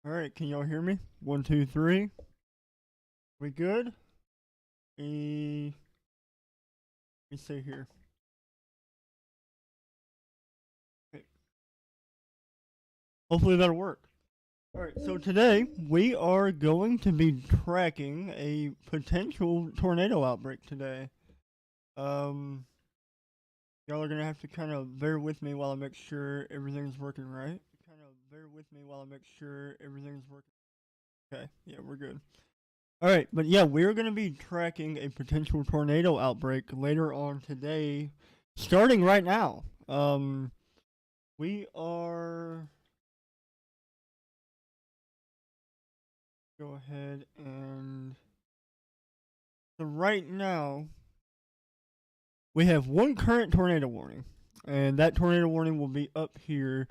Alright, can y'all hear me? One, two, three. We good? Let me see here. Okay. Hopefully that'll work. Alright, so today we are going to be tracking a potential tornado outbreak today. Um, y'all are gonna have to kind of bear with me while I make sure everything's working right. Okay, yeah, we're good. Alright, but yeah, we're going to be tracking a potential tornado outbreak later on today, starting right now. We are. Go ahead and. So, right now, we have one current tornado warning, and that tornado warning will be up here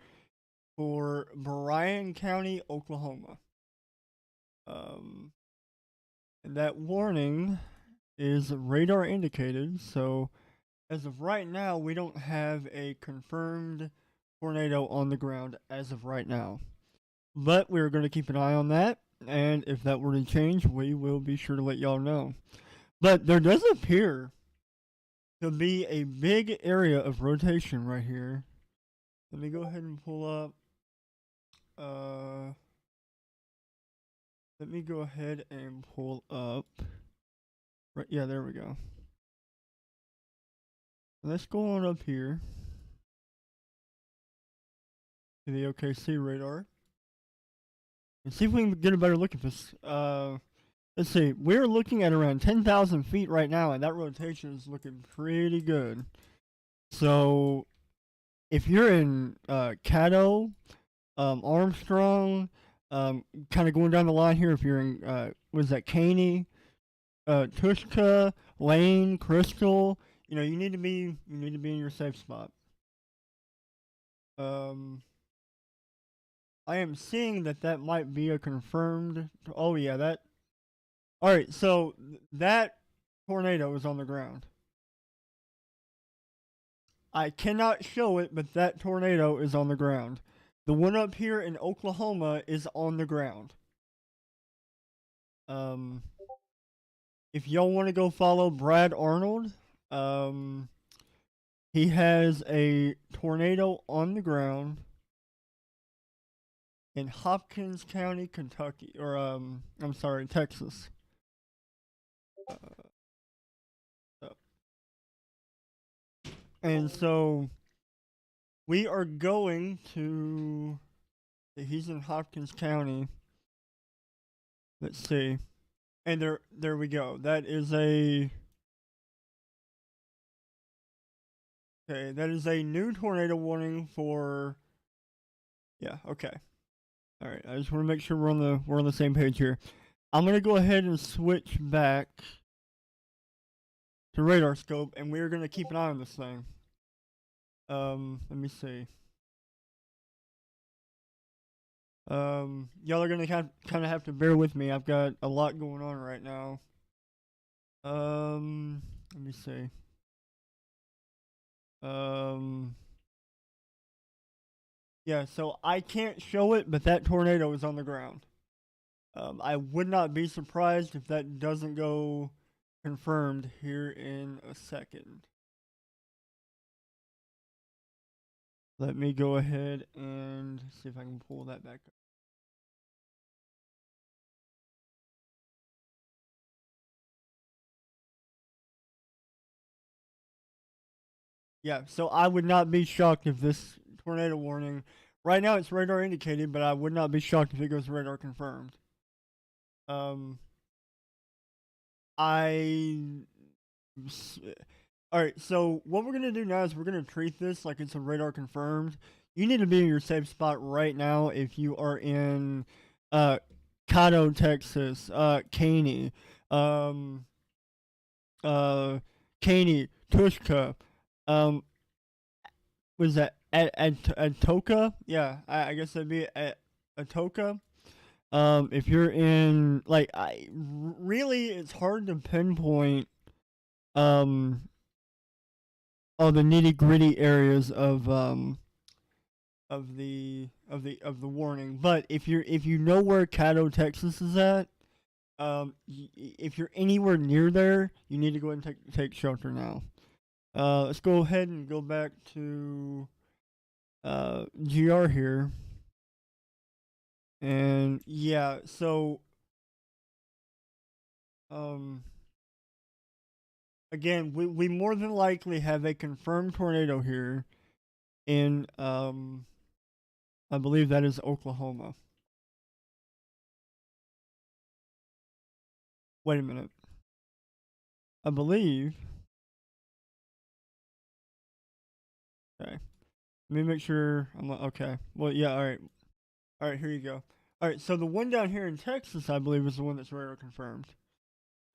for Bryan County, Oklahoma. And that warning is radar indicated, so as of right now, we don't have a confirmed tornado on the ground as of right now. But we're going to keep an eye on that, and if that were to change, we will be sure to let y'all know. But there does appear to be a big area of rotation right here. Let me go ahead and pull up. Let me go ahead and pull up. Right, yeah, there we go. Let's go on up here to the OKC radar and see if we can get a better look at this. Let's see. We're looking at around 10,000 feet right now, and that rotation is looking pretty good. So, if you're in Caddo, Armstrong, kind of going down the line here, if you're in, was that Caney, Tushka, Lane, Crystal, you need to be in your safe spot. I am seeing that might be a confirmed. Oh yeah, that. All right, so that tornado is on the ground. I cannot show it, but that tornado is on the ground. The one up here in Oklahoma is on the ground. If y'all want to go follow Brad Arnold, he has a tornado on the ground in Hopkins County, Kentucky, or I'm sorry, Texas. And so we are going to. He's in Hopkins County. Let's see. And there we go. That is a. Okay, that is a new tornado warning for. Yeah. Okay. All right. I just want to make sure we're on the same page here. I'm gonna go ahead and switch back to radar scope, and we're gonna keep an eye on this thing. Let me see. Y'all are gonna kind of have to bear with me. I've got a lot going on right now. Let me see. Yeah, so I can't show it, but that tornado is on the ground. I would not be surprised if that doesn't go confirmed here in a second. Let me go ahead and see if I can pull that back up. Yeah, so I would not be shocked if this tornado warning, right now it's radar indicated, but I would not be shocked if it goes radar confirmed. I. Alright, so what we're gonna do now is we're gonna treat this like it's a radar confirmed. You need to be in your safe spot right now if you are in Caddo, Texas, Caney, Caney, Tushka, was that Atoka? Yeah, I guess that'd be Atoka. If you're in like, really, it's hard to pinpoint all the nitty gritty areas of of the warning. But if you know where Caddo, Texas is at, if you're anywhere near there, you need to go ahead and take shelter now. Let's go ahead and go back to GR here. And yeah, so again, we more than likely have a confirmed tornado here in I believe that is Oklahoma. Wait a minute. I believe. Okay. Let me make sure I'm okay. Well, yeah, alright. Alright, here you go. Alright, so the one down here in Texas, I believe, is the one that's radar confirmed.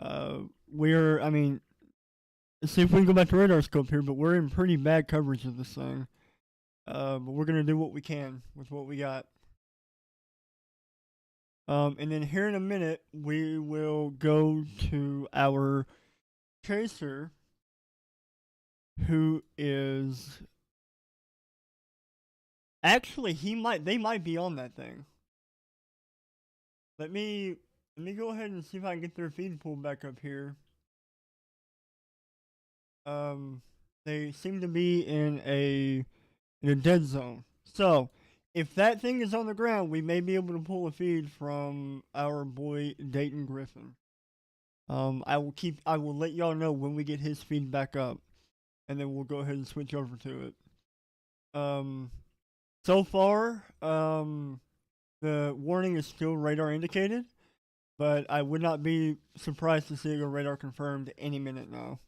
I mean, let's see if we can go back to radar scope here, but we're in pretty bad coverage of this thing. But we're gonna do what we can with what we got. And then here in a minute, we will go to our chaser, who is actually they might be on that thing. Let me go ahead and see if I can get their feed pulled back up here. They seem to be in a dead zone. So, if that thing is on the ground, we may be able to pull a feed from our boy Dayton Griffin. I will let y'all know when we get his feed back up, and then we'll go ahead and switch over to it. So far, the warning is still radar indicated, but I would not be surprised to see it go radar confirmed any minute now.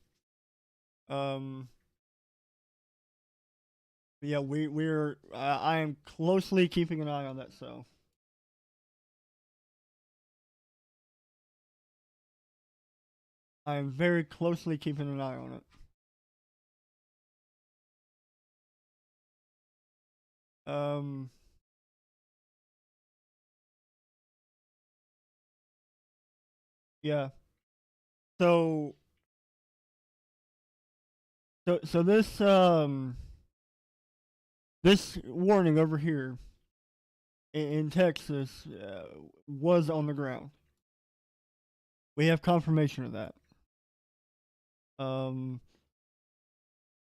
Yeah, we're I am closely keeping an eye on that cell. I am very closely keeping an eye on it. Yeah. So this warning over here in Texas was on the ground. We have confirmation of that. And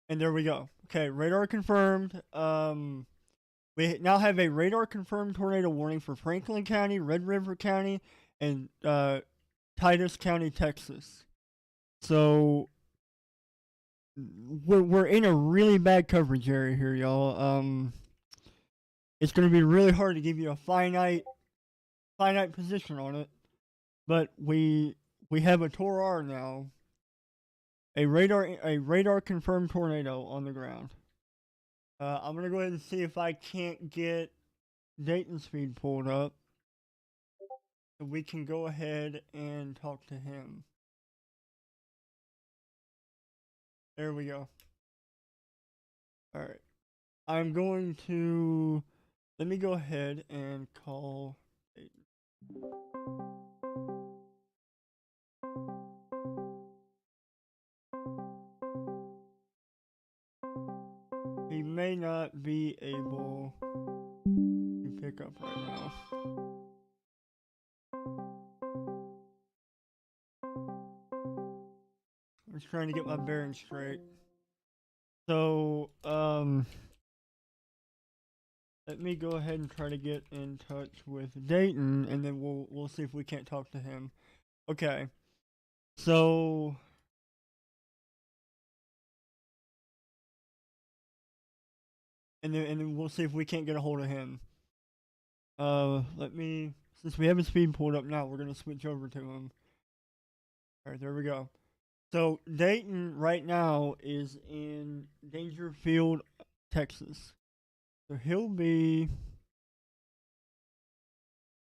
there we go. Okay, radar confirmed. We now have a radar confirmed tornado warning for Franklin County, Red River County, and Titus County, Texas. So we're in a really bad coverage area here, y'all. It's going to be really hard to give you a finite position on it, but we have a TOR now, a radar confirmed tornado on the ground. I'm gonna go ahead and see if I can't get Dayton's feed pulled up, so we can go ahead and talk to him. There we go. All right, I'm going to let me go ahead and call Dayton. He may not be able to pick up right now. I'm just trying to get my bearings straight. So, let me go ahead and try to get in touch with Dayton, and then we'll see if we can't talk to him. Okay. So and then we'll see if we can't get a hold of him. Since we have his feed pulled up now, we're gonna switch over to him. All right, there we go. So Dayton right now is in Dangerfield, Texas. So he'll be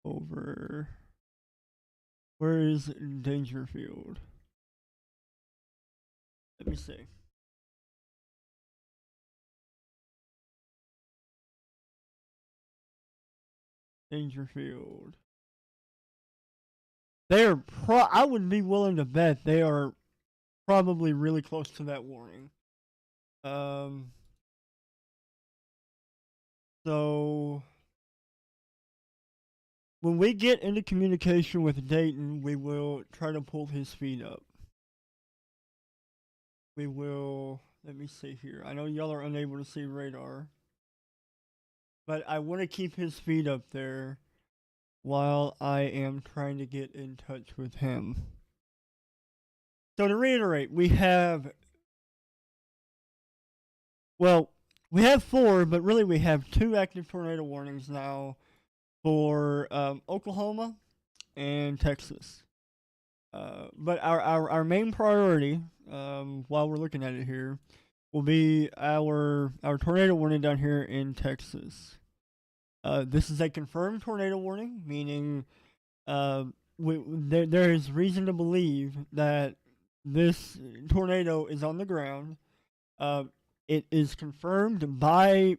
over. Where is Dangerfield? Let me see. Dangerfield. They're I would be willing to bet they are probably really close to that warning. So when we get into communication with Dayton, we will try to pull his speed up. We will. Let me see here. I know y'all are unable to see radar, but I want to keep his speed up there while I am trying to get in touch with him. So to reiterate, we have, well, we have 4, but really we have 2 active tornado warnings now for Oklahoma and Texas. But our main priority, while we're looking at it here, will be our tornado warning down here in Texas. This is a confirmed tornado warning, meaning there is reason to believe that this tornado is on the ground. It is confirmed by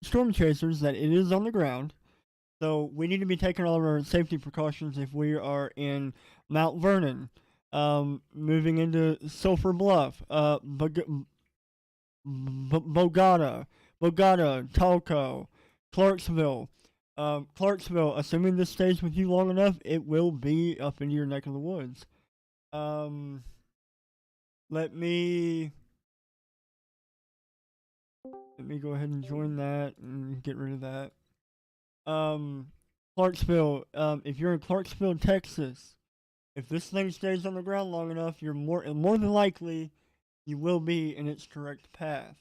storm chasers that it is on the ground. So we need to be taking all of our safety precautions if we are in Mount Vernon, moving into Sulphur Bluff, Bogota, Talco, Clarksville. Clarksville, assuming this stays with you long enough, it will be up in your neck of the woods. Let me go ahead and join that and get rid of that. Clarksville, if you're in Clarksville, Texas, if this thing stays on the ground long enough, you're more than likely you will be in its direct path.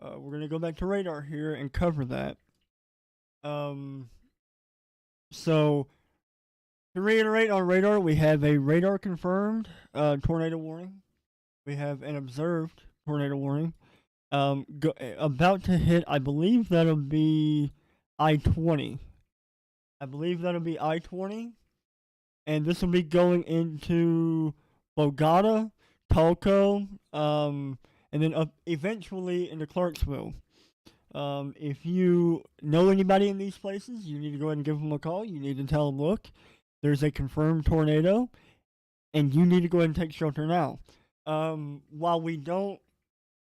We're gonna go back to radar here and cover that. So to reiterate on radar, we have a radar confirmed tornado warning. We have an observed tornado warning. About to hit, I believe that'll be I-20. I believe that'll be I-20. And this will be going into Bogota, Talco, and then up eventually into Clarksville. If you know anybody in these places, you need to go ahead and give them a call. You need to tell them, look, there's a confirmed tornado, and you need to go ahead and take shelter now. While we don't,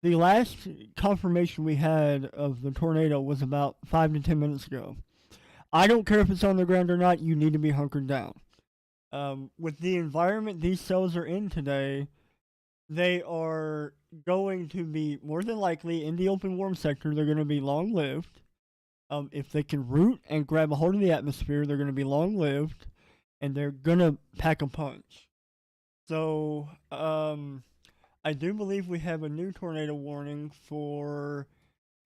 the last confirmation we had of the tornado was about 5 to 10 minutes ago. I don't care if it's on the ground or not, you need to be hunkered down. With the environment these cells are in today, they are going to be more than likely in the open warm sector. They're going to be long lived. If they can root and grab a hold of the atmosphere, they're going to be long lived, and they're going to pack a punch. So, I do believe we have a new tornado warning for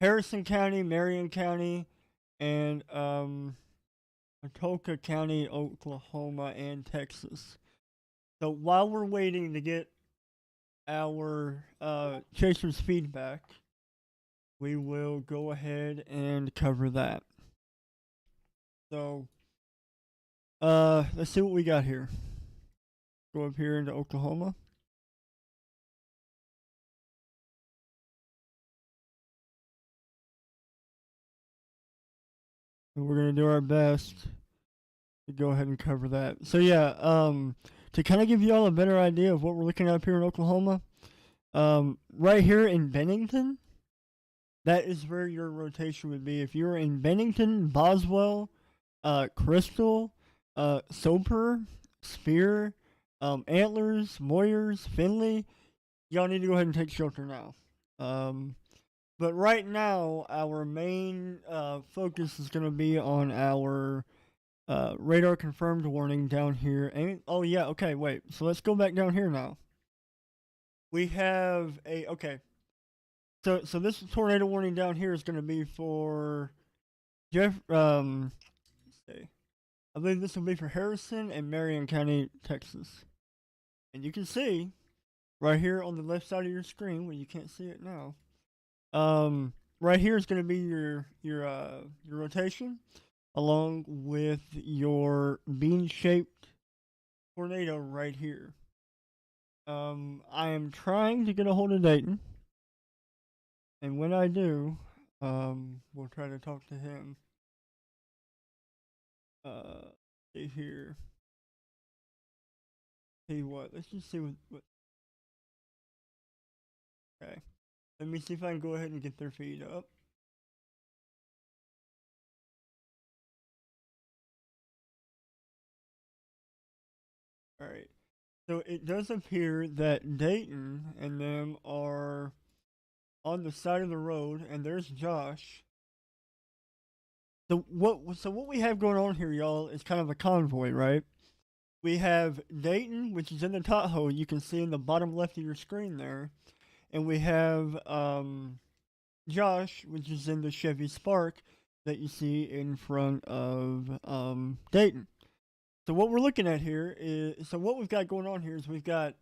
Harrison County, Marion County, and Atoka County, Oklahoma, and Texas. So while we're waiting to get our chaser's feedback, we will go ahead and cover that. So, let's see what we got here. Go up here into Oklahoma. And we're gonna do our best to go ahead and cover that. So yeah, to kind of give you all a better idea of what we're looking at up here in Oklahoma, right here in Bennington, that is where your rotation would be. If you're in Bennington, Boswell, Crystal, Soper, Spear, Antlers, Moyers, Finley, y'all need to go ahead and take shelter now. But right now, our main focus is going to be on our radar confirmed warning down here. And oh yeah, okay, wait. So let's go back down here now. We have a okay. So this tornado warning down here is going to be for Jeff. Let's see. I believe this will be for Harrison and Marion County, Texas. And you can see right here on the left side of your screen, when you can't see it now. Right here is going to be your rotation, along with your bean-shaped tornado right here. I am trying to get a hold of Dayton, and when I do, we'll try to talk to him. See here. See what? Let's just see what. Okay. Let me see if I can go ahead and get their feed up. All right. So it does appear that Dayton and them are on the side of the road, and there's Josh. So what we have going on here, y'all, is kind of a convoy, right? We have Dayton, which is in the Tahoe, you can see in the bottom left of your screen there, and we have Josh, which is in the Chevy Spark that you see in front of Dayton. So what we're looking at here is, so what we've got going on here is we've got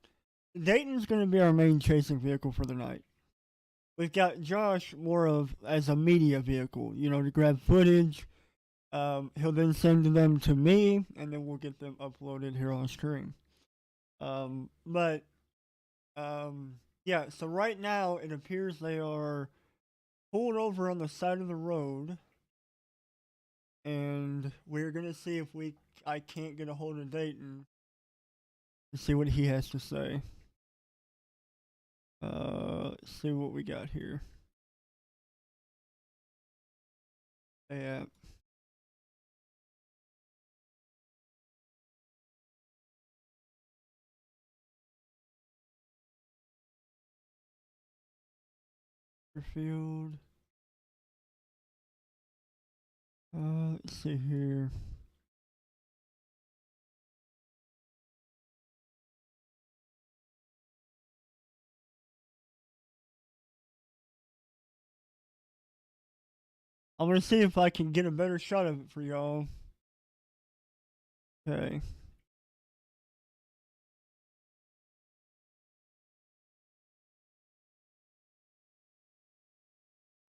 Dayton's going to be our main chasing vehicle for the night. We've got Josh more of as a media vehicle, you know, to grab footage. He'll then send them to me, and then we'll get them uploaded here on stream. But yeah. So right now it appears they are pulled over on the side of the road, and we're gonna see if I can't get a hold of Dayton to see what he has to say. Let's see what we got here. Yeah. Field. Let's see here. I'm gonna see if I can get a better shot of it for y'all. Okay.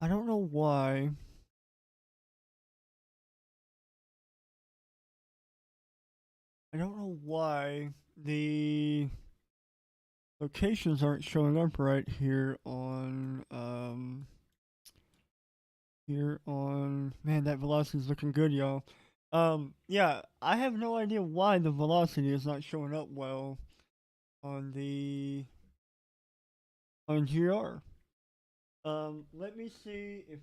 I don't know why. I don't know why the locations aren't showing up right here on man, that velocity is looking good, y'all. Yeah, I have no idea why the velocity is not showing up well on the on GR. Let me see if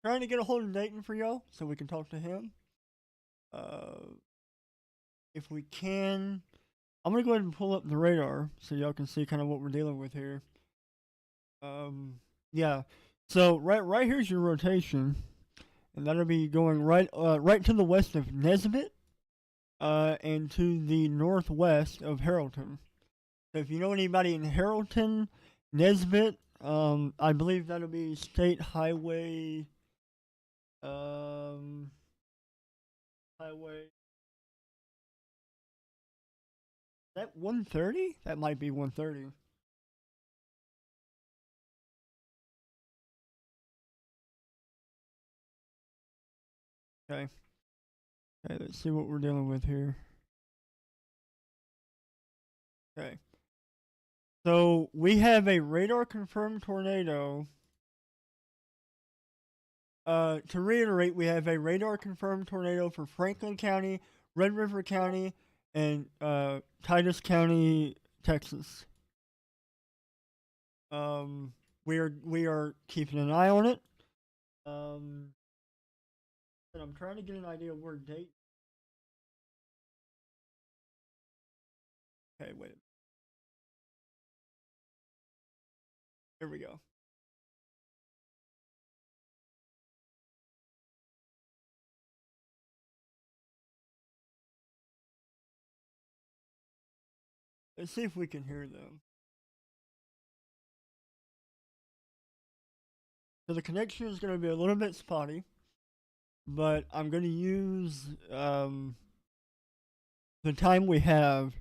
trying to get a hold of Dayton for y'all so we can talk to him. Uh, if we can, I'm gonna go ahead and pull up the radar so y'all can see kind of what we're dealing with here. Yeah. So right here's your rotation, and that'll be going right to the west of Nesbit, and to the northwest of Harrelton. So if you know anybody in Harrelton, Nesbit, I believe that'll be State Highway, um, Highway. That 130? That might be 130. Okay. Okay, let's see what we're dealing with here. Okay. So we have a radar confirmed tornado. To reiterate, we have a radar confirmed tornado for Franklin County, Red River County, and Titus County, Texas. We are keeping an eye on it. And I'm trying to get an idea of where date. Okay, wait. Here we go. Let's see if we can hear them. So the connection is going to be a little bit spotty, but I'm going to use the time we have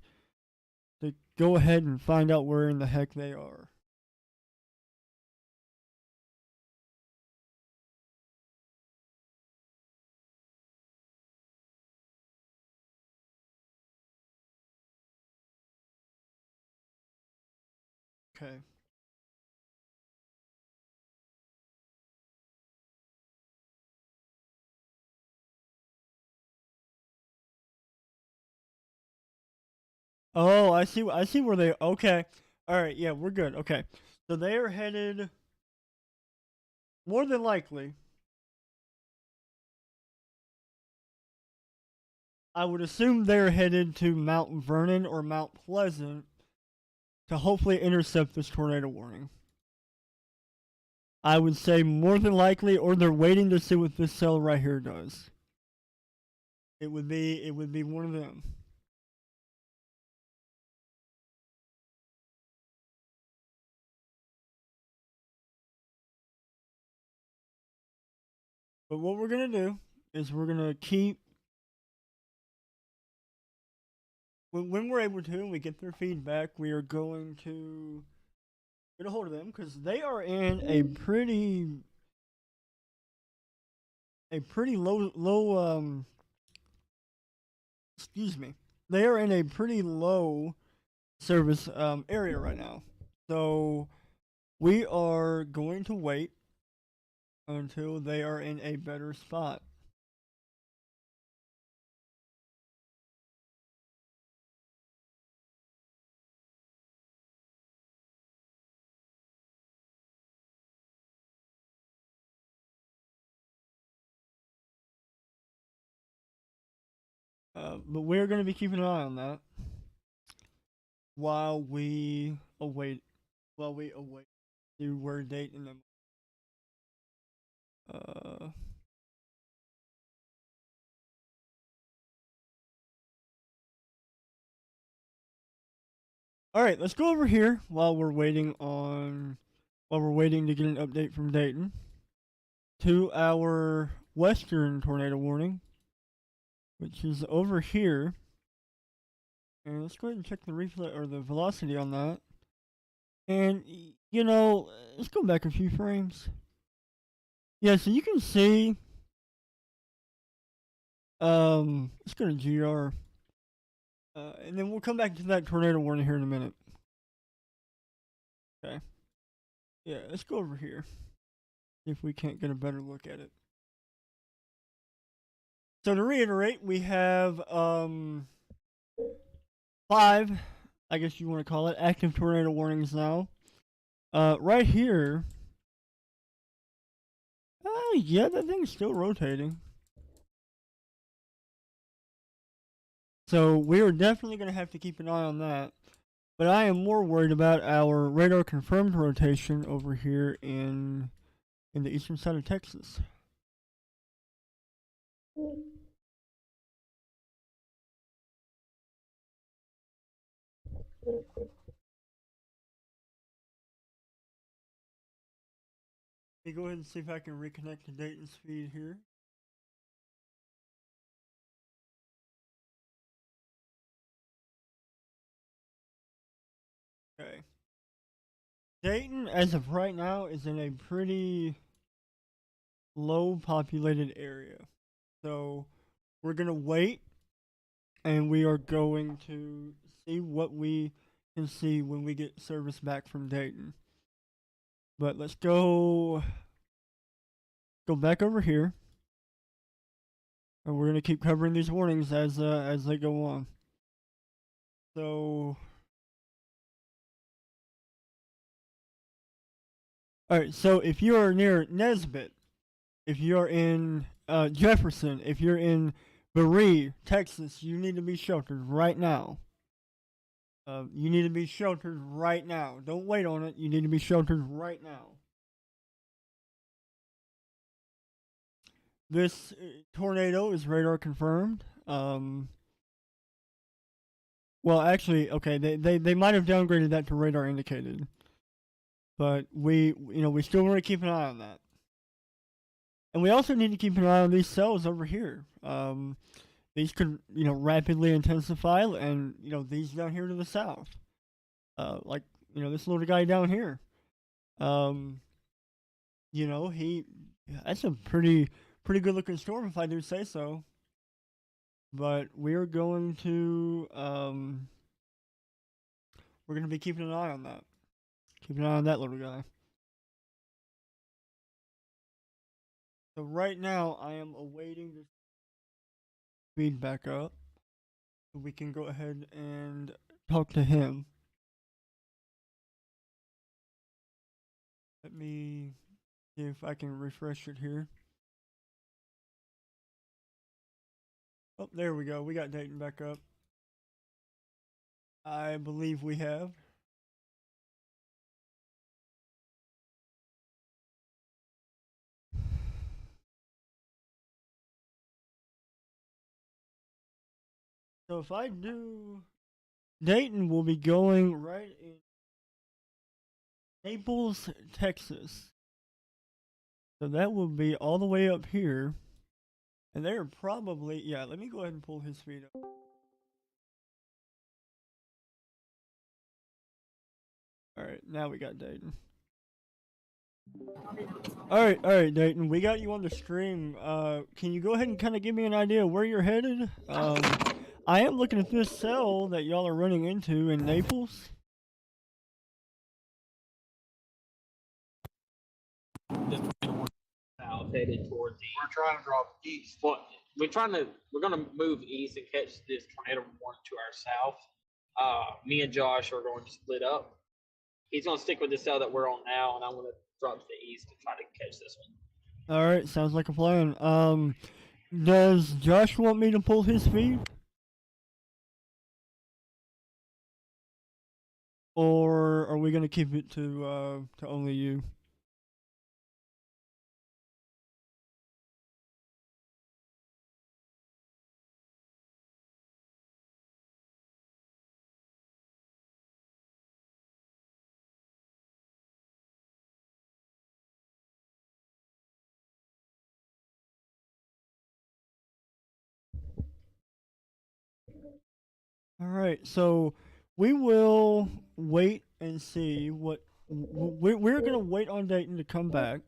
to go ahead and find out where in the heck they are. Okay. Oh, I see. I see where they. Okay. All right. Yeah, we're good. Okay. So they are headed more than likely. I would assume they're headed to Mount Vernon or Mount Pleasant to hopefully intercept this tornado warning. I would say more than likely, or they're waiting to see what this cell right here does. It would be one of them. But what we're gonna do is we're gonna keep when we're able to and we get their feedback, we are going to get a hold of them because they are in a pretty low excuse me, they are in a pretty low service area right now. So we are going to wait until they are in a better spot. But we're going to be keeping an eye on that while we await the word date and then uh all right, let's go over here while we're waiting to get an update from Dayton to our western tornado warning, which is over here. And let's go ahead and check the replay or the velocity on that. And let's go back a few frames. Yeah, so you can see let's go to GR. And then we'll come back to that tornado warning here in a minute. Okay. Yeah, let's go over here. See if we can't get a better look at it. So to reiterate, we have 5, I guess you want to call it, active tornado warnings now. Right here. Yeah, that thing's still rotating. So we are definitely going to have to keep an eye on that. But I am more worried about our radar confirmed rotation over here in the eastern side of Texas. Let me go ahead and see if I can reconnect to Dayton's feed here. Okay. Dayton, as of right now, is in a pretty low populated area. So we're going to wait and we are going to see what we can see when we get service back from Dayton. But let's go back over here. And we're going to keep covering these warnings as they go on. So all right, so if you are near Nesbitt, if you're in Jefferson, if you're in Berea, Texas, you need to be sheltered right now. You need to be sheltered right now. Don't wait on it. You need to be sheltered right now. This tornado is radar confirmed. Well, actually, okay, they might have downgraded that to radar indicated, but we still want to keep an eye on that. And we also need to keep an eye on these cells over here. These could, rapidly intensify, and these down here to the south, like this little guy down here. That's a pretty good looking storm if I do say so. But we're going to be keeping an eye on that. Keeping an eye on that little guy. So right now I am awaiting the speed back up. So we can go ahead and talk to him. Let me see if I can refresh it here. Oh, there we go. We got Dayton back up. I believe we have. So if I do, Dayton will be going right in Naples, Texas. So that will be all the way up here. And they're probably, yeah, let me go ahead and pull his feed up. Alright, now we got Dayton. Alright, Dayton, we got you on the stream. Can you go ahead and kind of give me an idea where you're headed? I am looking at this cell that y'all are running into in Naples. South headed towards east. We're trying to drop east. Well, we're gonna move east and catch this tornado warning to our south. Me and Josh are going to split up. He's gonna stick with the cell that we're on now, and I'm gonna drop to the east and try to catch this one. Alright, sounds like a plan. Does Josh want me to pull his feed? Or are we gonna keep it to only you? Alright, so we will wait and see what. We're gonna wait on Dayton to come back,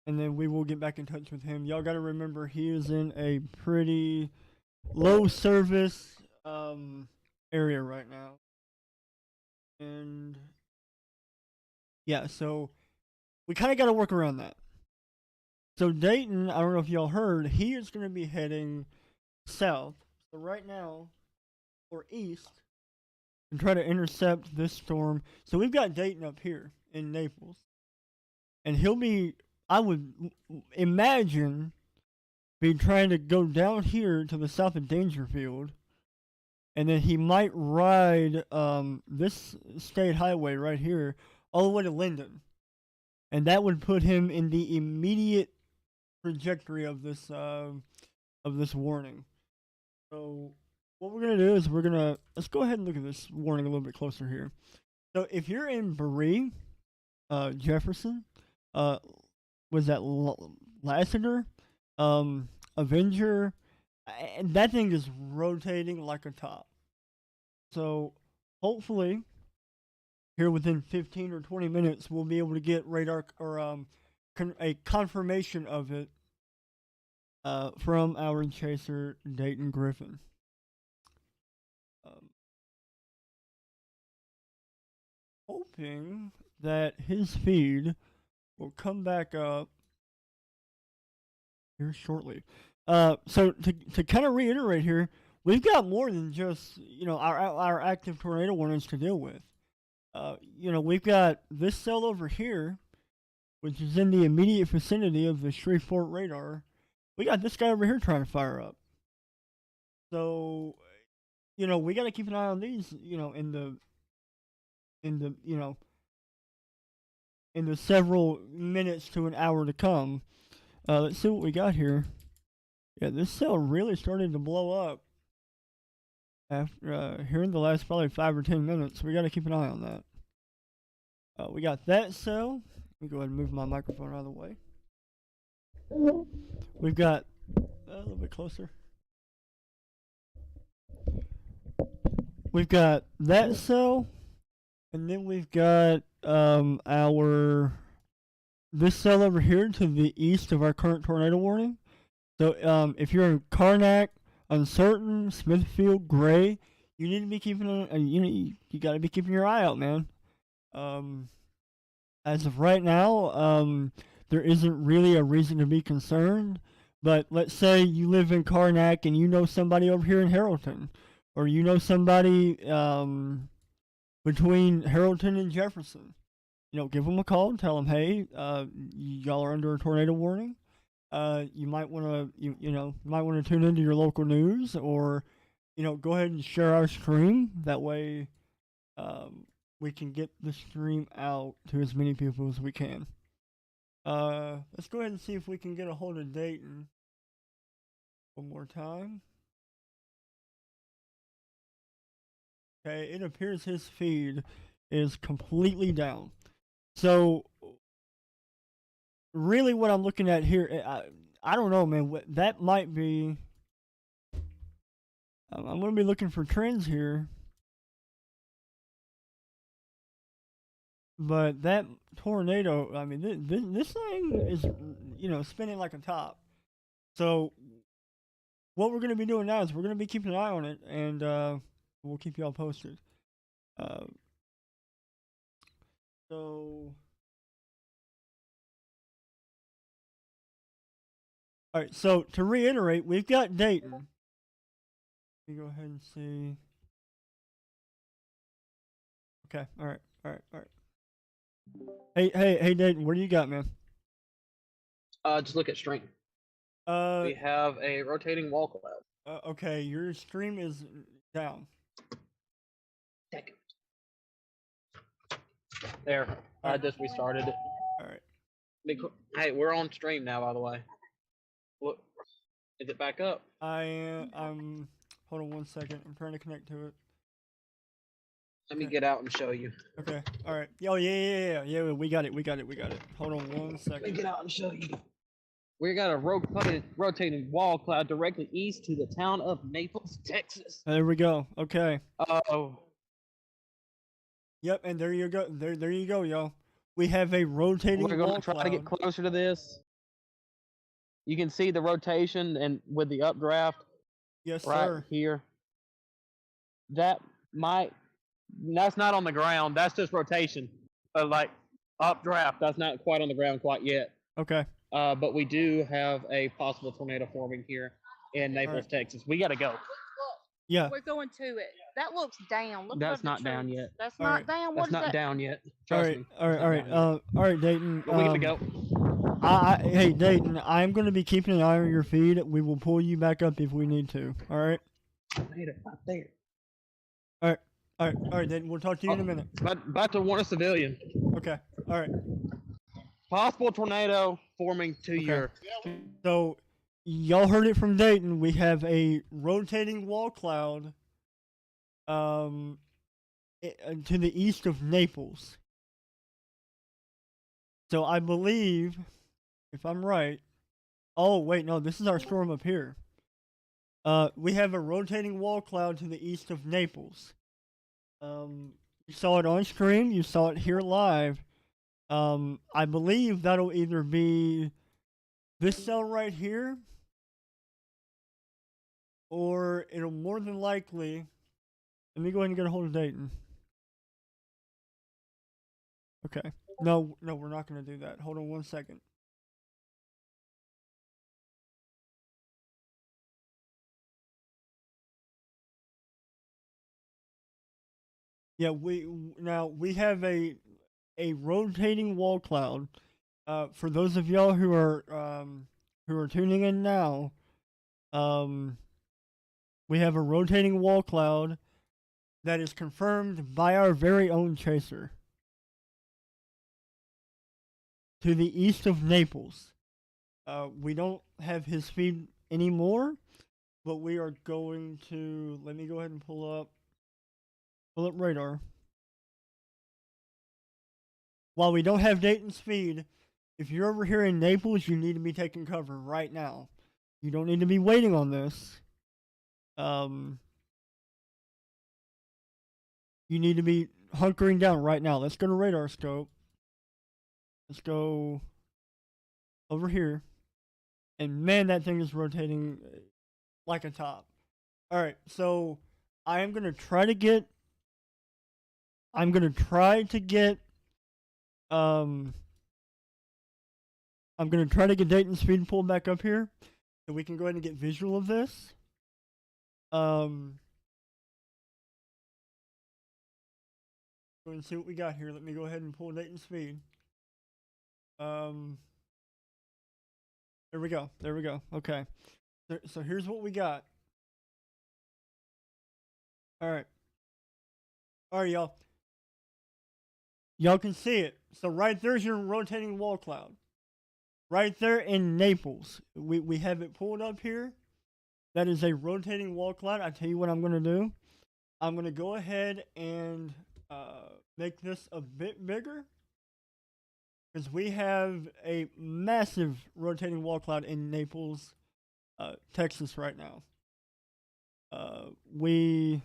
and then we will get back in touch with him. Y'all gotta remember he is in a pretty low service area right now. And yeah, so we kind of got to work around that. So Dayton, I don't know if y'all heard, he is going to be heading south. So right now, or east, and try to intercept this storm. So we've got Dayton up here in Naples, and he'll be, I would imagine, be trying to go down here to the south of Dangerfield, and then he might ride this state highway right here all the way to Linden, and that would put him in the immediate trajectory of this warning. So what we're gonna do is let's go ahead and look at this warning a little bit closer here. So if you're in Berea, Jefferson, was that Lassiter, Avenger, and that thing is rotating like a top. So hopefully, here within 15 or 20 minutes, we'll be able to get radar or a confirmation of it from our chaser Dayton Griffin. Hoping that his feed will come back up here shortly. So to kind of reiterate here, we've got more than just our active tornado warnings to deal with. We've got this cell over here, which is in the immediate vicinity of the Shreveport radar. We got this guy over here trying to fire up. So, we got to keep an eye on these, in the several minutes to an hour to come. Let's see what we got here. Yeah, this cell really started to blow up after here in the last probably 5 or 10 minutes. We got to keep an eye on that. We got that cell. Let me go ahead and move my microphone out of the way. We've got a little bit closer. We've got that cell, and then we've got this cell over here to the east of our current tornado warning. So if you're in Karnak, Uncertain, Smithfield, Gray, you need to be keeping you got to be keeping your eye out, man. As of right now, there isn't really a reason to be concerned. But let's say you live in Karnak and you know somebody over here in Harrelton, or you know somebody between Harrelton and Jefferson. Give them a call and tell them, hey, y'all are under a tornado warning. you might want to you know might want to tune into your local news, or go ahead and share our stream. That way, um, we can get the stream out to as many people as we can. Let's go ahead and see if we can get a hold of Dayton one more time. Okay, it appears his feed is completely down. So, really, what I'm looking at here, I don't know, man. That might be. I'm going to be looking for trends here. But that tornado, I mean, this thing is, spinning like a top. So, what we're going to be doing now is we're going to be keeping an eye on it, and we'll keep y'all posted. Uh, so, all right. So to reiterate, we've got Dayton. Let me go ahead and see. Okay. All right. All right. All right. Hey, Dayton. What do you got, man? Just look at strength. Uh, We have a rotating wall cloud. okay. Your stream is down. Second. There. I just restarted it. All right. Hey, we're on stream now, by the way. Look, is it back up? I'm. Hold on one second. I'm trying to connect to it. Let me get out and show you. Okay. All right. Oh yeah. We got it. Hold on one Let me second. get out and show you. We got a rotating wall cloud directly east to the town of Naples, Texas. There we go. Okay. Oh. Yep. And there you go. There you go, y'all. We have a rotating We're going wall to try cloud. to get closer to this. You can see the rotation and with the updraft. Yes, right sir. here. That's not on the ground. That's just rotation. Like updraft. That's not quite on the ground quite yet. Okay. But we do have a possible tornado forming here in Naples, Texas. We got to go. Look, Yeah. we're going to it. That looks down. Look That's above the not down trees. yet. That's All not right. down. That's What is not that? down yet. All Trust right. me. All right. All right, Dayton. But we got to go. Hey, Dayton. I'm going to be keeping an eye on your feed. We will pull you back up if we need to. All right. Tornado up there. All right, Dayton. We'll talk to you in a minute. About to warn a civilian. Okay. All right. Possible tornado forming to your. So, y'all heard it from Dayton. We have a rotating wall cloud to the east of Naples. So I believe, if I'm right, oh wait, no, this is our storm up here. We have a rotating wall cloud to the east of Naples. You saw it on stream, you saw it here live. I believe that'll either be this cell right here, or it'll more than likely. Let me go ahead and get a hold of Dayton. Okay. No, we're not going to do that. Hold on one second. Yeah, we have a rotating wall cloud. For those of y'all who are tuning in now, we have a rotating wall cloud that is confirmed by our very own chaser to the east of Naples. We don't have his feed anymore, but we are going to. Let me go ahead and pull up radar. While we don't have Dayton's feed, if you're over here in Naples, you need to be taking cover right now. You don't need to be waiting on this. You need to be hunkering down right now. Let's go to radar scope. Let's go over here. And man, that thing is rotating like a top. All right, so I am going to try to get Dayton's feed pulled back up here so we can go ahead and get visual of this. Go and see what we got here. Let me go ahead and pull Dayton's feed. There we go. There we go. Okay. So here's what we got. All right. All right, y'all. Y'all can see it. So right there's your rotating wall cloud. Right there in Naples. We have it pulled up here. That is a rotating wall cloud. I tell you what I'm going to do. I'm going to go ahead and make this a bit bigger. Because we have a massive rotating wall cloud in Naples, Texas right now. We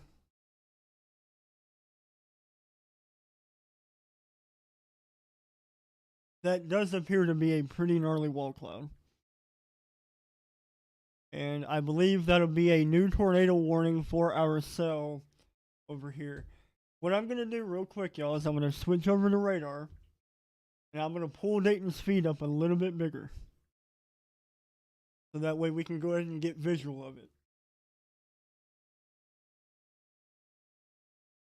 that does appear to be a pretty gnarly wall cloud. And I believe that'll be a new tornado warning for our cell over here. What I'm going to do real quick, y'all, is I'm going to switch over to radar. And I'm going to pull Dayton's feed up a little bit bigger. So that way we can go ahead and get visual of it.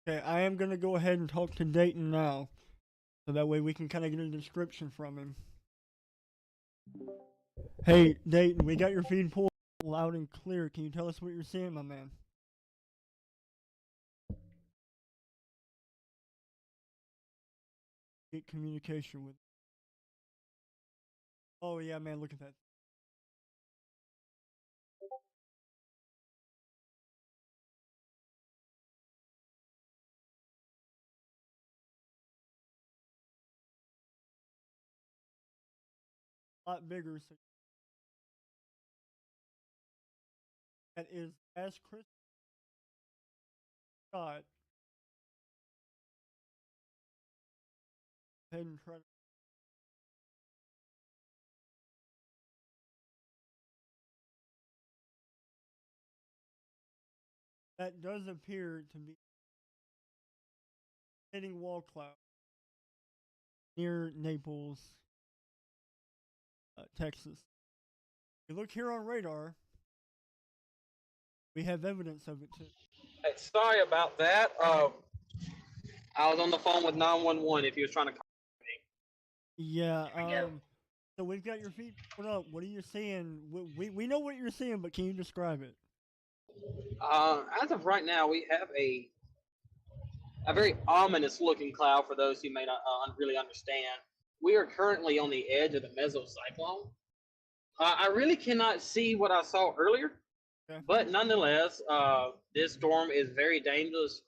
Okay, I am going to go ahead and talk to Dayton now. So that way we can kind of get a description from him. Hey, Dayton, we got your feed pulled loud and clear. Can you tell us what you're seeing, my man? Get communication with. Oh, yeah, man, look at that. A lot bigger. So that is as crisp shot. Go ahead and try to. That does appear to be hitting wall cloud near Naples, Texas. If you look here on radar, we have evidence of it too. Hey, sorry about that. I was on the phone with 911 if he was trying to call me. Yeah. So we've got your feet put up. What are you seeing? We know what you're seeing, but can you describe it? As of right now, we have a very ominous looking cloud for those who may not really understand. We are currently on the edge of the mesocyclone. I really cannot see what I saw earlier, Okay. but nonetheless, this storm is very dangerous.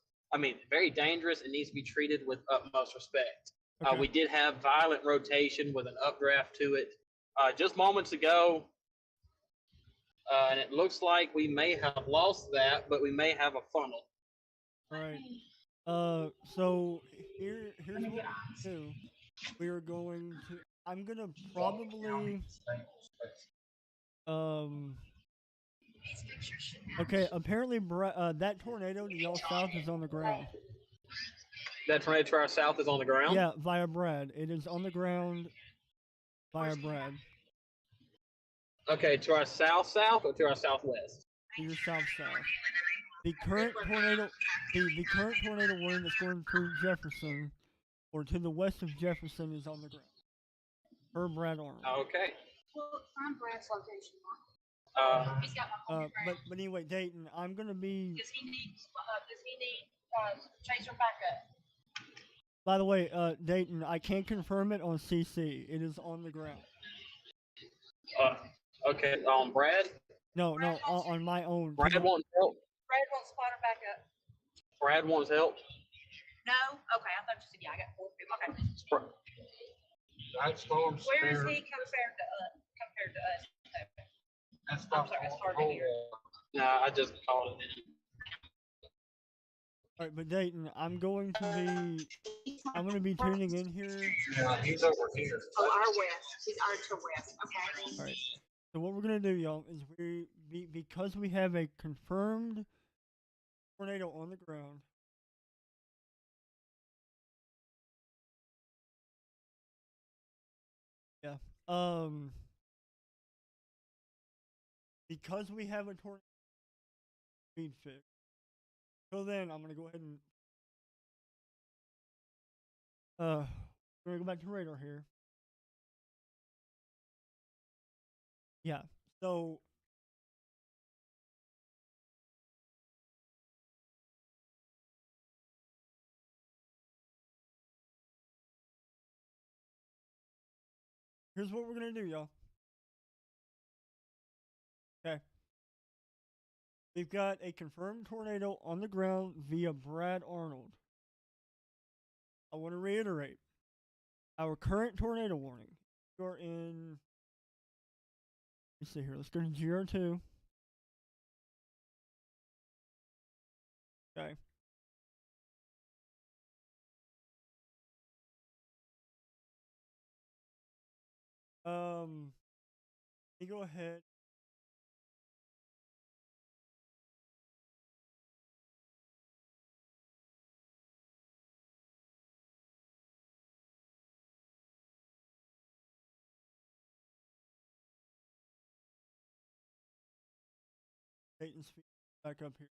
Very dangerous and needs to be treated with utmost respect. Okay. We did have violent rotation with an updraft to it just moments ago. And it looks like we may have lost that, but we may have a funnel. All right. So here's what we do. We are going to. I'm gonna probably. Okay. Apparently, that tornado to y'all south is on the ground. That tornado to our south is on the ground? Yeah, via Brad. It is on the ground via Brad. Okay, to our south or to our southwest? To your south. The current tornado, the current tornado warning that's going through Jefferson, or to the west of Jefferson, is on the ground. Per Brad Arnold. Okay. Well, find Brad's location. He's got my but anyway, Dayton, I'm gonna be. Does he need chaser backup? By the way, Dayton, I can't confirm it on CC. It is on the ground. Okay, on Brad? No, on my own. Brad wants help. Brad wants spotter backup. Brad wants help. No? Okay, I thought you said, yeah, I got 4 people. Okay. That storm's Where is there. he compared to us? That's I'm not sorry, it's hard to hear. Nah, I just called it in. All right, but Dayton, I'm going to be tuning in here. Yeah, he's over here. Oh, our west. He's our to west. Okay. All right. So what we're gonna do, y'all, is because we have a confirmed tornado on the ground. Yeah. Because we have a tornado speed fix. So then I'm gonna go ahead and we're gonna go back to radar here. Yeah. So here's what we're gonna do, y'all. Okay. We've got a confirmed tornado on the ground via Brad Arnold. I want to reiterate our current tornado warning. You're in. Let's see here. Let's go to GR2. Okay. Let me go ahead. Dayton speed back up here.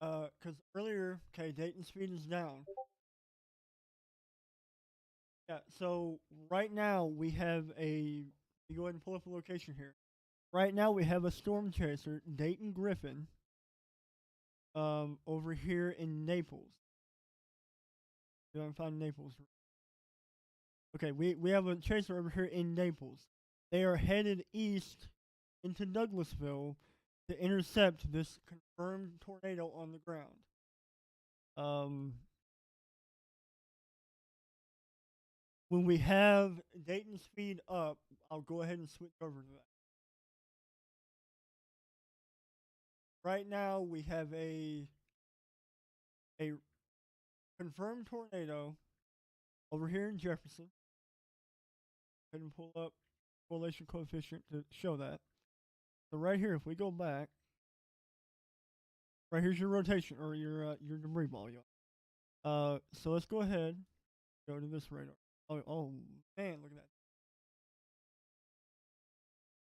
Because earlier, okay, Dayton speed is down. Yeah, so right now we have a. You go ahead and pull up a location here. Right now we have a storm chaser, Dayton Griffin, over here in Naples. You don't find Naples. Okay, we have a chaser over here in Naples. They are headed east into Douglasville to intercept this confirmed tornado on the ground. When we have Dayton speed up, I'll go ahead and switch over to that. Right now, we have a confirmed tornado over here in Jefferson. Go ahead and pull up correlation coefficient to show that. So right here, if we go back, right here's your rotation or your debris ball, y'all. So let's go ahead, go to this radar. Oh man, look at that.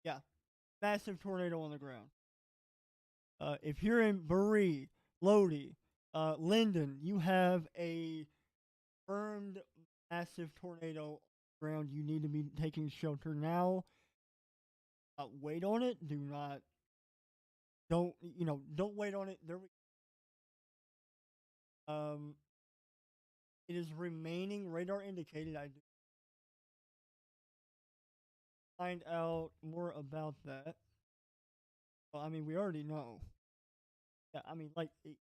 Yeah, massive tornado on the ground. If you're in Berea, Lodi, Linden, you have a confirmed massive tornado on the ground. You need to be taking shelter now. Wait on it. Do not. Don't wait on it. Um, it is remaining radar indicated. I find out more about that. Well, I mean, we already know. Yeah, I mean, you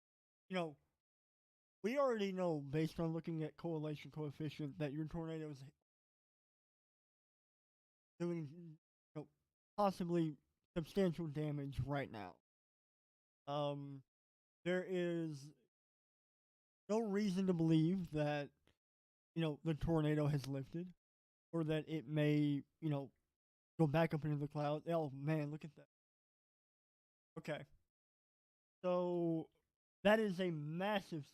know, we already know based on looking at correlation coefficient that your tornado is doing, possibly substantial damage right now. There is no reason to believe that the tornado has lifted or that it may go back up into the cloud. Oh man, look at that. Okay, so that is a massive.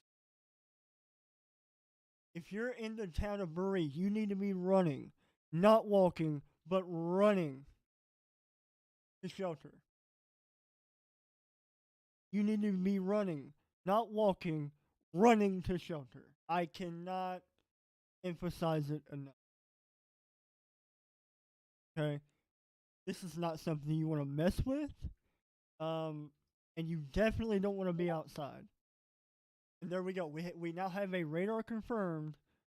If you're in the town of Berea, you need to be running, not walking, but running to shelter. You need to be running, not walking, running to shelter. I cannot emphasize it enough. Okay? This is not something you want to mess with. And you definitely don't want to be outside. And there we go. We now have a radar confirmed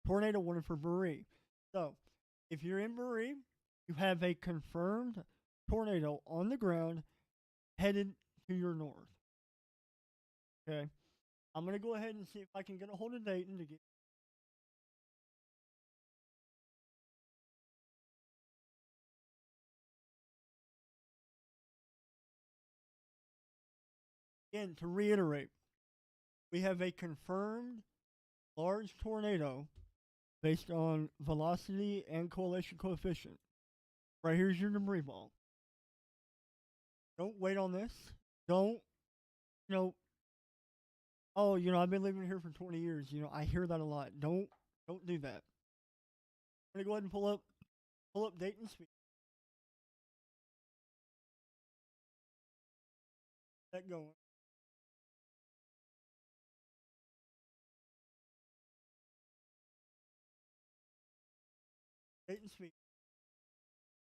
tornado warning for Berea. So, if you're in Berea, you have a confirmed tornado on the ground headed to your north. Okay? I'm going to go ahead and see if I can get a hold of Dayton to get. Again, to reiterate, we have a confirmed large tornado based on velocity and correlation coefficient. Right here's your debris ball. Don't wait on this. Don't, you know, oh, I've been living here for 20 years. I hear that a lot. Don't do that. I'm gonna go ahead and pull up Dayton speed. That going. Dayton speed.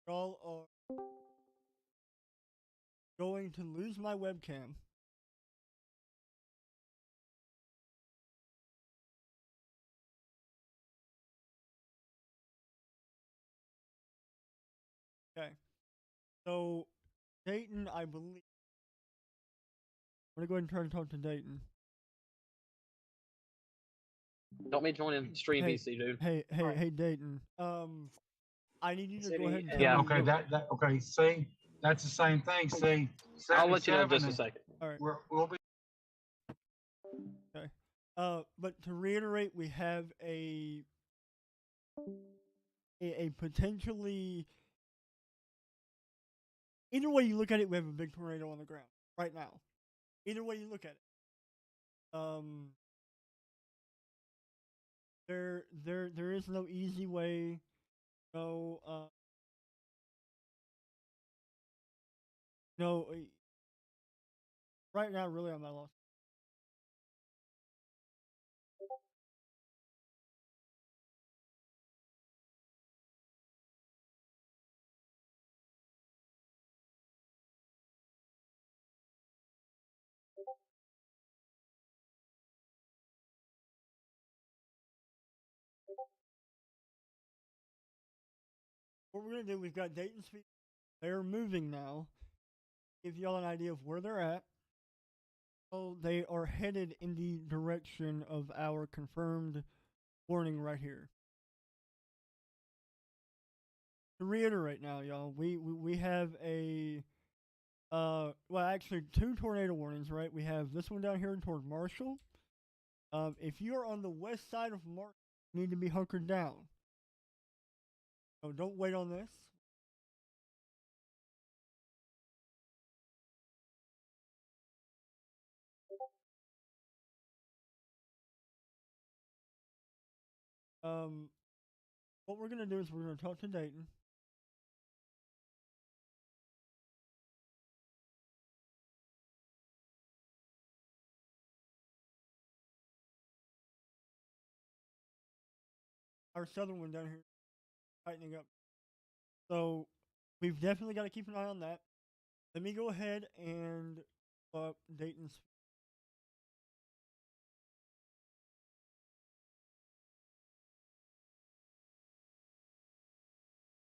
Y'all are going to lose my webcam. Okay. So, Dayton, I believe. I'm gonna go ahead and try to talk to Dayton. Help me join in stream Hey, VC, dude. hey, Dayton. I need you to go ahead and tell Yeah. me. Okay, okay, see, that's the same thing, see. I'll let you know in just a 77, second. All right. We'll be, Okay. But to reiterate, we have a potentially. Either way you look at it, we have a big tornado on the ground right now. Either way you look at it. There is no easy way. No. No. Right now, really, I'm not lost. What we're gonna do, we've got Dayton Speed. They're moving now. Give y'all an idea of where they're at. So they are headed in the direction of our confirmed warning right here. To reiterate now, y'all, we have a well, actually two tornado warnings, right? We have this one down here toward Marshall. If you're on the west side of Marshall, you need to be hunkered down. So don't wait on this. What we're gonna do is we're gonna talk to Dayton. Our southern one down here tightening up. So we've definitely got to keep an eye on that. Let me go ahead and up Dayton's.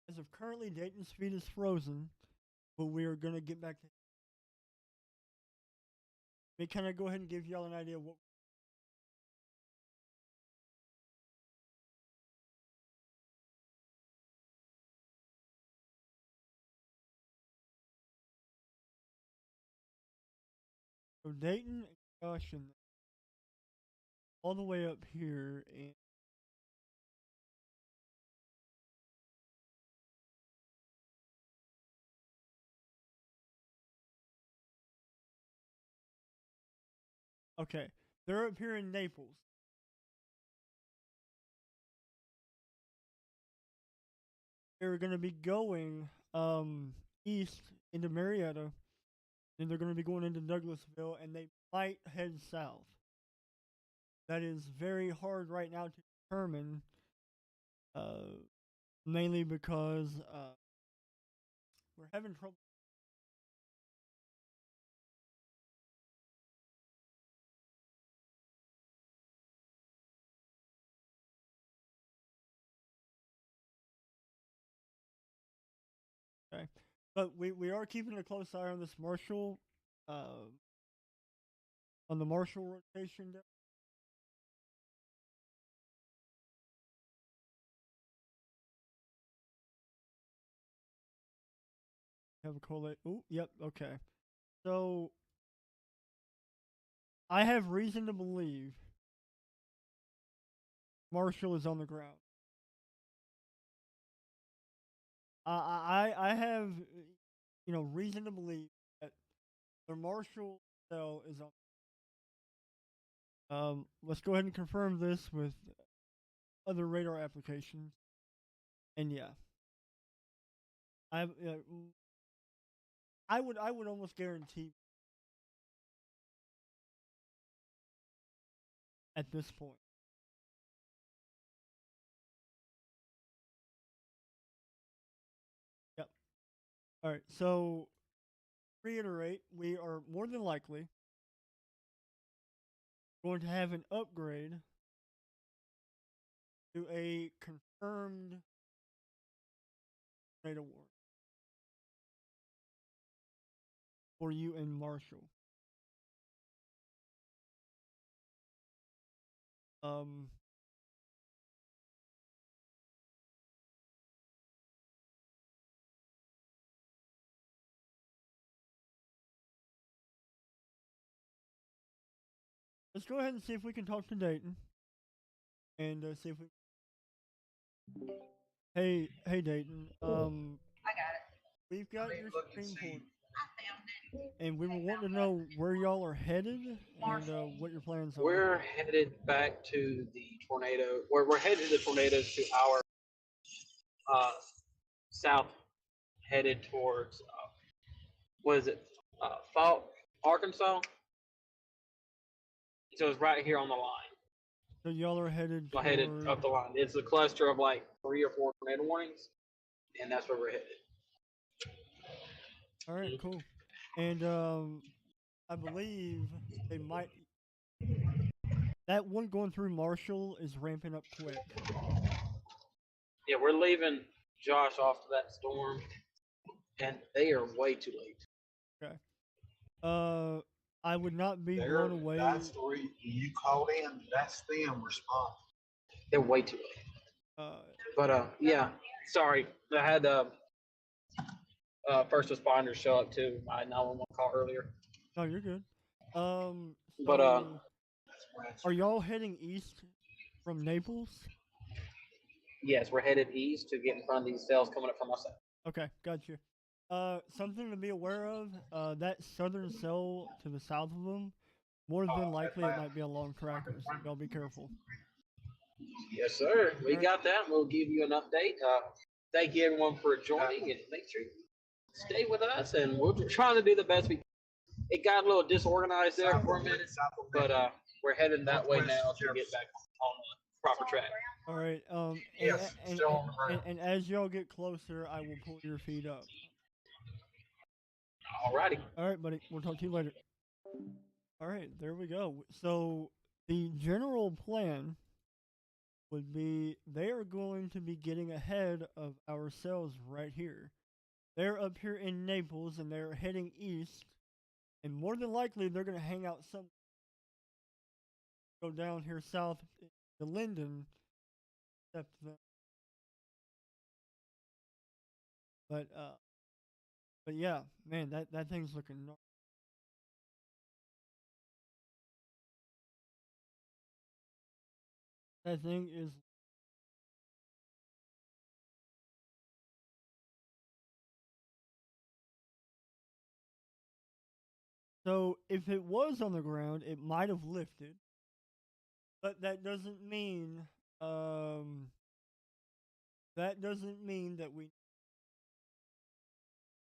As of currently, Dayton's speed is frozen, but we are gonna get back to. Let me kind of go ahead and give y'all an idea of what. So Dayton, gosh, and all the way up here, and okay, they're up here in Naples. They're gonna be going east into Marietta, then they're gonna be going into Douglasville, and they might head south. That is very hard right now to determine, uh, mainly because we're having trouble. Okay, but we are keeping a close eye on this Marshall, uh, on the Marshall rotation. Have a collate. Oh, yep. Okay, so I have reason to believe Marshall is on the ground. I have, reason to believe that the Marshall cell is on. Let's go ahead and confirm this with other radar applications. And yeah, I I would almost guarantee at this point. Yep. All right. So reiterate, we are more than likely going to have an upgrade to a confirmed tornado warning for you and Marshall. Um, let's go ahead and see if we can talk to Dayton and see if we. Hey, Dayton. I got it. We've got Let me your look and screen see. pulled, I found it. and we were wanting to know where y'all are headed and what your plans are. We're headed back to the tornado. We're headed to the tornadoes to our south, headed towards what is it? Falk, Arkansas. So it's right here on the line. So y'all are headed. We're headed toward- up the line. It's a cluster of like 3 or 4 tornado warnings, and that's where we're headed. All right, cool. And I believe they might. That one going through Marshall is ramping up quick. Yeah, we're leaving Josh off to that storm, and they are way too late. I would not be They're, blown away. that's the reason you called in, that's them responding. They're way too late. But yeah, sorry, I had first responders show up too. My 911 call earlier. No, you're good. But, So That's where it's- are y'all heading east from Naples? Yes, we're headed east to get in front of these cells coming up from us. Okay, gotcha. Something to be aware of. That southern cell to the south of them, more than likely it might be a long tracker. So y'all be careful. Yes, sir. We Alright. got that. We'll give you an update. Thank you everyone for joining, and make sure you stay with us. And we're trying to do the best we can. It got a little disorganized there for a minute, but we're heading that way now to get back on the proper track. All right. Yes, still on the ground. and as y'all get closer, I will pull your feet up. Alrighty. All right, buddy. We'll talk to you later. All right, there we go. So the general plan would be they are going to be getting ahead of ourselves right here. They're up here in Naples and they're heading east, and more than likely they're going to hang out some. Go down here south to Linden. Except that. But yeah, man, that thing's looking. That thing is. So if it was on the ground, it might have lifted, but that doesn't mean that we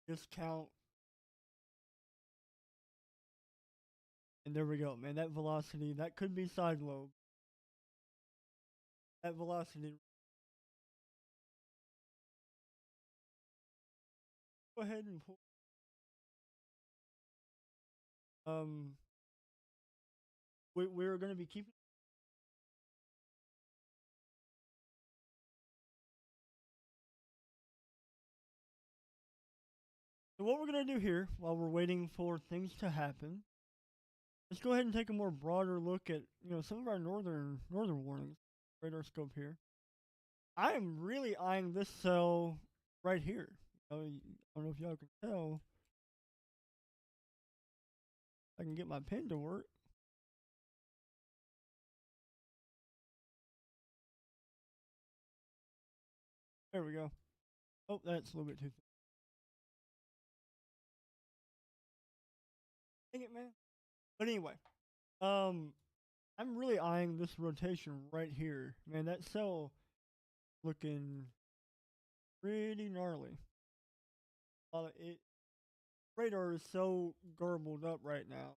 discount. And there we go, man. That velocity, that could be side lobe. That velocity. Go ahead and pull. We're going to be keeping. So what we're going to do here, while we're waiting for things to happen, let's go ahead and take a more broader look at some of our northern warnings. Radar scope here. I am really eyeing this cell right here. I don't know if y'all can tell. I can get my pen to work. There we go. Oh, that's a little bit too thick. Dang it, man. But anyway, I'm really eyeing this rotation right here. Man, that cell looking pretty gnarly. Radar is so garbled up right now.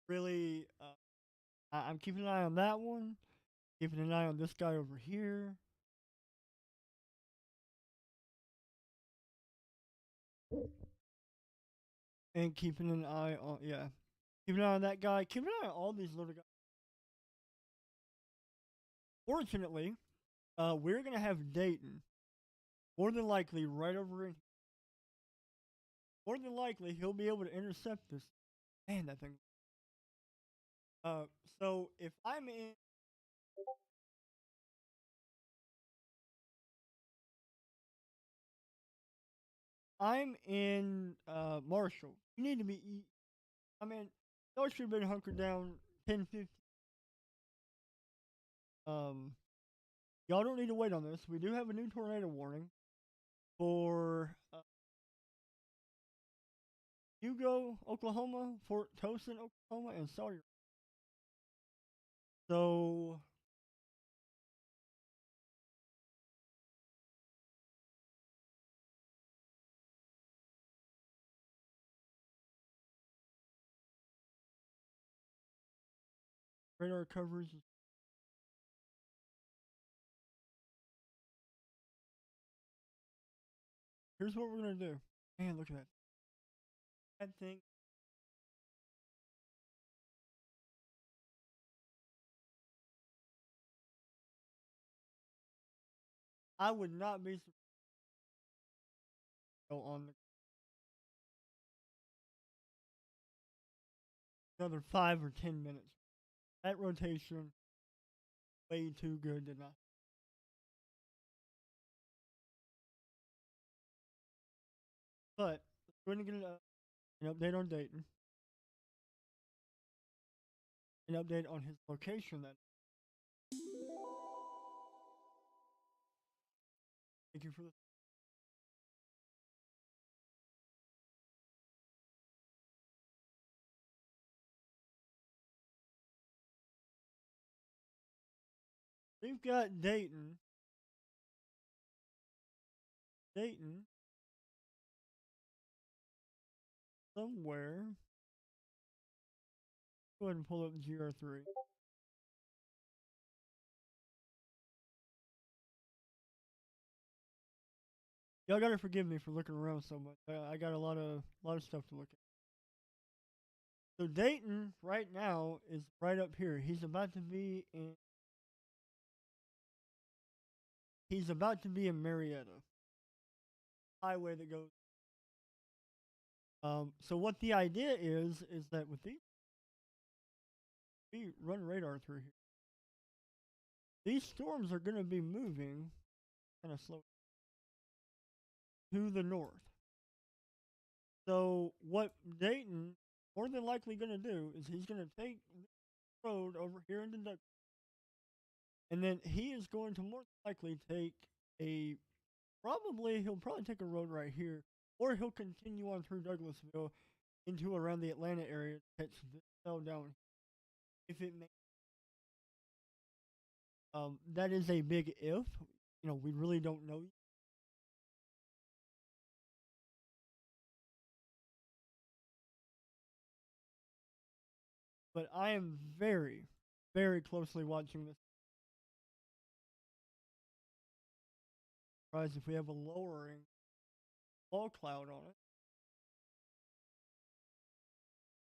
Really, I'm keeping an eye on that one. Keeping an eye on this guy over here. And keeping an eye on, yeah. Keeping an eye on that guy. Keeping an eye on all these little guys. Fortunately, we're going to have Dayton. More than likely, right over in. More than likely, he'll be able to intercept this. Man, that thing. So if I'm in. I'm in Marshall. You need to be. I mean, y'all should have been hunkered down 10-15. Y'all don't need to wait on this. We do have a new tornado warning for Hugo, Oklahoma, Fort Towson, Oklahoma, and Sawyer. So radar coverage. Here's what we're gonna do. Man, look at that. That thing. I would not be surprised on another 5 or 10 minutes. That rotation, way too good to not. But we're gonna get an update on Dayton. An update on his location. That. Thank you for the. We've got Dayton. Dayton. Somewhere. Go ahead and pull up GR3. Y'all gotta forgive me for looking around so much. I got a lot of stuff to look at. So Dayton right now is right up here. He's about to be in. He's about to be in Marietta. Highway that goes. So what the idea is that with these, we run radar through here. These storms are gonna be moving kind of slow to the north. So what Dayton more than likely gonna do is he's gonna take the road over here into Douglas, and then he is going to more than likely take a he'll probably take a road right here, or he'll continue on through Douglasville into around the Atlanta area to catch this cell down. If it may, that is a big if. You know, we really don't know. But I am very, very closely watching this. Surprised if we have a lowering fall cloud on it.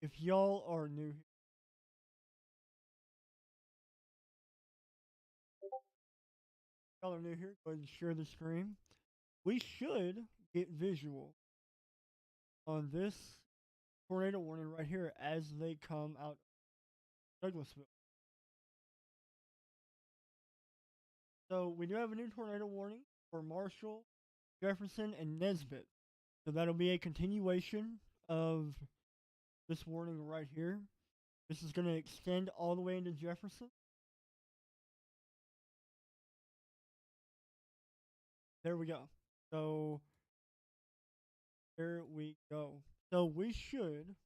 If y'all are new here, go ahead and share the screen. We should get visual on this tornado warning right here as they come out of Douglasville. So we do have a new tornado warning for Marshall, Jefferson, and Nesbitt. So that'll be a continuation of this warning right here. This is going to extend all the way into Jefferson. There we go. So there we go. So we should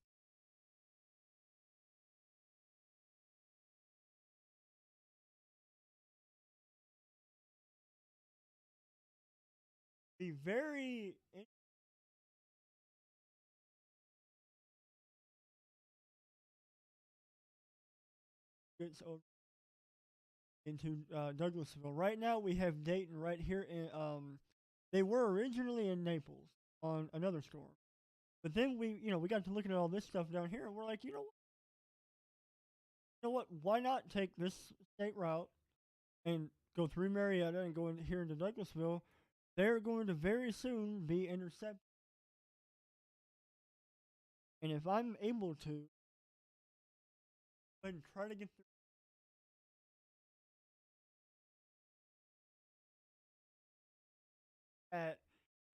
be very gets over into Douglasville. Right now we have Dayton right here in they were originally in Naples. on another storm. But then we got to looking at all this stuff down here, and we're like, you know what? Why not take this state route and go through Marietta and go in here into Douglasville? They're going to very soon be intercepted. And if I'm able to, go ahead and try to get through.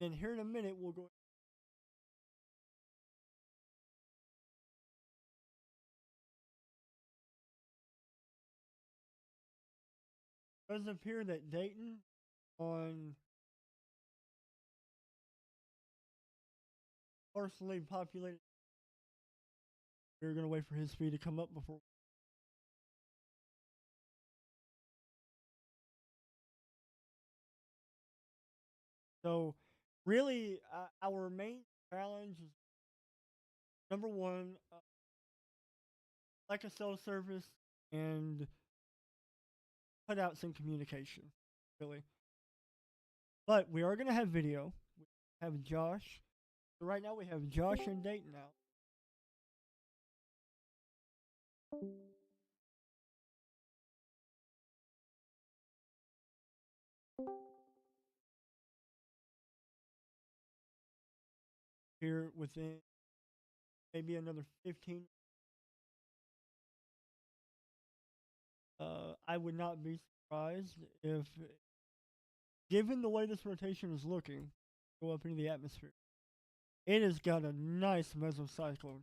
Then here in a minute, we'll go. It does appear that Dayton on sparsely populated. We're going to wait for his speed to come up before. So, really, our main challenge is number one, like a cell service and cut out some communication, really. But we are going to have video. We have Josh. So right now we have Josh and Dayton out. Here within maybe another 15. I would not be surprised if, given the way this rotation is looking, go up into the atmosphere. It has got a nice mesocyclone.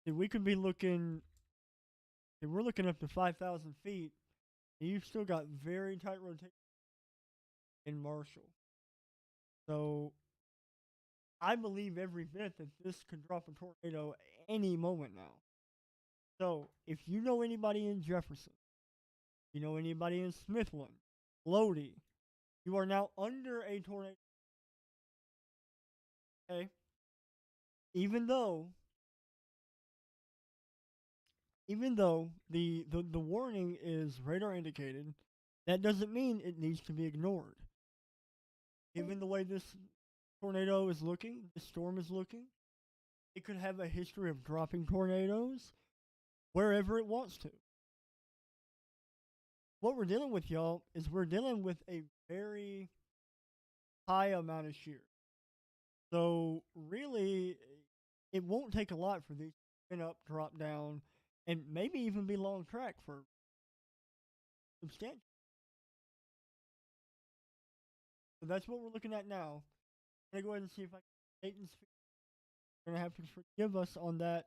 See, we could be looking. See, we're looking up to 5,000 feet, and you've still got very tight rotation in Marshall. So, I believe every bit that this could drop a tornado any moment now. So, if you know anybody in Jefferson, you know anybody in Smithland, Lodi, you are now under a tornado. Okay? Even though the warning is radar indicated, that doesn't mean it needs to be ignored. Given the way this tornado is looking, this storm is looking, it could have a history of dropping tornadoes wherever it wants to. What we're dealing with, y'all, is we're dealing with a very high amount of shear. So really, it won't take a lot for these to spin up, drop down, and maybe even be long track for substantial. So that's what we're looking at now. I'm gonna go ahead and see if I can Dayton's. Gonna have to forgive us on that.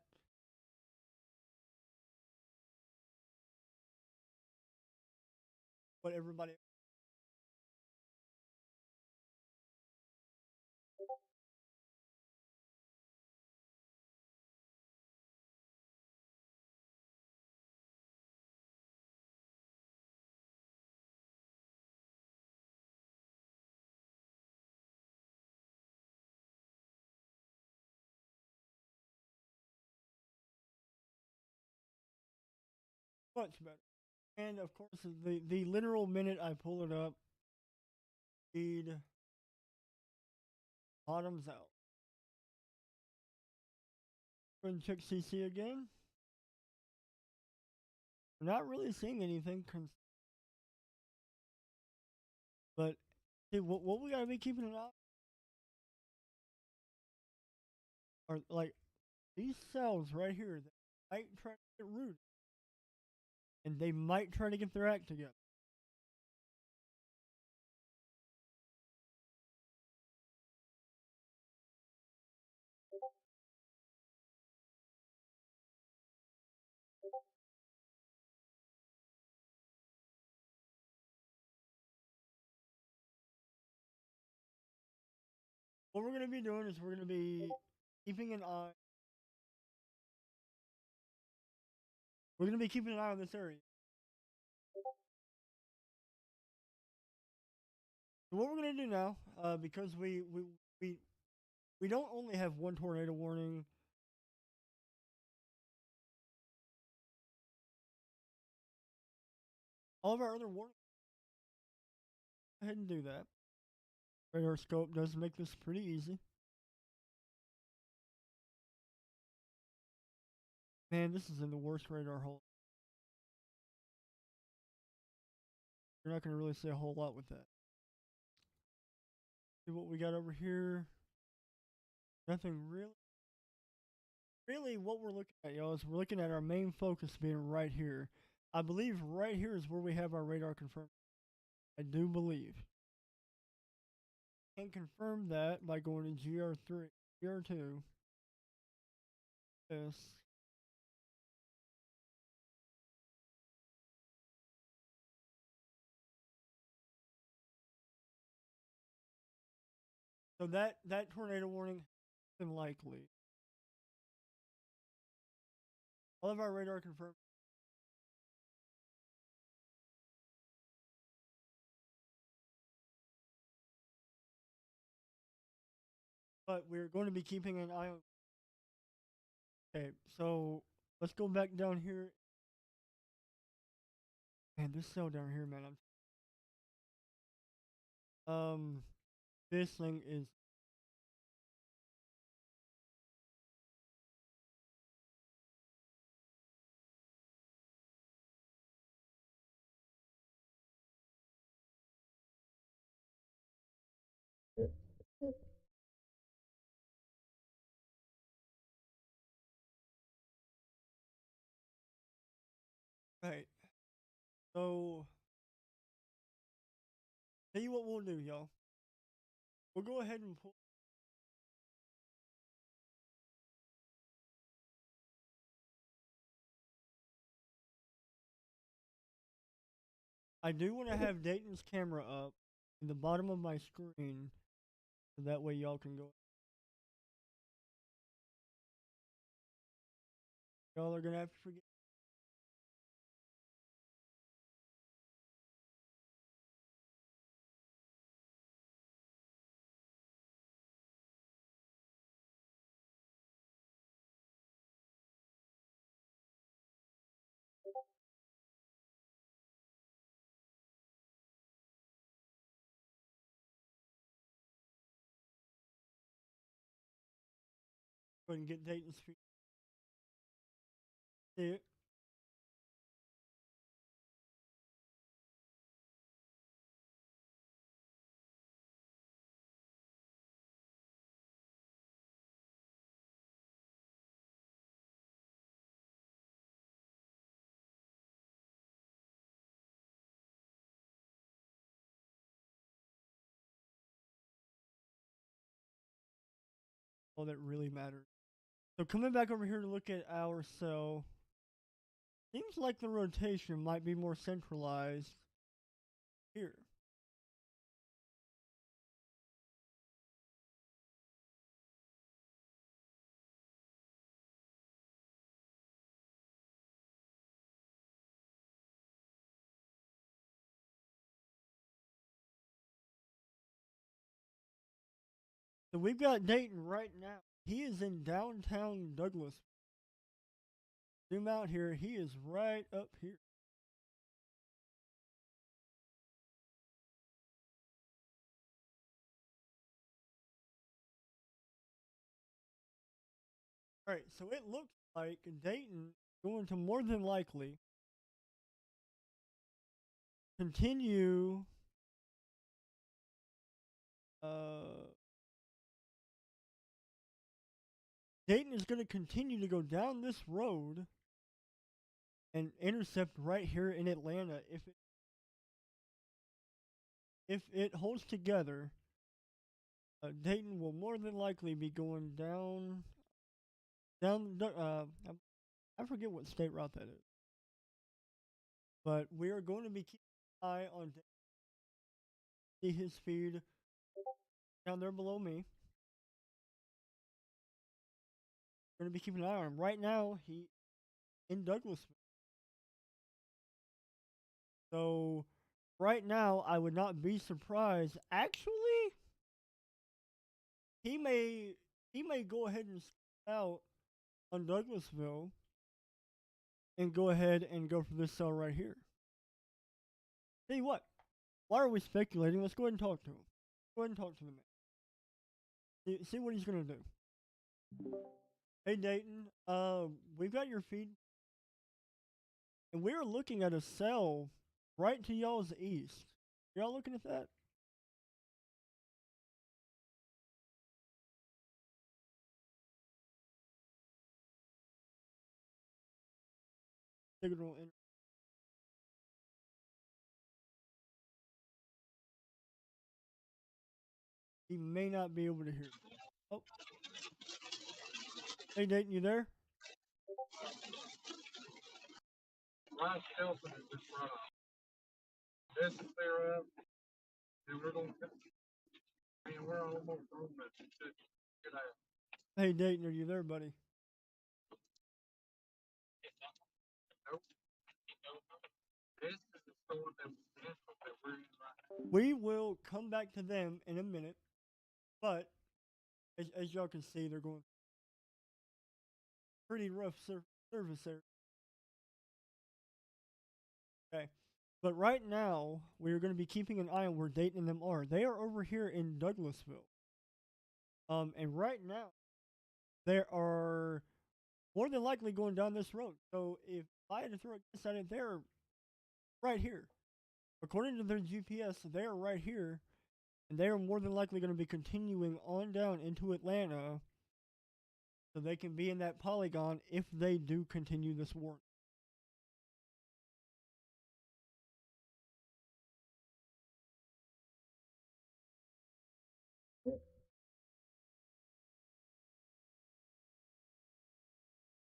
But everybody. Much better. And of course, the literal minute I pull it up, feed bottoms out. Go ahead and check CC again. We're not really seeing anything. But see, what we gotta be keeping an eye are like these cells right here that might try to get rooted, and they might try to get their act together. What we're gonna be doing is we're gonna be keeping an eye. We're gonna be keeping an eye on this area. So what we're gonna do now, because we don't only have one tornado warning. All of our other warnings. Go ahead and do that. Radar scope does make this pretty easy. Man, this is in the worst radar hole. You're not going to really see a whole lot with that. See what we got over here. Nothing really. Really, what we're looking at, y'all, is we're looking at our main focus being right here. I believe right here is where we have our radar confirmed. I do believe. Can confirm that by going to GR3, GR2. Yes. So that tornado warning is likely. All of our radar confirmed. But we're going to be keeping an eye on. Okay, so let's go back down here. Man, this cell down here, man. This thing is. Right. So, tell you what we'll do, y'all. We'll go ahead and pull. I do want to have Dayton's camera up in the bottom of my screen, so that way y'all can go. Y'all are gonna have to forget. Go ahead and get Dayton's feet. See it. All that really matters. So coming back over here to look at our cell, seems like the rotation might be more centralized here. So we've got Dayton right now. He is in downtown Douglas. Zoom out here. He is right up here. Alright, so it looks like Dayton going to more than likely continue Dayton is going to continue to go down this road and intercept right here in Atlanta if it holds together. Dayton will more than likely be going down I forget what state route that is. But we are going to be keeping an eye on Dayton. See his speed down there below me. We're going to be keeping an eye on him. Right now, he in Douglas. So right now, I would not be surprised. Actually, he may go ahead and out on Douglasville and go ahead and go for this cell right here. Tell you what, why are we speculating? Let's go ahead and talk to him. Go ahead and talk to the man. See what he's gonna do. Hey Dayton, we've got your feed, and we're looking at a cell right to y'all's east. Y'all looking at that? Signal in. He may not be able to hear. Oh, hey Dayton, you there? My Shelton is in front of this is clear up, and we're gonna, man, we're almost on this. Get out. Hey Dayton, are you there, buddy? Nope. This is the store that we're in right now. We will come back to them in a minute, but as y'all can see, they're going pretty rough service there. Okay, but right now we're going to be keeping an eye on where Dayton and them are. They are over here in Douglasville. And right now they are more than likely going down this road. So if I had to throw a guess at it, they're right here. According to their GPS, they are right here, and they are more than likely going to be continuing on down into Atlanta so they can be in that polygon if they do continue this war.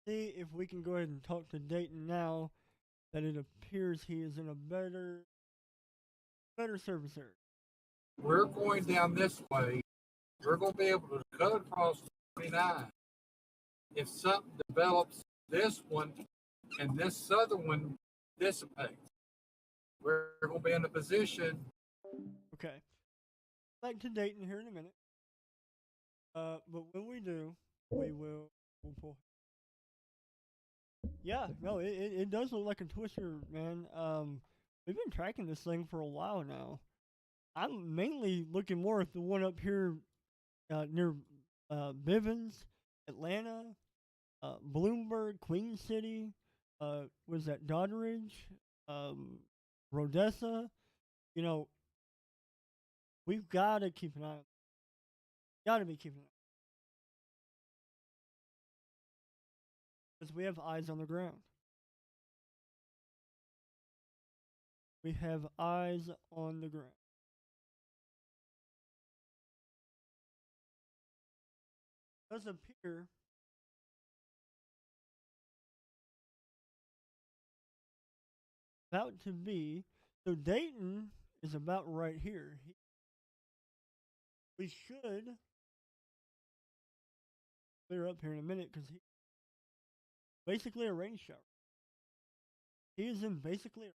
See if we can go ahead and talk to Dayton now that it appears he is in a better service area. We're going down this way. You're gonna be able to cut across 29. If something develops this one and this other one dissipates, we're gonna be in a position. Okay. Back to Dayton here in a minute. But when we do, we'll pull. Yeah, no, it does look like a twister, man. We've been tracking this thing for a while now. I'm mainly looking more at the one up here near Bivens, Atlanta, Bloomberg, Queen City, was that Doddridge, Rodessa. You know, we've got to keep an eye on. Got to be keeping an eye. Because we have eyes on the ground. We have eyes on the ground. It does appear about to be. So Dayton is about right here. We should clear up here in a minute because he basically a rain shower. He is in basically.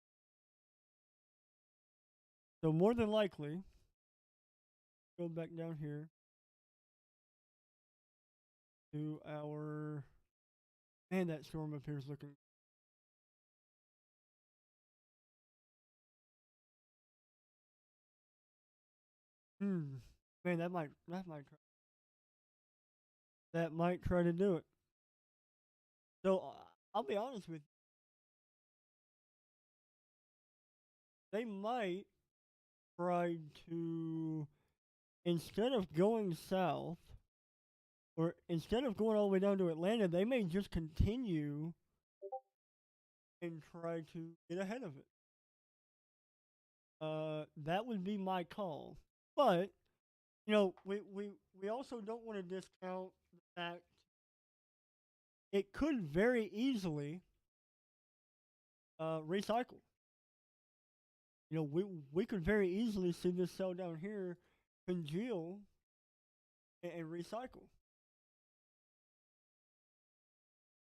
So more than likely, go back down here to our. Man, that storm up here is looking. Man, that might try to do it. So I'll be honest with you. They might try to, instead of going south, or instead of going all the way down to Atlanta, they may just continue and try to get ahead of it. That would be my call. But, you know, we also don't want to discount the fact it could very easily recycle. You know, we could very easily see this cell down here congeal and recycle.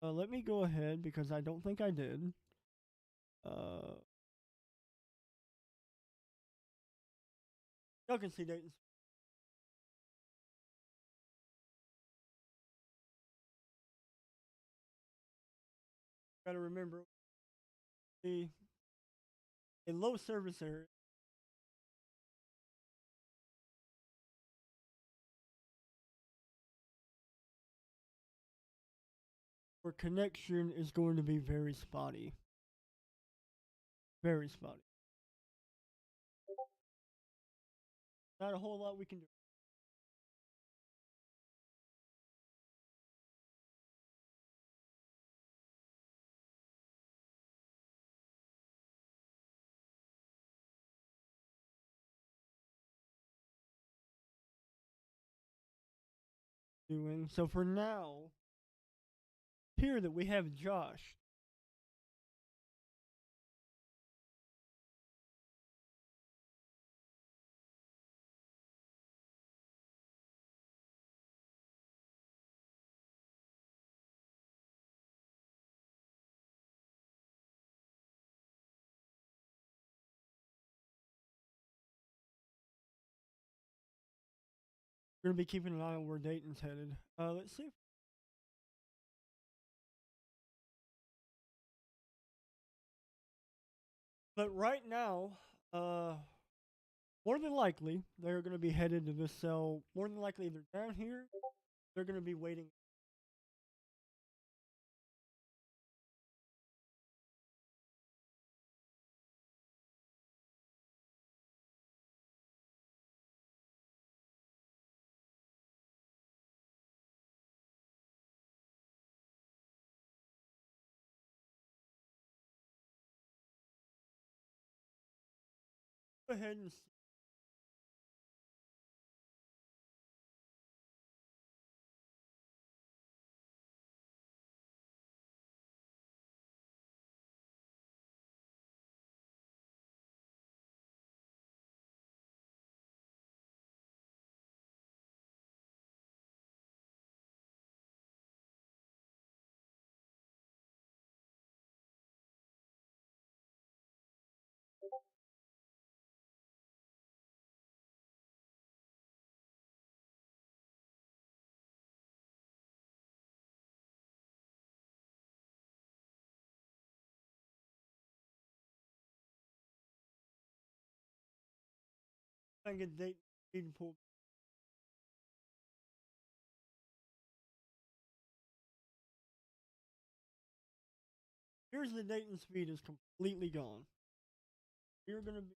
Let me go ahead because I don't think I did. Y'all can see Dayton's. Gotta remember, the a low service area Our connection is going to be very spotty. Very spotty. Not a whole lot we can do. Doing so for now. Here that we have Josh. We're gonna be keeping an eye on where Dayton's headed. Let's see. But right now, more than likely, they're gonna be headed to this cell. More than likely, they're down here. They're gonna be waiting. Go ahead and. Try and get Dayton pulled. Here's the Dayton speed is completely gone. You're gonna be.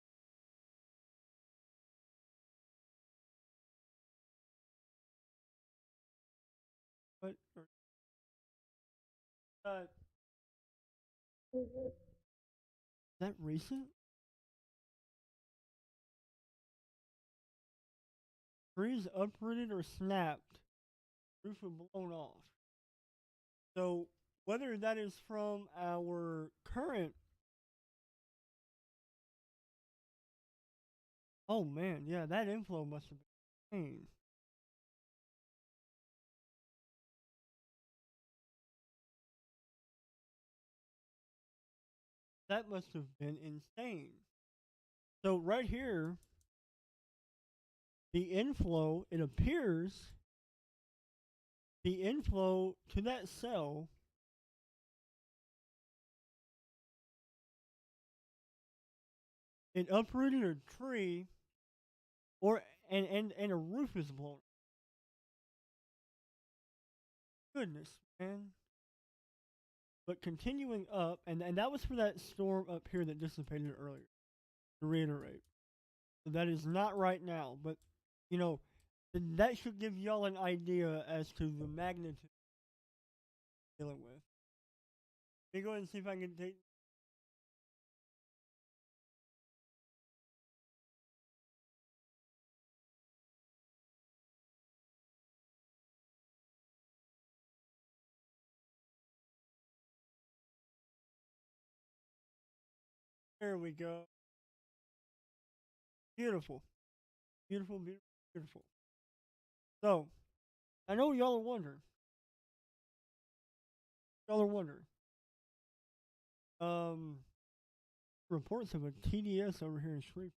What? Is that recent? Trees uprooted or snapped. Roof blown off. So whether that is from our current. Oh man, yeah, that inflow must have been insane. That must have been insane. So right here, the inflow, it appears the inflow to that cell it uprooted a tree or and a roof is blown. Goodness, man. But continuing up, and that was for that storm up here that dissipated earlier. To reiterate. So that is not right now, but you know, that should give y'all an idea as to the magnitude dealing with. Let me go ahead and see if I can take. There we go. Beautiful. Beautiful, beautiful, beautiful. So, I know y'all are wondering. Y'all are wondering. Reports of a TDS over here in Shreveport.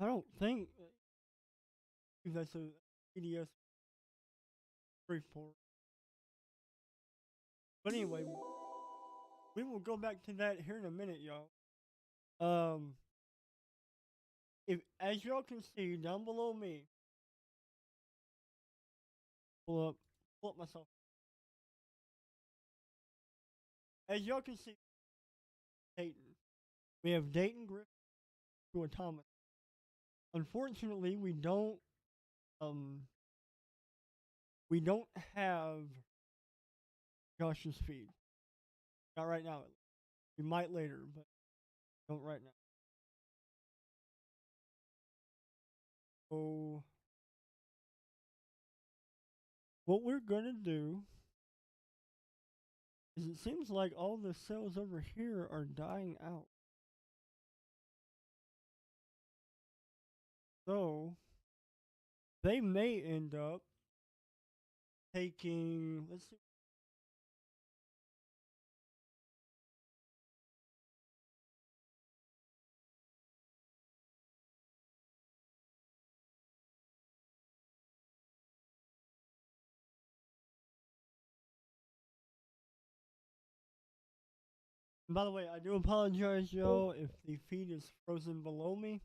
I don't think believe that's a PDS 3-4. But anyway, we will go back to that here in a minute, y'all. If as y'all can see down below me, pull up myself. As y'all can see, Dayton. We have Dayton Griffin to Atomic. Unfortunately, we don't have Josh's feed. Not right now. We might later, but don't right now. So what we're gonna do is it seems like all the cells over here are dying out. So they may end up taking, let's see. By the way, I do apologize, y'all, if the feed is frozen below me.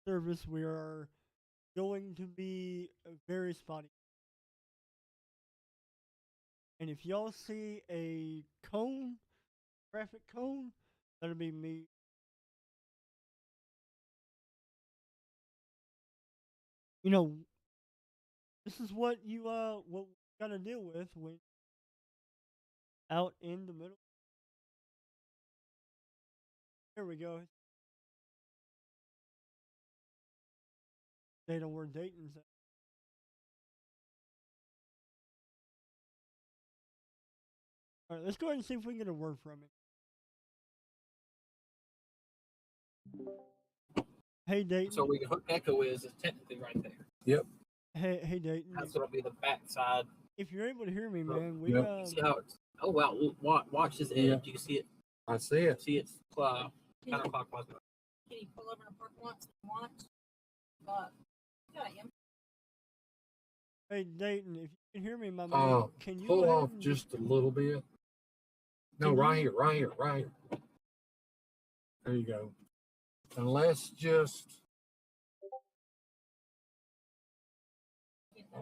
Service, we are going to be very spotty. And if y'all see a cone, traffic cone, that'll be me. You know, this is what you what we gotta deal with when out in the middle. There we go. They know where Dayton's at. Alright, let's go ahead and see if we can get a word from it. Hey Dayton. So where your hook echo is technically right there. Hey Dayton. That's gonna be the back side. If you're able to hear me, Oh, man, we yep. You see how it's, oh wow, watch this edge. Yeah. You can see it. I see it. See it's counterclockwise. Can you pull over and park once and watch? But, yeah, yeah. Hey Dayton, if you can hear me, my man, can you Pull go ahead off and- just a little bit. No, Can right you- here, right here, right here. There you go. And let's just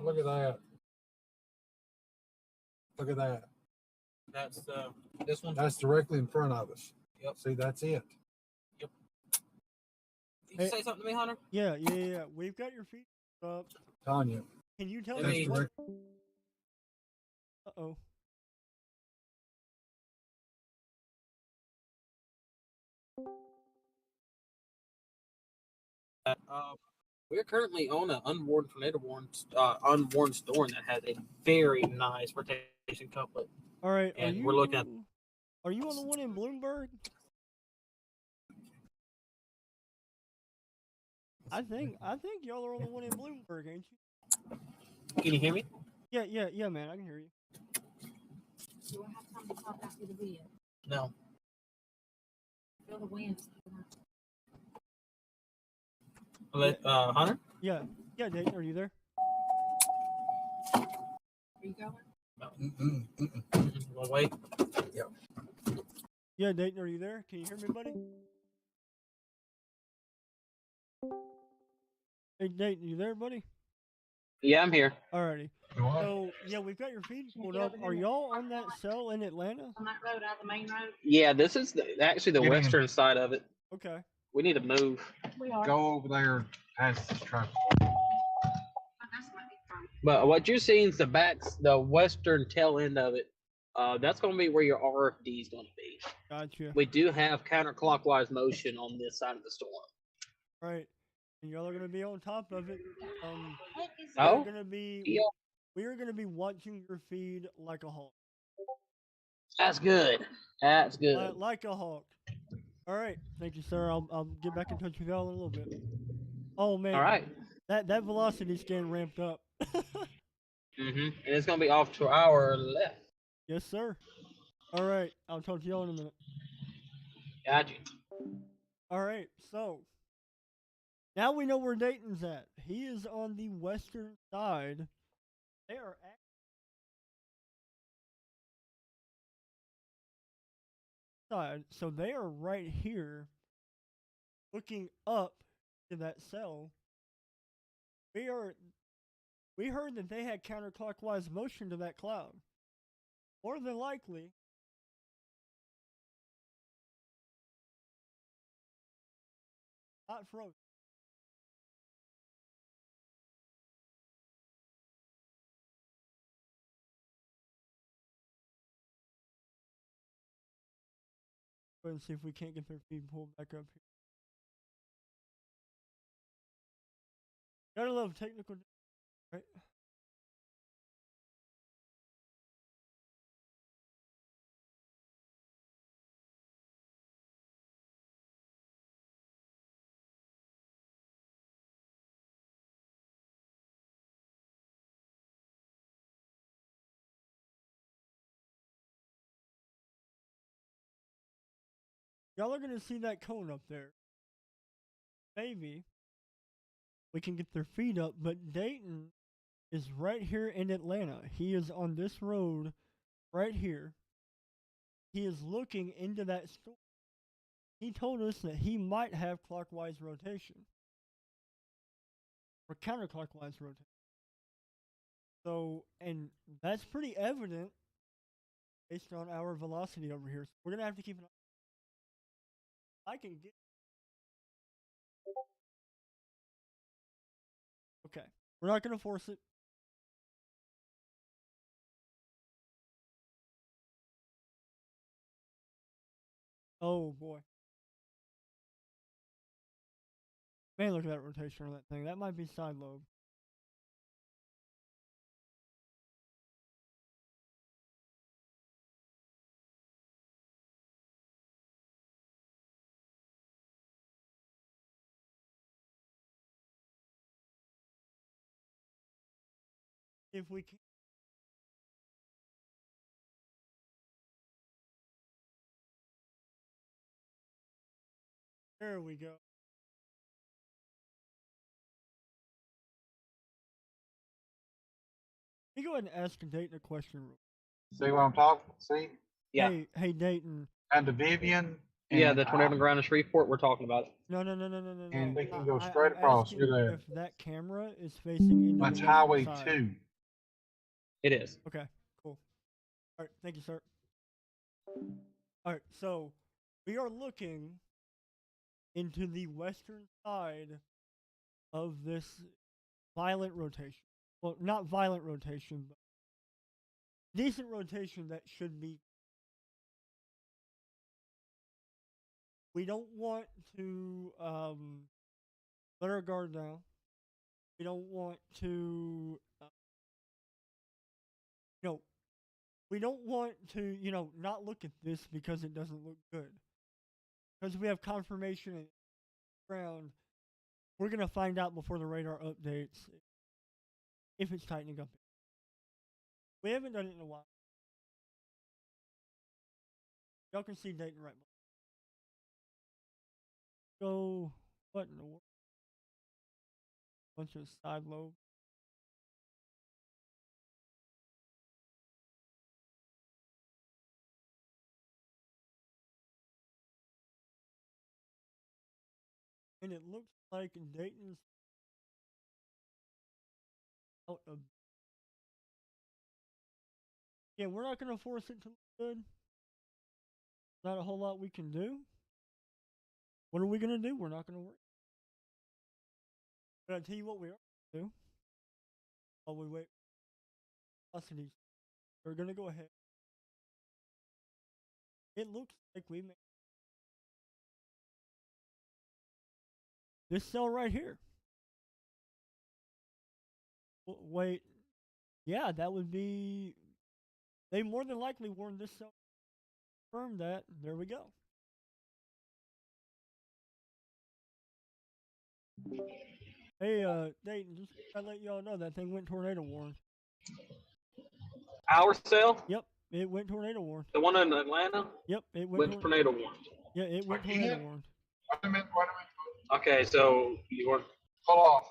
look at that. Look at that. That's this one. That's directly in front of us. Yep. See, that's it. You Hey. say something to me, Hunter? Yeah. We've got your feet up. Tanya, Can you tell Let me me- what? direct. Uh-oh. We're currently on an unworn unworn storm that has a very nice rotation couplet. All right. And we're looking at- Are you on the one in Bloomberg? I think y'all are on the one in Bloomberg, ain't you? Can you hear me? Yeah, man. I can hear you. Do I have time to talk after the video? No. Feel the wind. Hunter? Yeah, Dayton, are you there? Are you going? Mm-mm, mm-mm. Wanna wait. Yeah, Dayton, are you there? Can you hear me, buddy? Hey, Dayton, you there, buddy? Yeah, I'm here. Alrighty. Go on. So yeah, we've got your feed pulled up. Are y'all on that cell in Atlanta? On that road, out the main road? Yeah, this is actually the Get in. western side of it. Okay. We need to move. We are. Go over there and pass this truck. That's might be fine. But what you're seeing is the western tail end of it. That's going to be where your RFD is going to be. Gotcha. We do have counterclockwise motion on this side of the storm. Right. And y'all are gonna be on top of it. Heck is Oh. We're gonna be Yeah. we are gonna be watching your feed like a hawk. That's good. That's good. Like a hawk. All right. Thank you, sir. I'll get back in touch with y'all in a little bit. Oh man. All right. That velocity scan ramped up. And it's going to be off to our left. Yes, sir. All right. I'll talk to y'all in a minute. Gotcha. All right. So Now we know where Dayton's at. He is on the western side. They are at side, so they are right here, looking up to that cell. We heard that they had counterclockwise motion to that cloud. More than likely, not frozen. Go ahead and see if we can't get their feed pulled back up here. Gotta love technical, right? Y'all are gonna see that cone up there. Maybe we can get their feet up, but Dayton is right here in Atlanta. He is on this road right here. He is looking into that store. He told us that he might have clockwise rotation or counterclockwise rotation. So, and that's pretty evident based on our velocity over here. So we're gonna have to keep an eye. I can get. Okay, we're not gonna force it. Oh boy. Man, look at that rotation on that thing. That might be side lobe. If we can. There we go. Let me go ahead and ask Dayton a question. See what I'm talking? See? Yeah. Hey Dayton. And the Vivian. Yeah, and, the tornado ground in Shreveport we're talking about. No. And we can I- go I- straight I'm across. asking You're there. If that camera is facing into That's the Highway western side. 2. It is. Okay, cool. All right, thank you, sir. All right, so we are looking into the western side of this violent rotation. Well, not violent rotation, but decent rotation that should be. We don't want to let our guard down. We don't want to, we don't want to, not look at this because it doesn't look good. Because we have confirmation in the ground, we're going to find out before the radar updates if it's tightening up. We haven't done it in a while. Y'all can see Dayton right below. So, what in the world? Bunch of side lobe. And it looks like Dayton's out of. Yeah, we're not going to force it to look good. Not a whole lot we can do. What are we going to do? We're not going to worry. But I'll tell you what we are going to do. While we wait. Velocities. We're going to go ahead. It looks like we made this cell right here. Wait. Yeah, that would be. They more than likely warned this cell. Confirm that. There we go. Hey, Dayton, just to let y'all know that thing went tornado warned. Our cell, Yep, it went tornado warned. the one in Atlanta, Yep, it went went tornado warned. Yeah, it went Again? tornado warned. Wait a minute. Okay, so you want Pull off.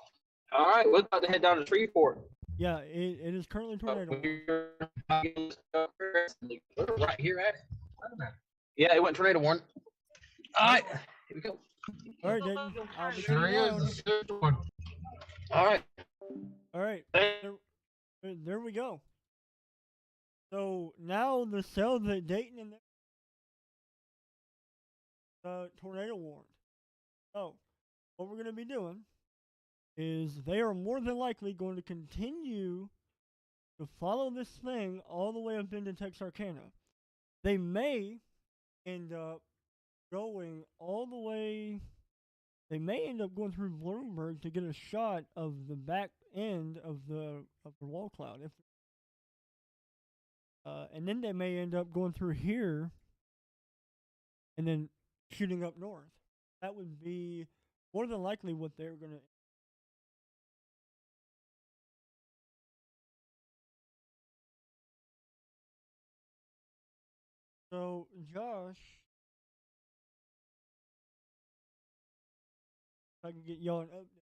all right? We're about to head down to Shreveport. Yeah, it is currently tornado warning. We're right here at it. Yeah, it went tornado warning. All right, here we go. All right, Dayton. I'll be Sure sitting down. is. The sixth one. All right. All right, there we go. So now the cells at Dayton and tornado warned. So what we're going to be doing is they are more than likely going to continue to follow this thing all the way up into Texarkana. They may end up going all the way. They may end up going through Bloomberg to get a shot of the back end of the wall cloud. And then they may end up going through here and then shooting up north. That would be more than likely what they're going to. So, Josh, if I can get y'all an update.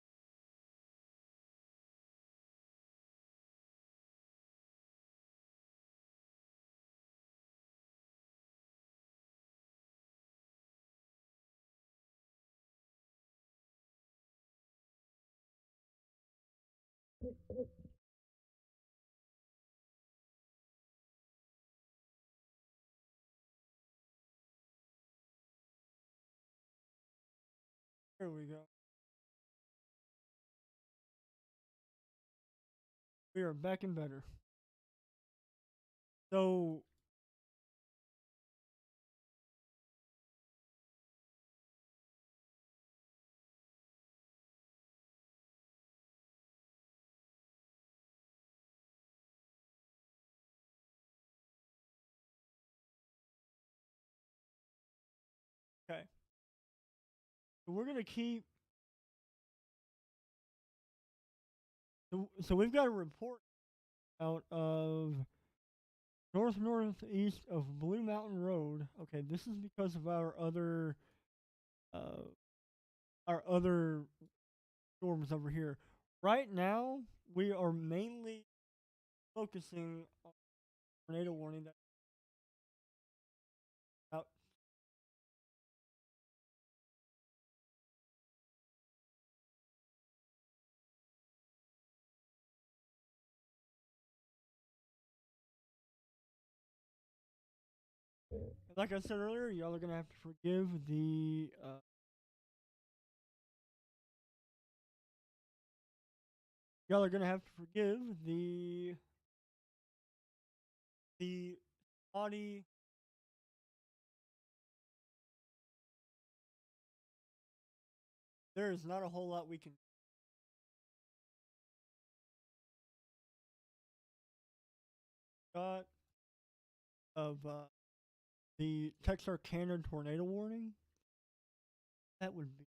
Here we go. We are back and better. So, okay. So we're going to keep. So we've got a report out of northeast of Blue Mountain Road. Okay, this is because of uh, our other storms over here. Right now, we are mainly focusing on tornado warning that out. Like I said earlier, y'all are gonna have to forgive the. Y'all are gonna have to forgive the spotty. There is not a whole lot we can. Got of the Texarkana tornado warning. That would be.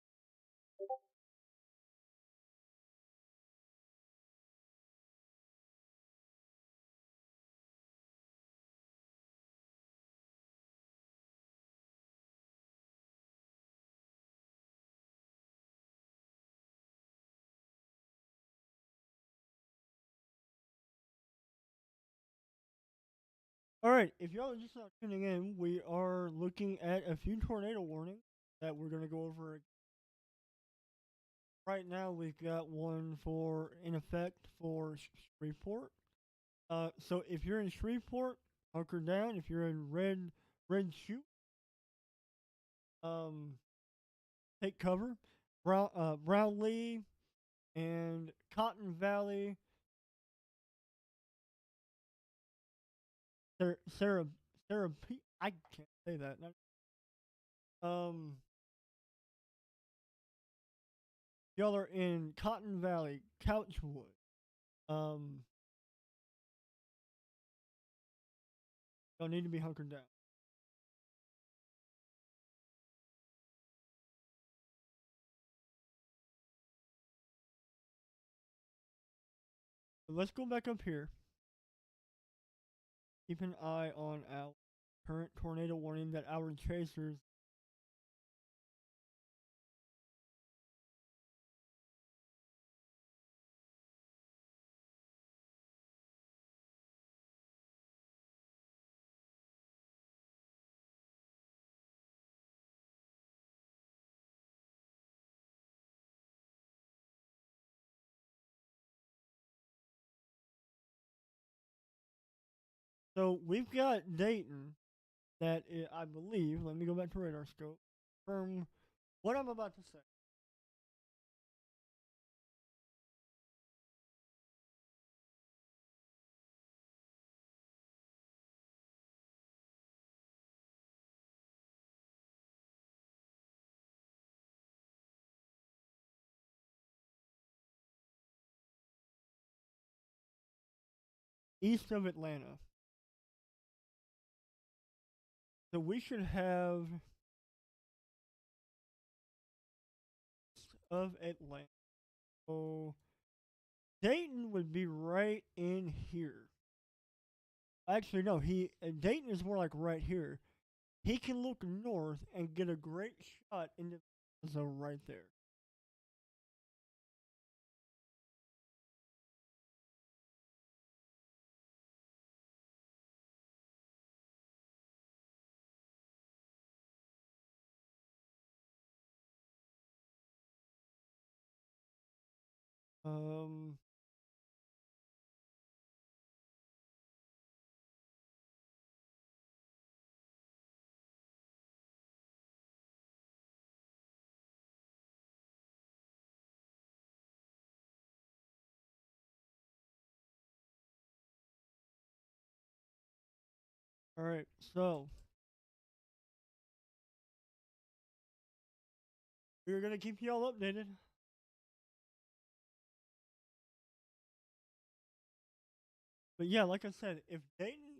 All right, if y'all are just not tuning in, we are looking at a few tornado warnings that we're gonna go over. Right now, we've got one in effect for Shreveport. So if you're in Shreveport, hunker down. If you're in Red Chute, take cover. Brownlee and Cotton Valley. Sarah P. I can't say that. Y'all are in Cotton Valley, Couchwood. Y'all need to be hunkered down. So let's go back up here. Keep an eye on our current tornado warning that our chasers So we've got Dayton that I believe, let me go back to radar scope, from what I'm about to say. East of Atlanta. So we should have east of Atlanta. So Dayton would be right in here. Actually, no. Dayton is more like right here. He can look north and get a great shot into the zone right there. Um, all right. So we're gonna keep you all updated. But yeah, like I said, if Dayton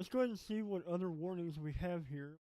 let's go ahead and see what other warnings we have here.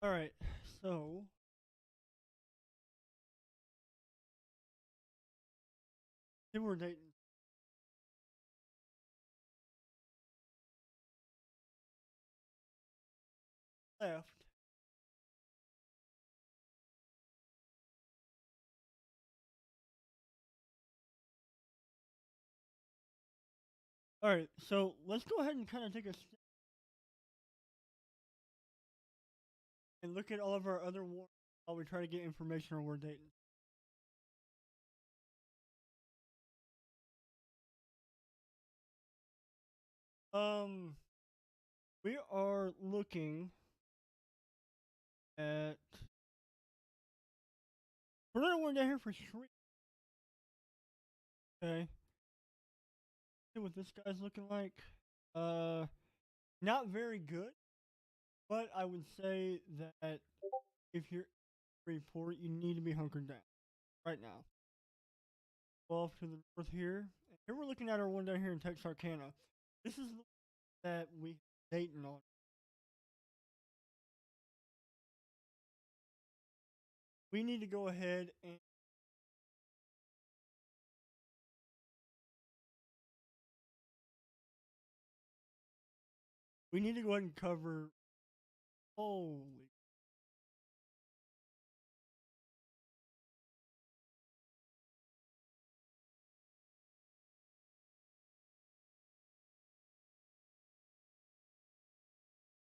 All right, so here we're dating. Left. All right, so let's go ahead and kind of take a step and look at all of our other wars while we try to get information on where Dayton. We are looking at. We're gonna one down here for Shriek. Okay. See what this guy's looking like. Not very good, but I would say that if you're report, you need to be hunkered down right now. Off to the north here. And here we're looking at our one down here in Texarkana. This is the one that we Dayton on. We need to go ahead and we need to go ahead and cover. Holy.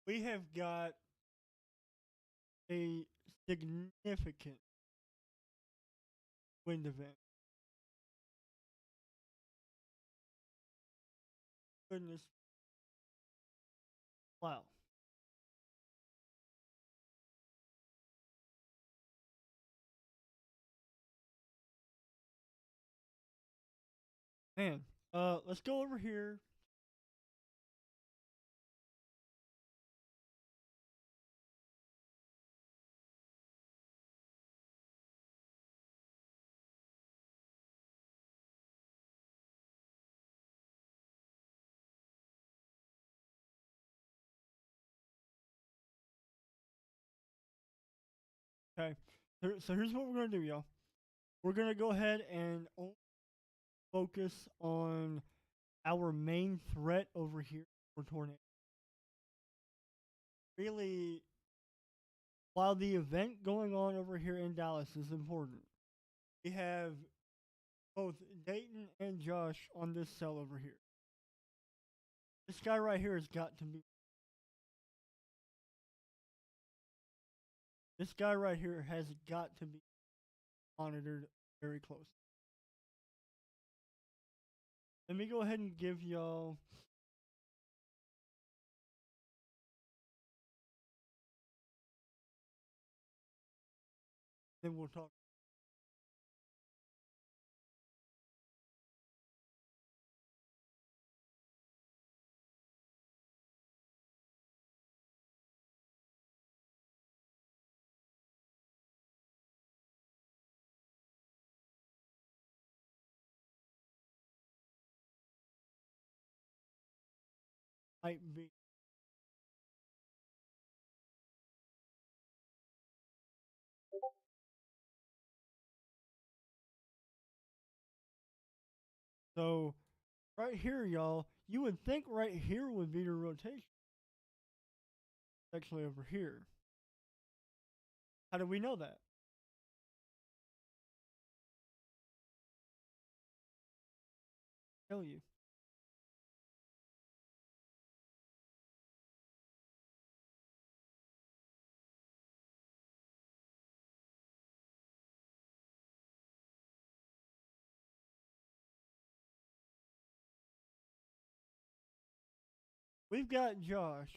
We have got a significant wind event. Goodness. Wow. Man. Let's go over here. Okay. So here's what we're gonna do, y'all. We're gonna go ahead and focus on our main threat over here for tornado. Really, while the event going on over here in Dallas is important, we have both Dayton and Josh on this cell over here. This guy right here has got to be. This guy right here has got to be monitored very close. Let me go ahead and give y'all. Then we'll talk. Might be. So, right here, y'all, you would think right here would be the rotation. It's actually over here. How do we know that? Tell you. We've got Josh.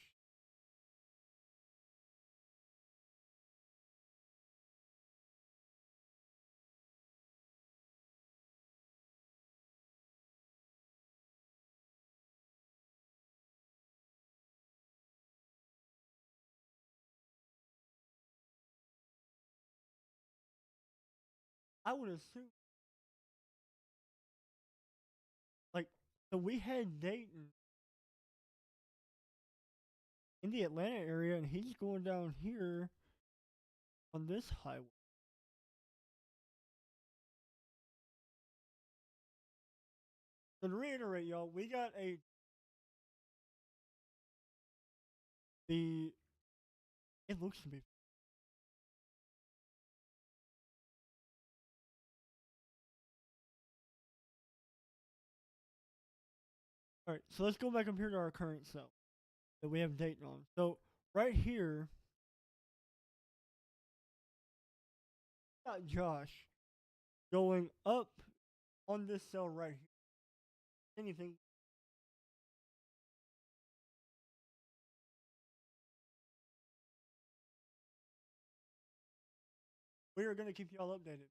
I would assume, like, so we had Dayton in the Atlanta area, and he's going down here on this highway. So to reiterate, y'all, we got it looks to be. Alright, so let's go back up here to our current cell that we have Dayton on. So right here, got Josh going up on this cell right here. Anything. We are going to keep y'all updated.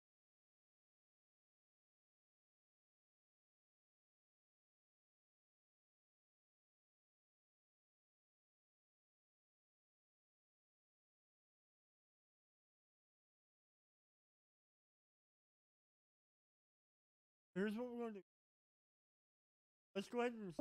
Here's what we're going to do. Let's go ahead and.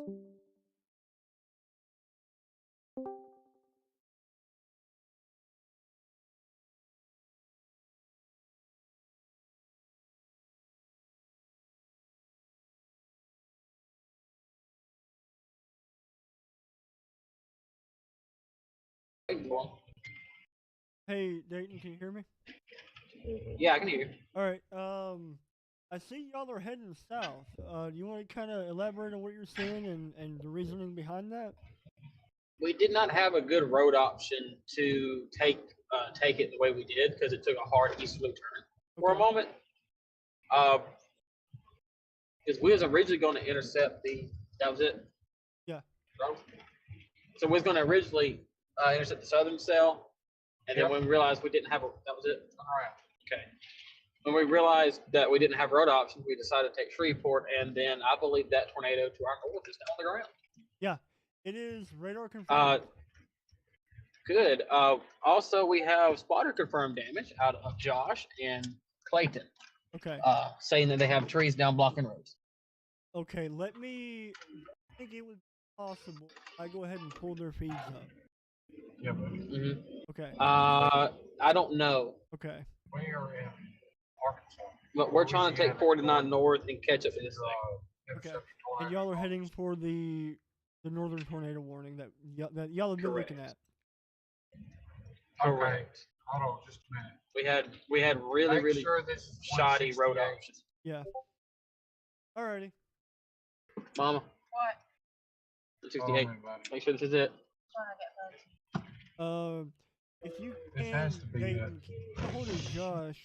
Hey, Dayton, can you hear me? Yeah, I can hear you. Alright, I see y'all are heading south. Do you want to kind of elaborate on what you're seeing and the reasoning behind that? We did not have a good road option to take it the way we did because it took a hard easterly turn for a Okay. moment. Because we was originally going to intercept that was it. Yeah. Road. So we was going to originally intercept the southern cell, and then Yep. when we realized we didn't have that was it. All right. Okay. When we realized that we didn't have road options, we decided to take Shreveport, and then I believe that tornado to our north is down on the ground. Yeah, it is radar Uh, confirmed. Good. Also, we have spotter confirmed damage out of Josh and Clayton, Okay. saying that they have trees down blocking roads. Okay, I think it would be possible I go ahead and pull their feeds up. Yeah, but hmm Okay. I don't know, Okay. we are in Arkansas. but we're trying to take Louisiana, 49 north and catch up to this thing. Okay. intercept And tornadoes y'all are on heading us. for the northern tornado warning that y'all have been looking Correct. at. Okay, Correct. hold on just a minute. We had really Make really sure this is shoddy road 168. options. Yeah. Alrighty. Mama, What? Hold 68. on, everybody. Make sure this is it. Trying to get bugs. If you This can, has to be Dayton, can you get a hold of Josh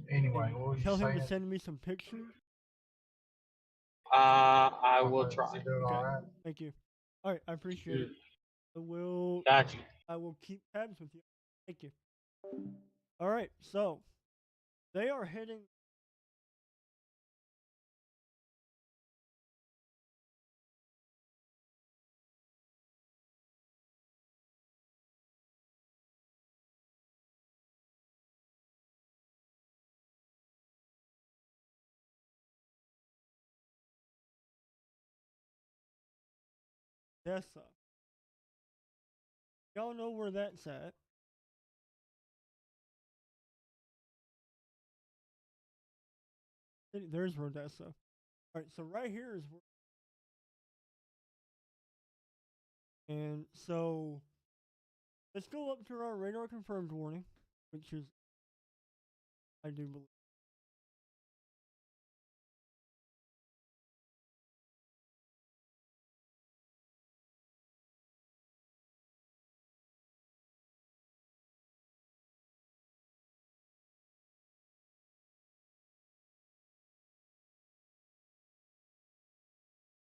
Anyway, and what was you tell him saying? to send me some pictures? I will Okay, try. is he doing Okay. all right? Thank you. Alright, I appreciate it. Got you. I will keep tabs with you. Thank you. Alright, so they are heading. Odessa. Y'all know where that's at. There's Rodessa. Alright, so right here is where. And so let's go up to our radar confirmed warning, which is, I do believe.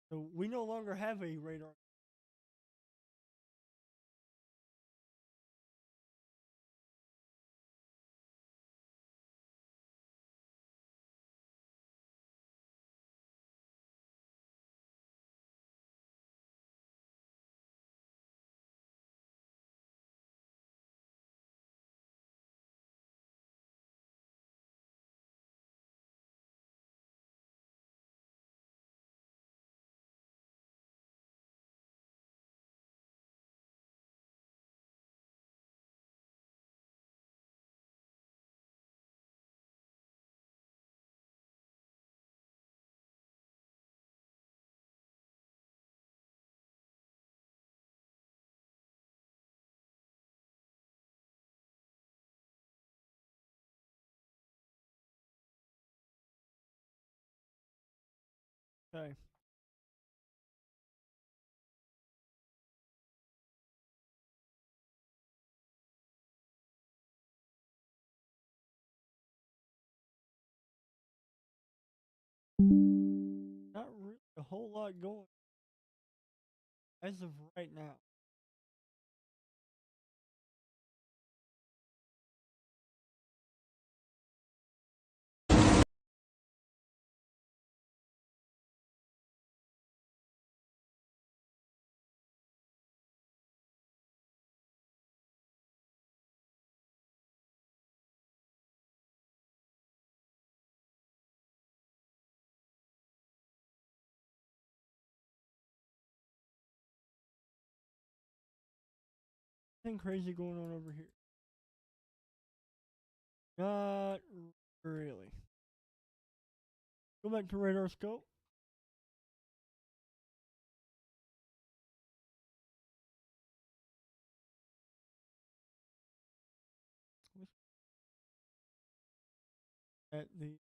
So we no longer have a radar. Okay. Not really a whole lot going as of right now. Nothing crazy going on over here. Not really. Go back to radar scope. At the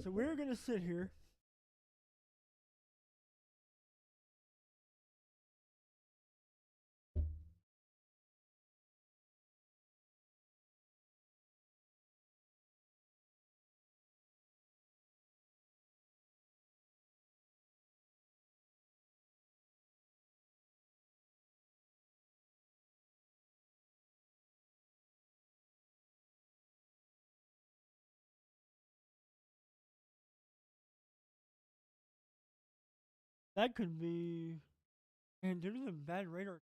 so we're gonna sit here. That could be. And due to the bad radar,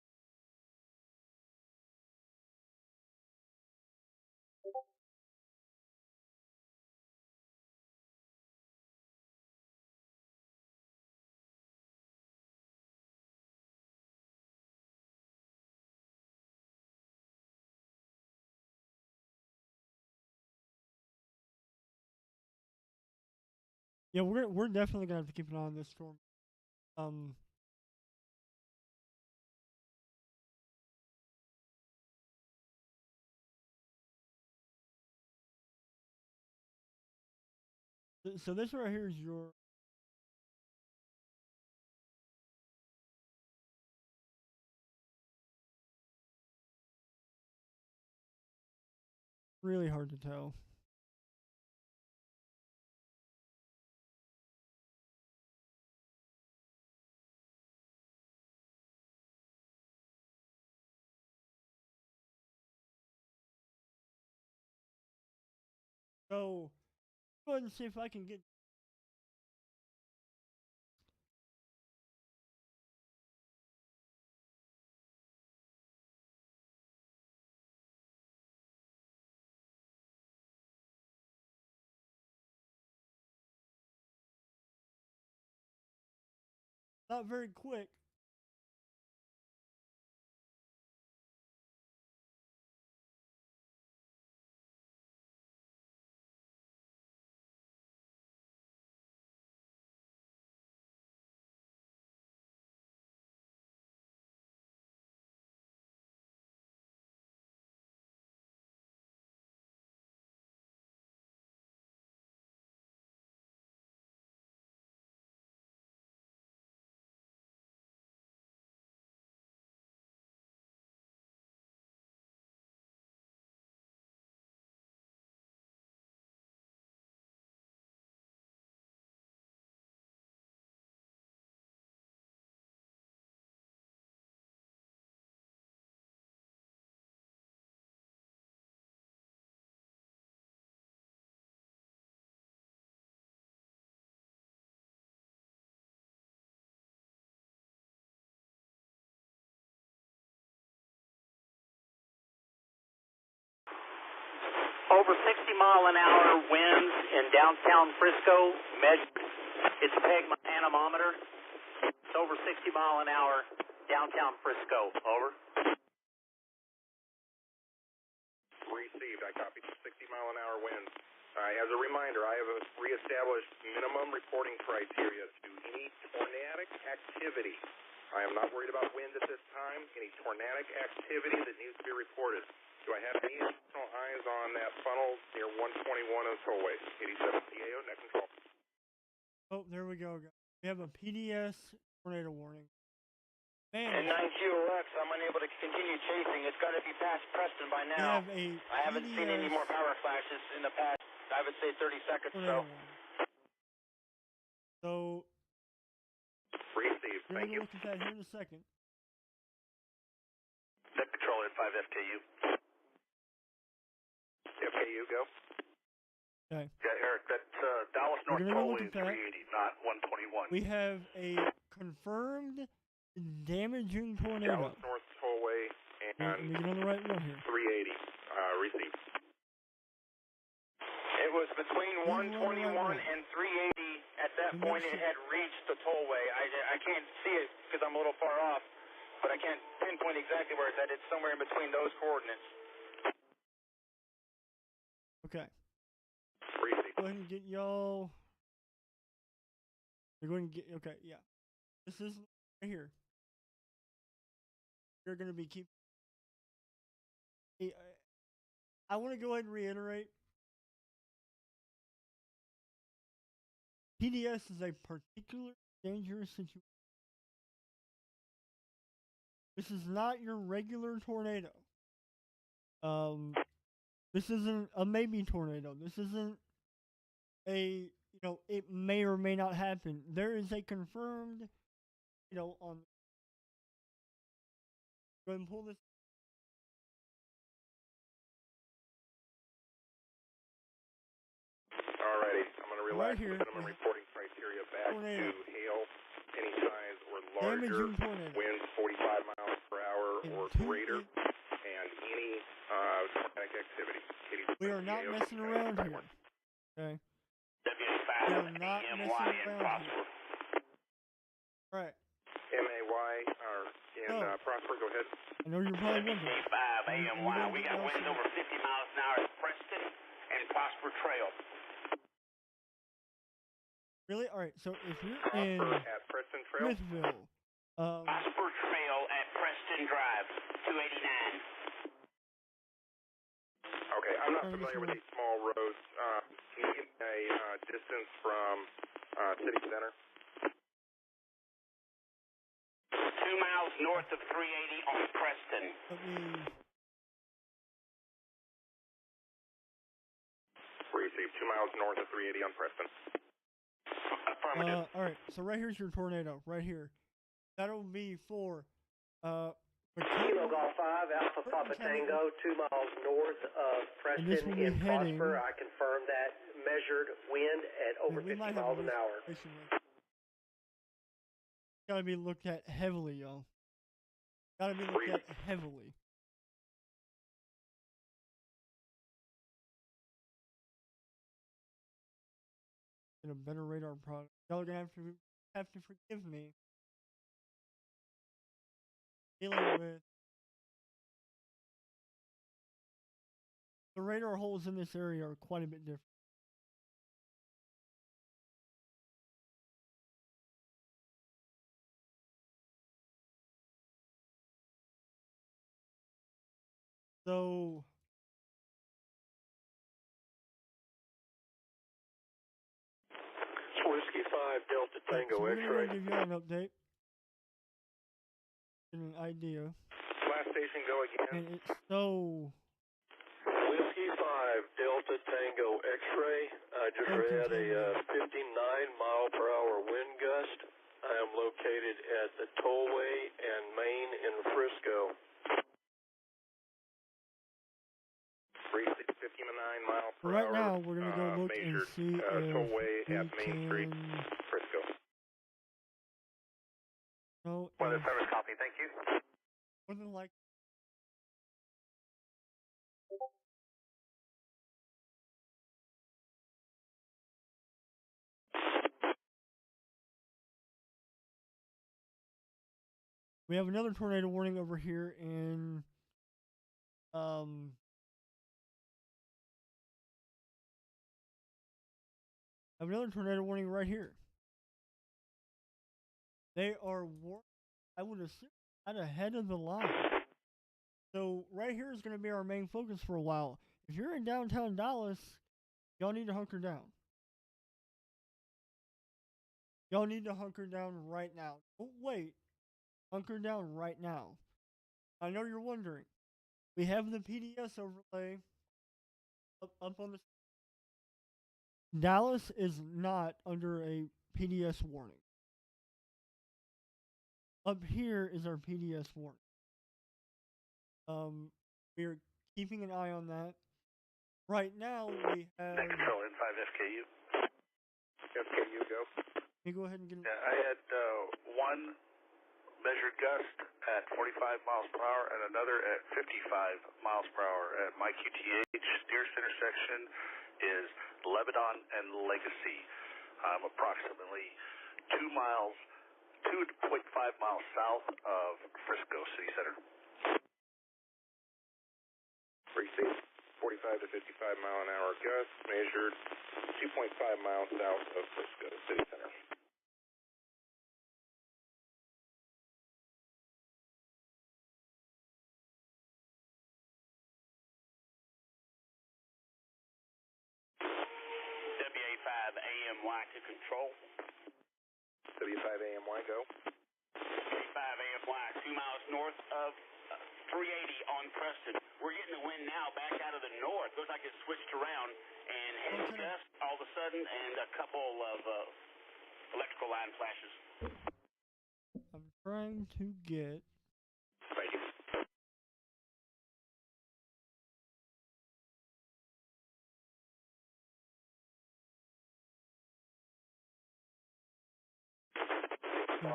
yeah, we're definitely gonna have to keep an eye on this storm. Um, so this right here is your. Really hard to tell. So go ahead and see if I can get. Not very quick. Over 60-mile-an-hour winds in downtown Frisco. Measured. It's peg my anemometer. It's over 60 mile an hour downtown Frisco. Over. Received. I copy. 60-mile-an-hour winds. As a reminder, I have reestablished minimum reporting criteria to any tornadic activity. I am not worried about wind at this time. Any tornadic activity that needs to be reported. Do I have any additional eyes on that funnel near 121 on Tollway? 87 CAO, net control. Oh, there we go, guys. We have a PDS tornado warning. Man, And 9QX, I'm unable to continue chasing. It's got to be past Preston by we now. have a I haven't seen any more power flashes in the past, I would say 30 seconds or tornado so. warning. So, Received. we're Thank going to you. look at that here in a second. Net control at 5 FKU. FKU, go. Okay. Yeah, Eric, that's Dallas We're North gonna go look Tollway at that. 380, not 121. We have a confirmed damaging tornado. Dallas North Tollway Let me and get on the right one here. 380. Received. It was between Where's the 121 one? and 380. At that Let me point, it see. had reached the tollway. I can't see it because I'm a little far off, but I can't pinpoint exactly where it's at. It's somewhere in between those coordinates. Okay. Received. Go ahead and get y'all. You're going to get. Okay, yeah. This is right here. You're going to be keep. I want to go ahead and reiterate. PDS is a particularly dangerous situation. This is not your regular tornado. This isn't a maybe tornado. This isn't a, it may or may not happen. There is a confirmed, on. Go ahead and pull this. Alrighty, I'm going to relax Right here the minimum is reporting criteria back tornado. to hail, any size or larger, Damaging tornado. winds 45 miles per hour In or 2 greater, e- and any tornadic activity. We are not CAO, messing around here. Okay? W5 We are not messing around here. Alright. MAY are in Oh. Prosper, go ahead. I know you're probably wondering. 5 AMY. We got winds over 50 miles an hour at Preston and Prosper Trail. Really? Alright, so if you're in Prosper at Preston Trail. Smithville, Prosper Trail at Preston Drive, 289. Okay, I'm not Trying to get familiar with some- these small roads. Can you give me a distance from city center? 2 miles north of 380 on Preston. let me. Received 2 miles north of 380 on Preston. Affirmative. Alright, so right here's your tornado. Right here. That'll be for. Kilo Golf 5, Alpha Curtin Papa County- Tango, 2 miles north of And this will Preston be in heading- Prosper. I confirm that measured wind at over we 50 might have miles a an hour. situation where- Gotta be looked at heavily, y'all. Gotta be looked at heavily. Get a better radar product. Y'all are gonna have to forgive me. Dealing with the radar holes in this area are quite a bit different. So Whiskey 5, Delta yeah, so we're gonna give y'all an update. Get an idea. Last station, go again. And it's so Whiskey 5, Delta Tango X-ray. I just Okay, read a Tango. 59 mile per hour wind gust. I am located at the Tollway and Main in Frisco. Received 59 mile per right hour. now we're gonna go look and measured, see if tollway we at Main Street, can. Frisco. No, Weather service copy, thank you. more than likely We have another tornado warning over here in I have another tornado warning right here. They are I would assume out ahead of the line. So right here is going to be our main focus for a while. If you're in downtown Dallas, y'all need to hunker down. Y'all need to hunker down right now. Don't wait. Hunker down right now. I know you're wondering. We have the PDS overlay up on the. Dallas is not under a PDS warning. Up here is our PDS warning. We're keeping an eye on that. Right now we have. Next control in 5 FKU. FKU, go. Let me go ahead and get. Yeah, I had one measured gust at 45 miles per hour and another at 55 miles per hour at my QTH. Nearest intersection is Lebanon and Legacy. I'm approximately 2.5 miles south of Frisco City Center. Receive 45 to 55 mile an hour gust measured 2.5 miles south of Frisco City Center. WA5AMY to control. W5AMY, go. WA5AMY, 2 miles north of 380 on Preston. We're getting the wind now back out of the north. Looks like it's switched around and heavy gust all of a sudden and a couple of electrical line flashes. I'm trying to get. Thank you.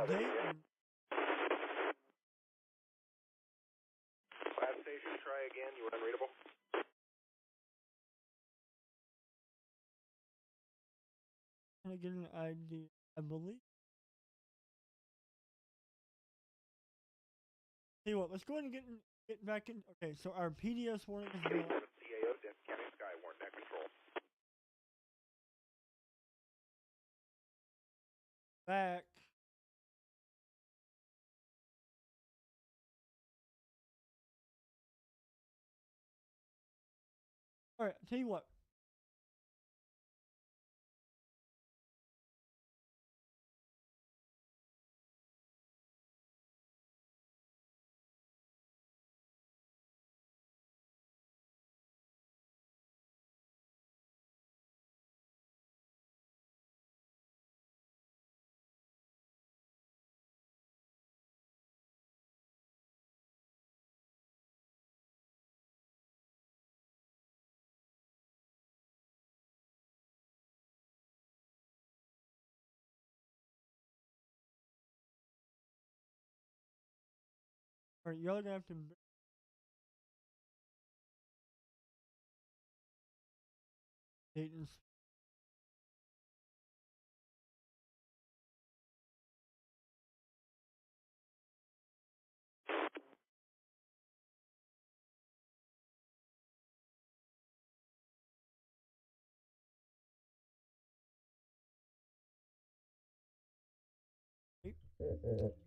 Dayton. Last station, try again. You were unreadable. Can I get an ID? I believe. Tell you what, let's go ahead and get back in. Okay, so our PDS warning is now CAO, Denton County Skywarn, net control. back. All right, tell you what. All right, y'all are gonna have to. Dayton's.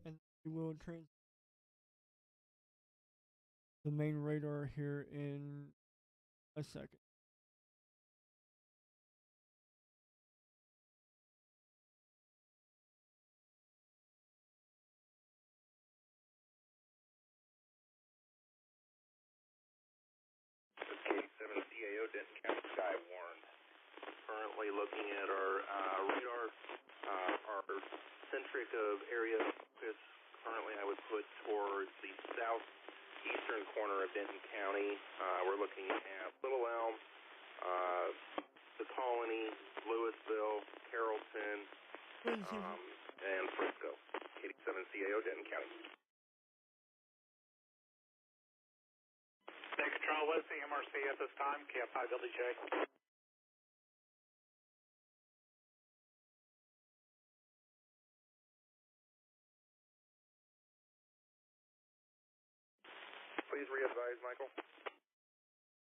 And we will train the main radar here in a second. K7 CAO, Denton County Skywarn. Currently looking at our radar, our centric of area focus. Currently, I would put towards the southeastern corner of Denton County. We're looking at Little Elm, the Colony, Louisville, Carrollton, and Frisco. 87 CAO, Denton County. Next control, what's the MRC at this time? KF5WJ. re-advise, Michael.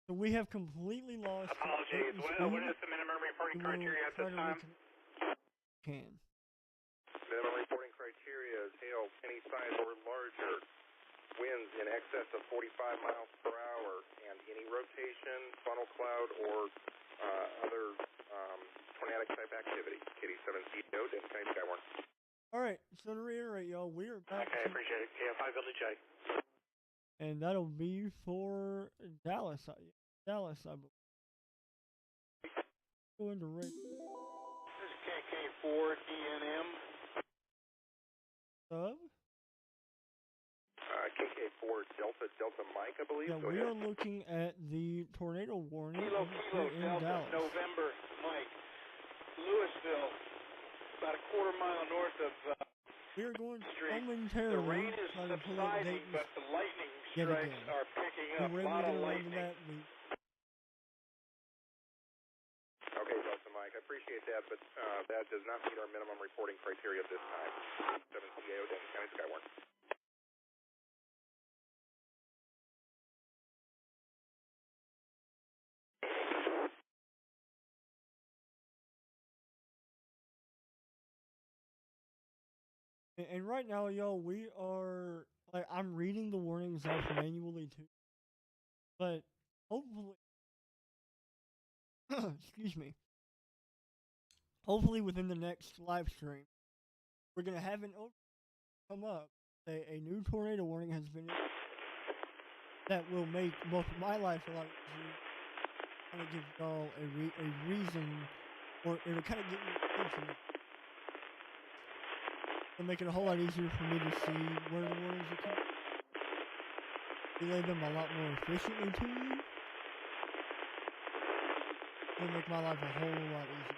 So we have completely lost. Apologies. What is the minimum reporting criteria at this time? Can. Minimum reporting criteria is hail any size or larger, winds in excess of 45 miles per hour, and any rotation, funnel cloud, or other tornadic type activity. Kitty 7CO, Denton County Skywarn. All right. So to reiterate, y'all, we are back. Okay, appreciate it. KF5 Village J. And that'll be for Dallas. Dallas, I believe. Go into rate. This is KK4 DNM. Sub. KK4 Delta Mike, I believe. Yeah, Go we ahead. are looking at the tornado warning Kilo here in Delta Dallas. November Mike. Louisville, about a quarter mile north of We are going to Street. The momentarily rain is try to pull up subsiding, Dayton's but the lightning yet strikes again. are picking We up. were A able to lot get of around to lightning. that. Okay, Delta Mike, I appreciate that, but that does not meet our minimum reporting criteria at this time. 7CO, Denton County Skywarn. And right now, y'all, we are like I'm reading the warnings off manually too, but hopefully, excuse me. Hopefully, within the next live stream, we're gonna have an come up. A new tornado warning has been that will make both my life a lot easier. Kind of give y'all a reason, or it'll kind of get your attention. It'll make it a whole lot easier for me to see where the warnings are coming. Relay them a lot more efficiently to you. It'll make my life a whole lot easier.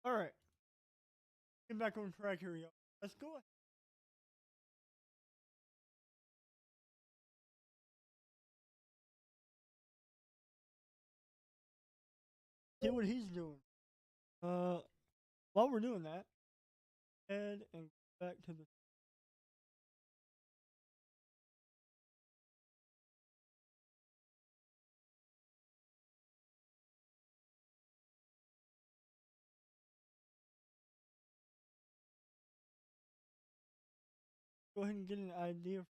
All right. Get back on track here, y'all. Let's go ahead. See what he's doing. While we're doing that, head and go back to the. Go ahead and get an idea.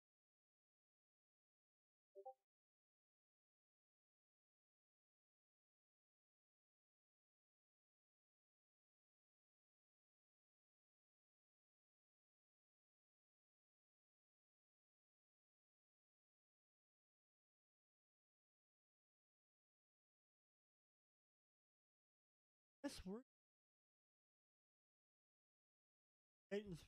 This work. Dayton's.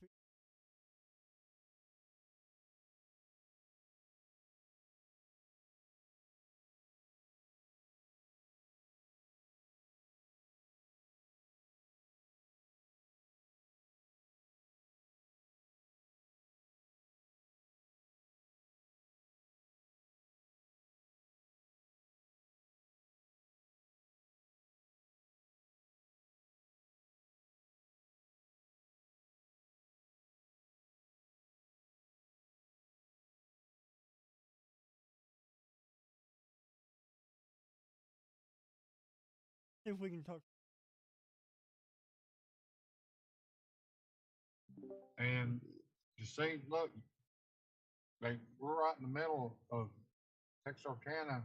See if we can talk. And you see, look, we're right in the middle of Texarkana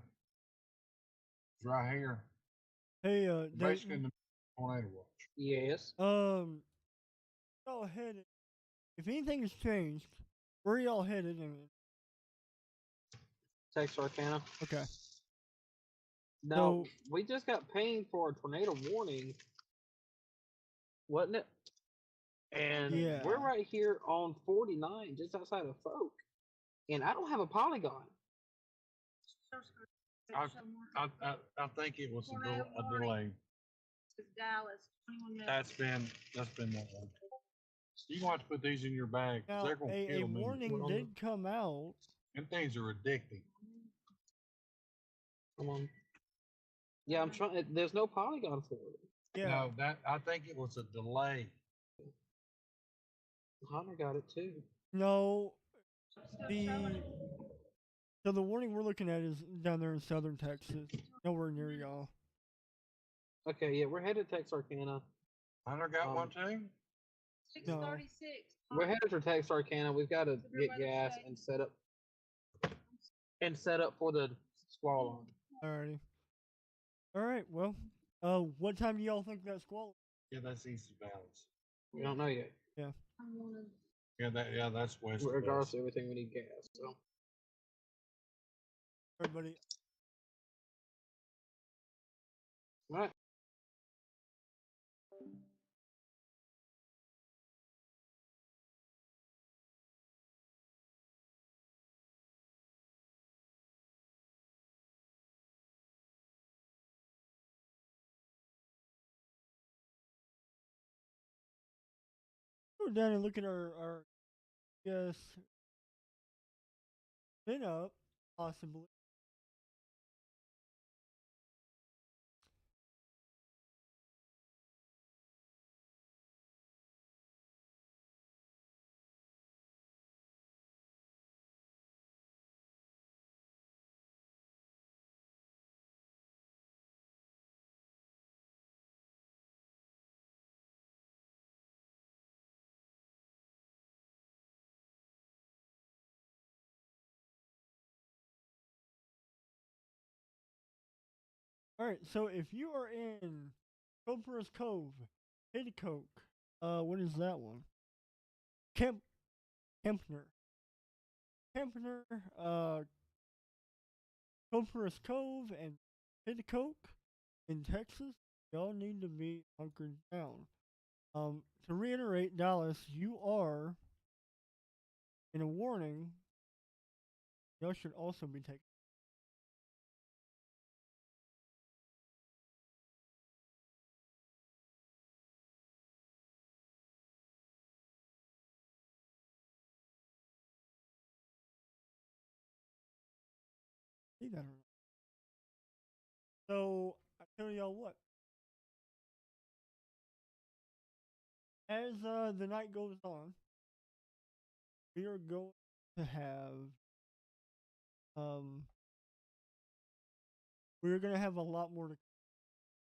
It's right here. Hey, Basically in the tornado watch. Yes. Go ahead. If anything has changed, where are y'all headed? Texarkana. Okay. No, So- we just got pinged for a tornado warning, wasn't it? And Yeah. we're right here on 49, just outside of Folk, and I don't have a polygon. I think it was Tornado a warning. delay. It's Dallas, 21 minutes. That's been that way. You want to put these in your bag. 'Cause Now, they're gonna a kill me. warning did come out. Them things are addicting. Come on. Yeah, I'm trying. There's no polygon for it. Yeah. No, I think it was a delay. Hunter got it too. No. Still showing it. So the warning we're looking at is down there in southern Texas, nowhere near y'all. Okay, yeah, we're headed to Texarkana. Hunter got one too? 6:36. We're headed for Texarkana. We've got to get gas and set up for the squall line. Alrighty. Alright, well, what time do y'all think that squall? Yeah, that's east of Dallas. We don't know yet. Yeah. Yeah, that's west. of Regardless us. of everything, we need gas. So Everybody. all right. Go down and look at our yes. Spin up, possibly. Alright, so if you are in Cobra's Cove, Hidcoke, what is that one? Kempner, Cobra's Cove, and Hidcoke in Texas, y'all need to be hunkered down. To reiterate, Dallas, you are in a warning. Y'all should also be taken. See that or not? So I tell y'all what. As the night goes on, we are going to have we're gonna have a lot more to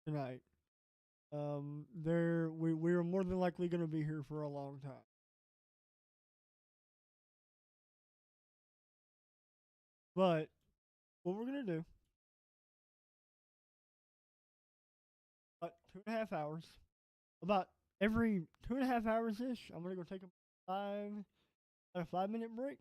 tonight. We're more than likely gonna be here for a long time. But what we're gonna do, about 2.5 hours, about every 2.5 hours ish, I'm gonna go take a 5-minute break.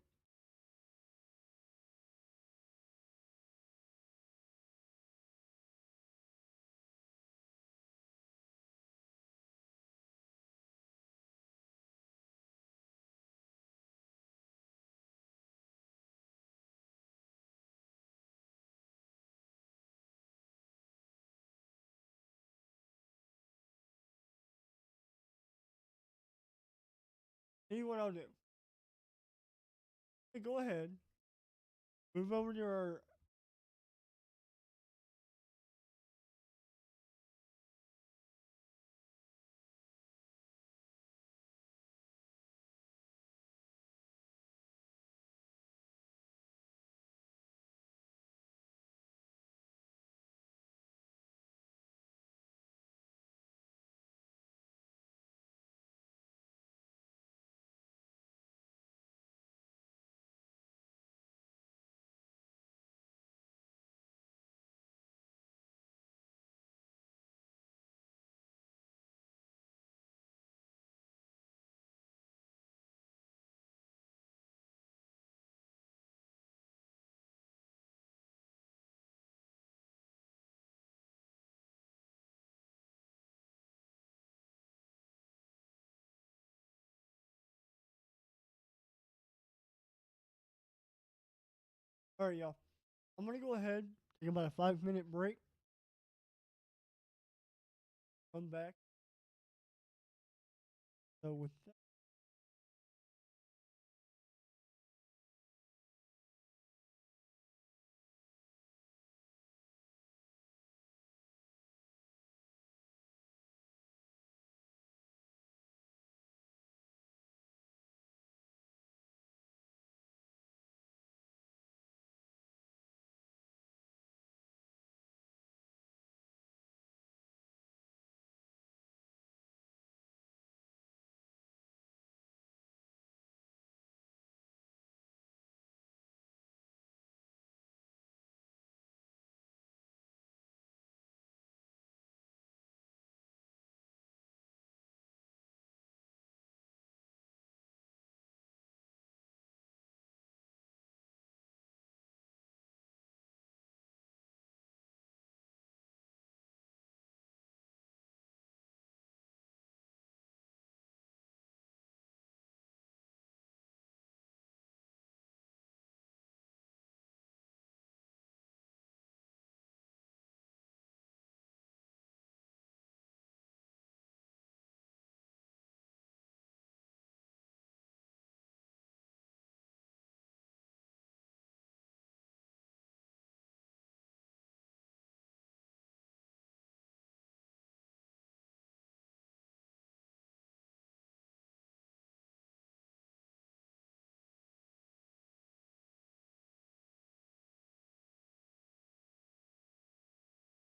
See what I'll do. Okay, go ahead. Move over to our All right, y'all. I'm gonna go ahead, take about a 5-minute break. Come back. So with that.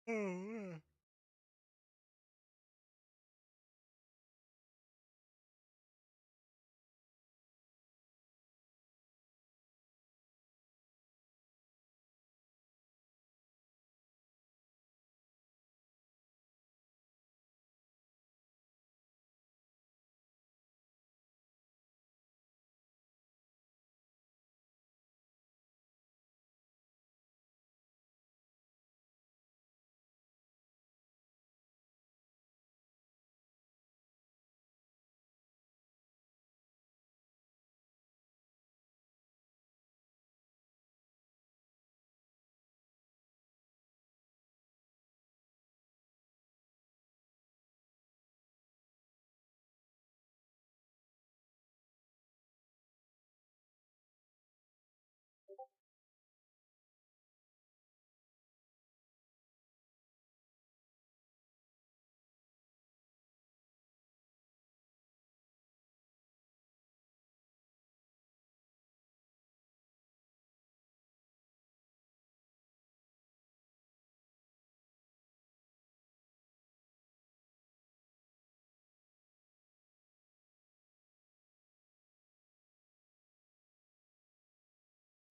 Oh, yeah.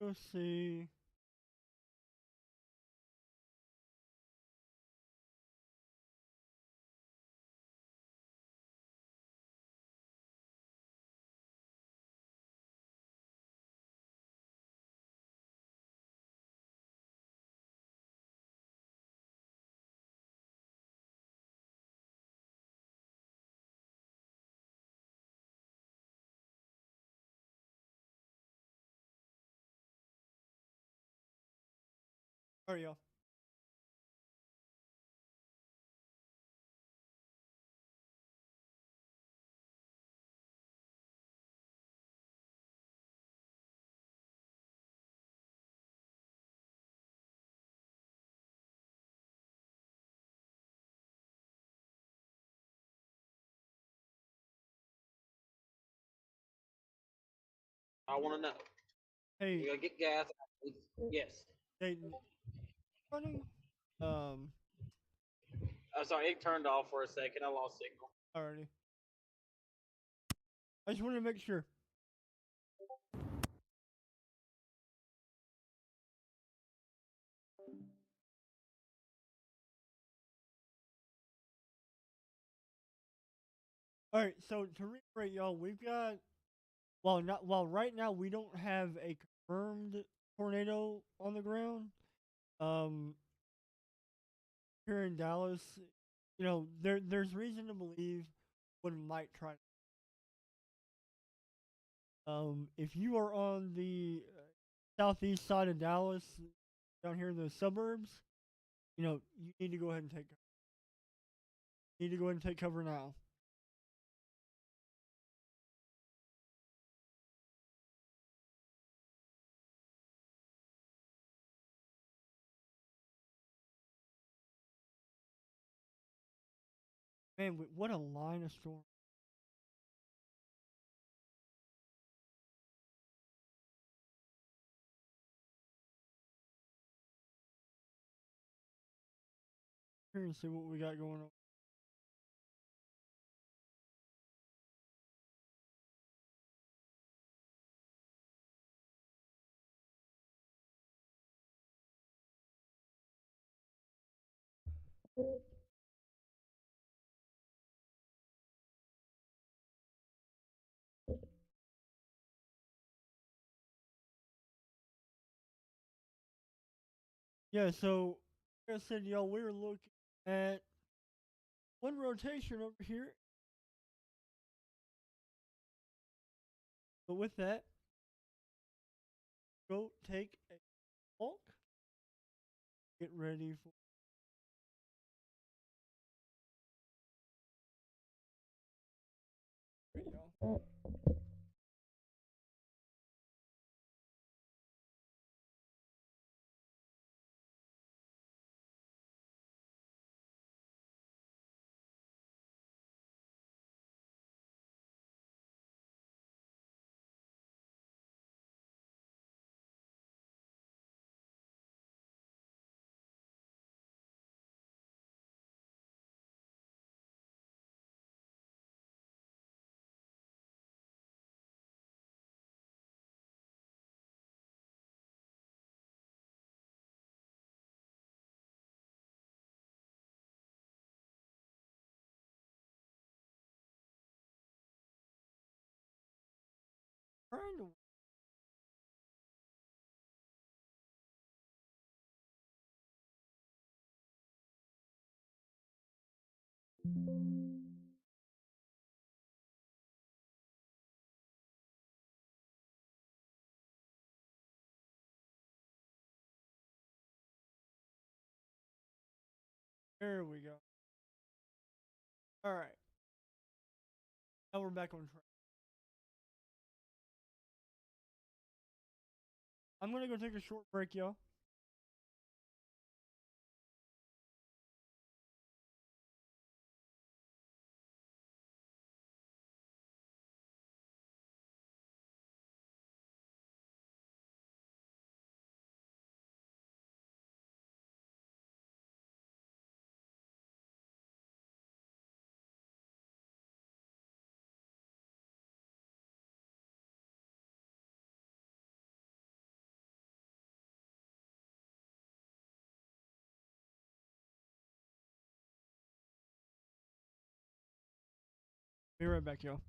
Let's see. All right, y'all. I want to know. You Hey, gotta get gas. Yes. Dayton, running. Sorry, it turned off for a second. I lost signal. Alrighty. I just wanted to make sure. All right. So to reiterate, y'all, we've got right now we don't have a confirmed tornado on the ground. Um, here in Dallas, there's reason to believe one might try. If you are on the southeast side of Dallas, down here in the suburbs, you know, you need to go ahead and take cover. You need to go ahead and take cover now. Man, what a line of storm. Here and see what we got going on. Yeah, so like I said, y'all, we were looking at one rotation over here. But with that, go take a walk. Get ready for. There you go. Trying to. There we go. All right. Now we're back on track. I'm gonna go take a short break, y'all. Be right back, y'all.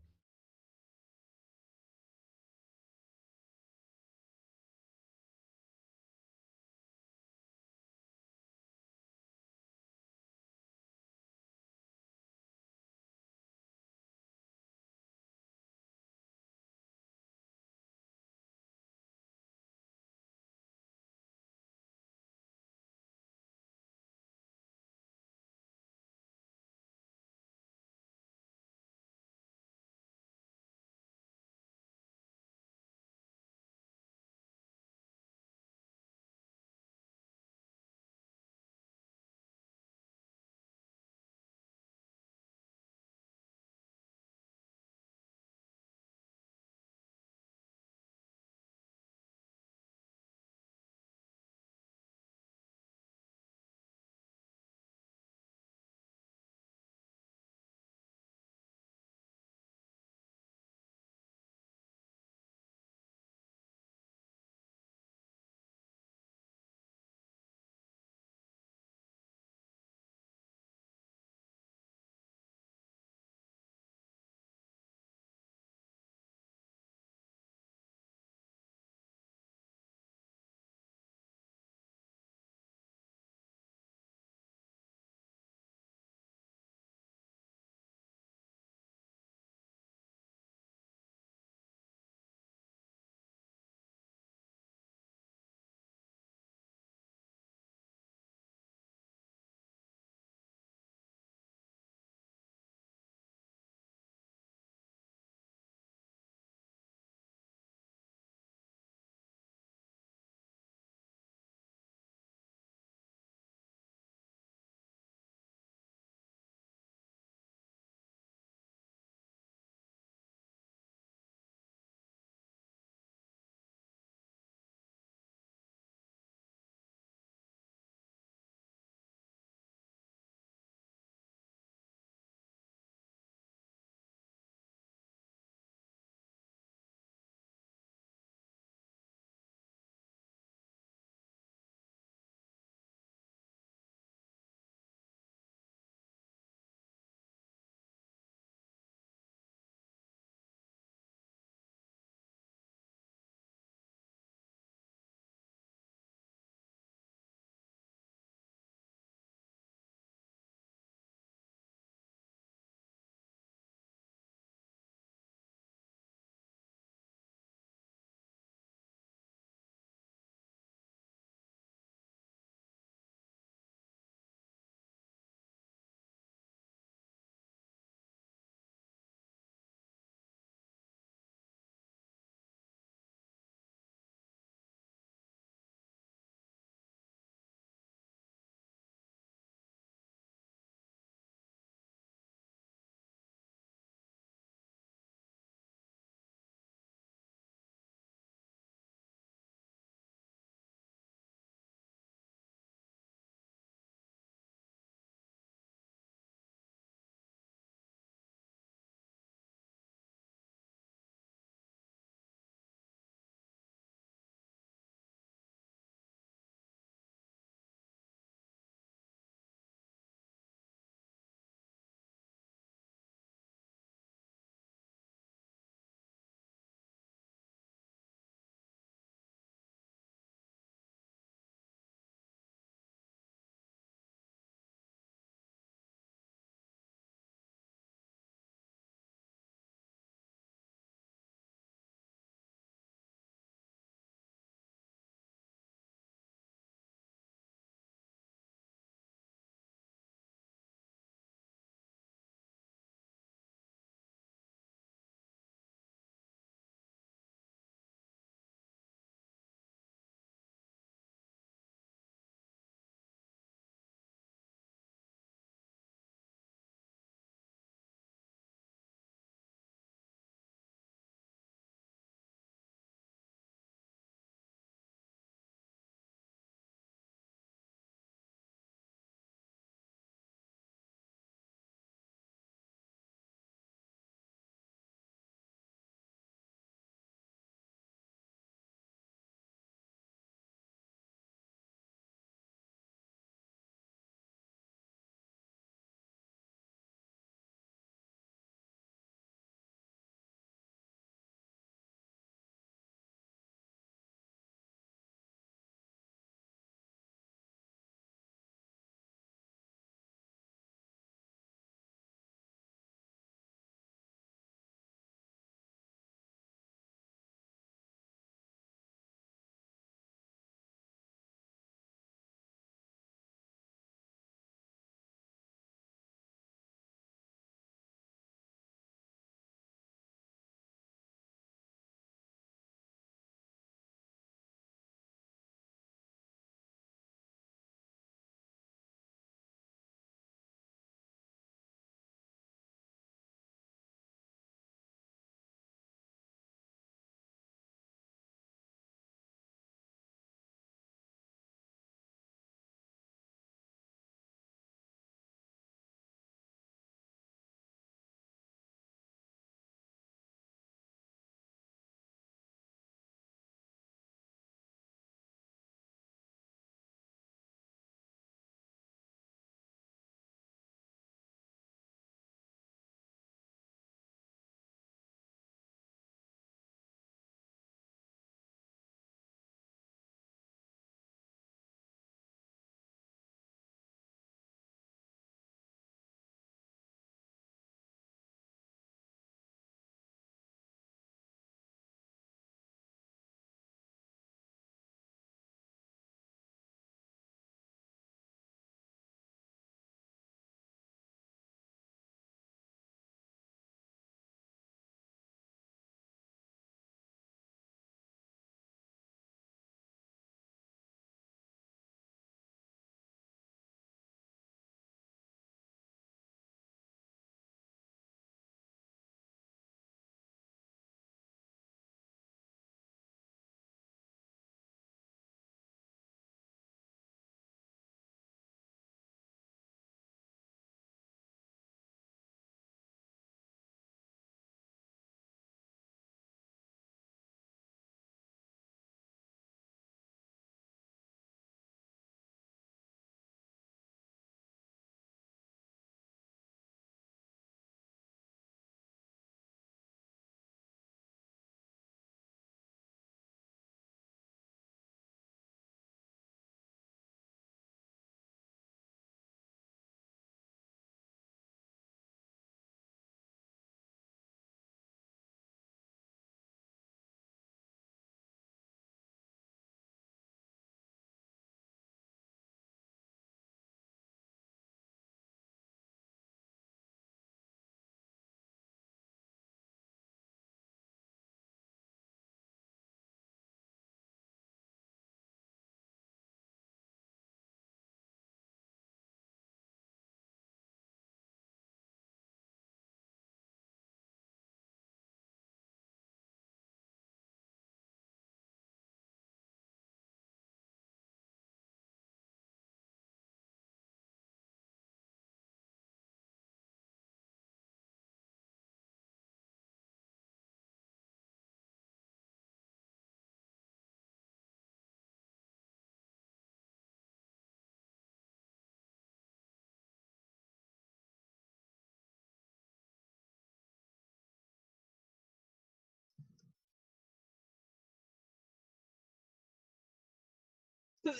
Now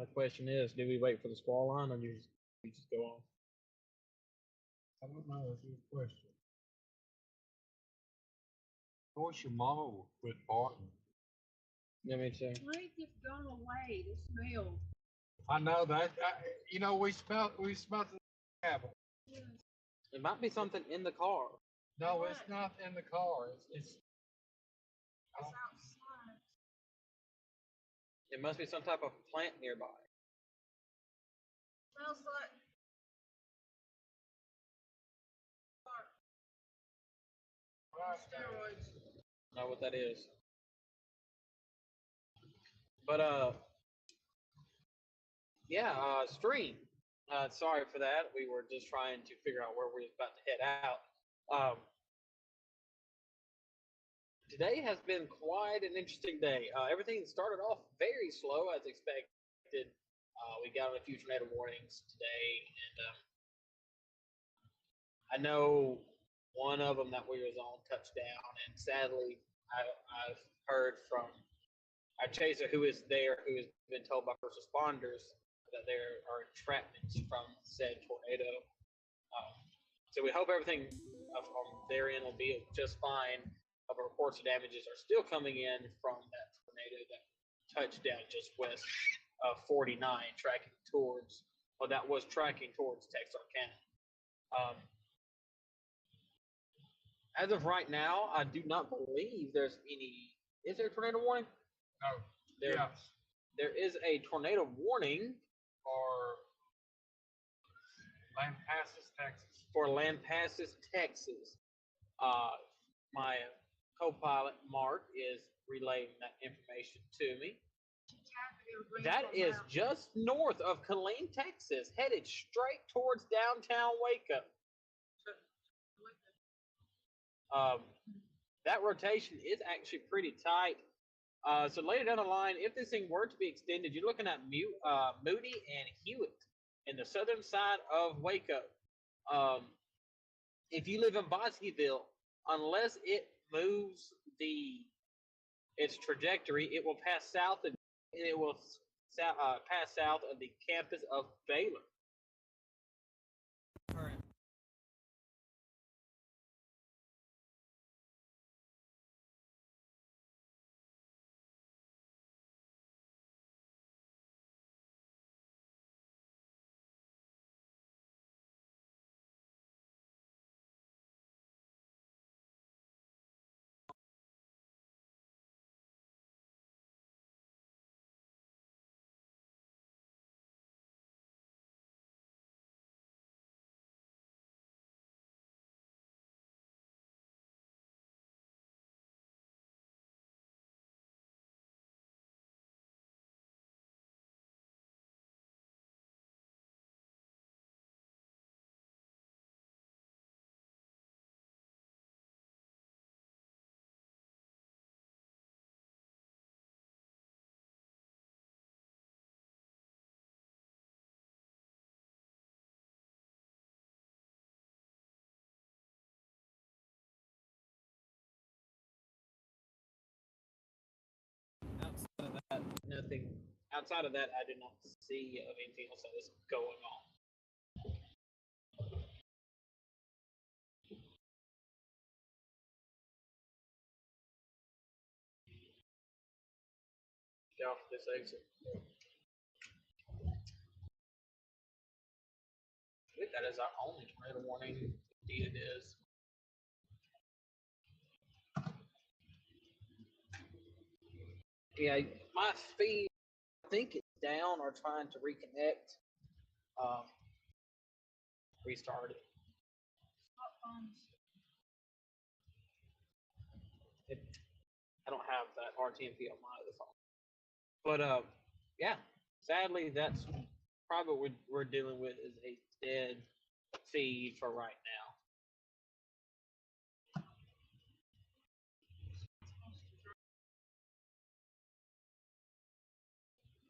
the question is, do we wait for the squall line or do we just go on? I don't know, that's a good question. Of course, your mama will quit barking. Yeah, me too. Wait, it's gone away, the smell. I know that, you know, we smelled the apple. It might be something in the car. No, it's not in the car, it's It's outside. It must be some type of plant nearby. Smells like. Steroids. Know what that is. But yeah, stream. Sorry for that. We were just trying to figure out where we was about to head out. Today has been quite an interesting day. Everything started off very slow as expected. We got a few tornado warnings today, and I know one of them that we was on touched down, and sadly, I've heard from our chaser who is there, who has been told by first responders that there are entrapments from said tornado. So we hope everything from their end will be just fine. But reports of damages are still coming in from that tornado that touched down just west of 49, tracking towards, well, that was tracking towards Texarkana. As of right now, I do not believe there's any. Is there a tornado warning? no, There, yes, there is a tornado warning or Lampasas, Texas. for Lampasas, Texas. My co-pilot Mark is relaying that information to me. That is just north of Killeen, Texas, headed straight towards downtown Waco. That rotation is actually pretty tight. So later down the line, if this thing were to be extended, you're looking at Moody and Hewitt in the southern side of Waco. If you live in Bosqueville, unless it moves its trajectory, it will pass south and it will pass south of the campus of Baylor. Alright. Outside of that, Nothing outside of that, I did not see of anything else that was going on. Get off this exit. I think that is our only tornado warning. Indeed, it is. Yeah, my feed, I think it's down or trying to reconnect. Restart it. I don't have that RTMP on my other phone. But yeah, sadly, that's probably what we're dealing with is a dead feed for right now.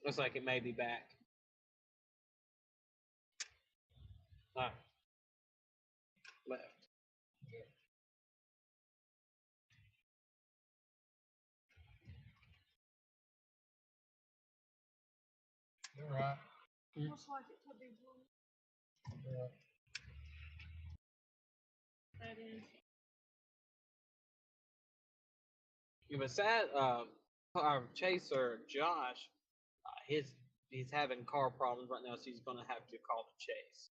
Looks like it may be back. All right. Left. All right. Looks like it could be blue. Yeah. That is. Yeah, but our chaser Josh, he's having car problems right now, so he's gonna have to call the chase.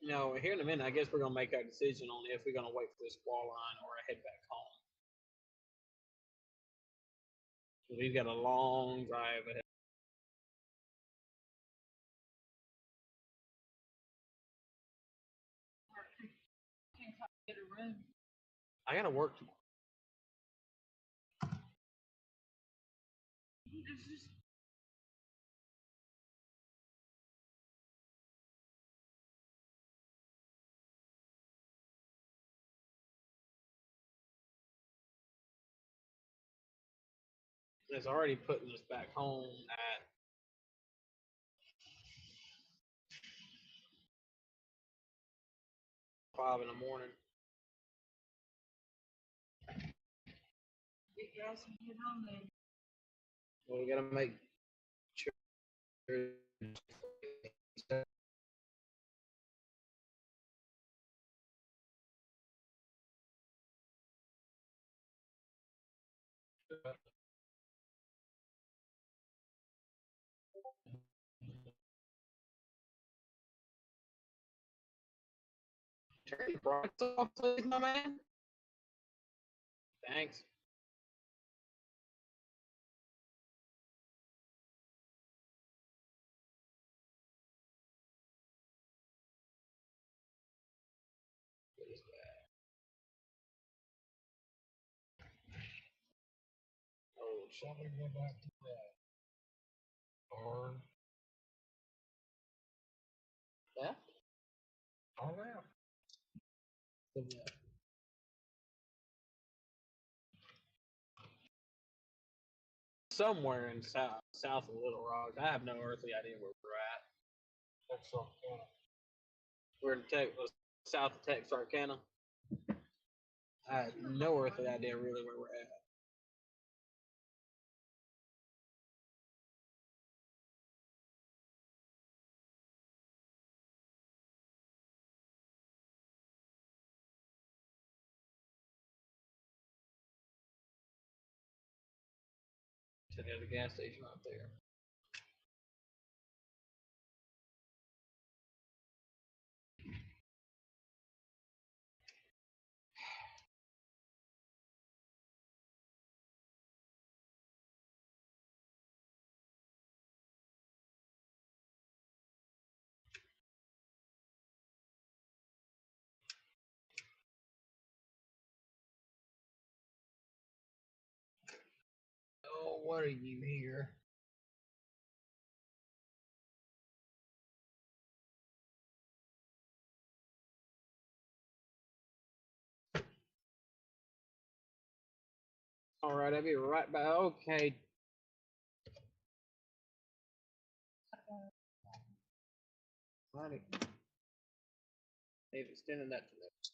You know, here in a minute, I guess we're gonna make our decision on if we're gonna wait for this squall line or head back home. We've got a long drive ahead. Can't get a room. I gotta work tomorrow. It's just It's already putting us back home at 5 in the morning. get gas and get home then. Well, we gotta make sure. Turn your brights off, please, my man. Thanks. What is that? Oh, Somebody go back to that. Or left? all out. The left. Somewhere in south of Little Rock. I have no earthly idea where we're at. That's something. We're in south of Texarkana. I have no earthly idea really where we're at. So there's a gas station right there. Oh, what are you here? All right, I'll be right back. Okay. Righty. They've extended that to next.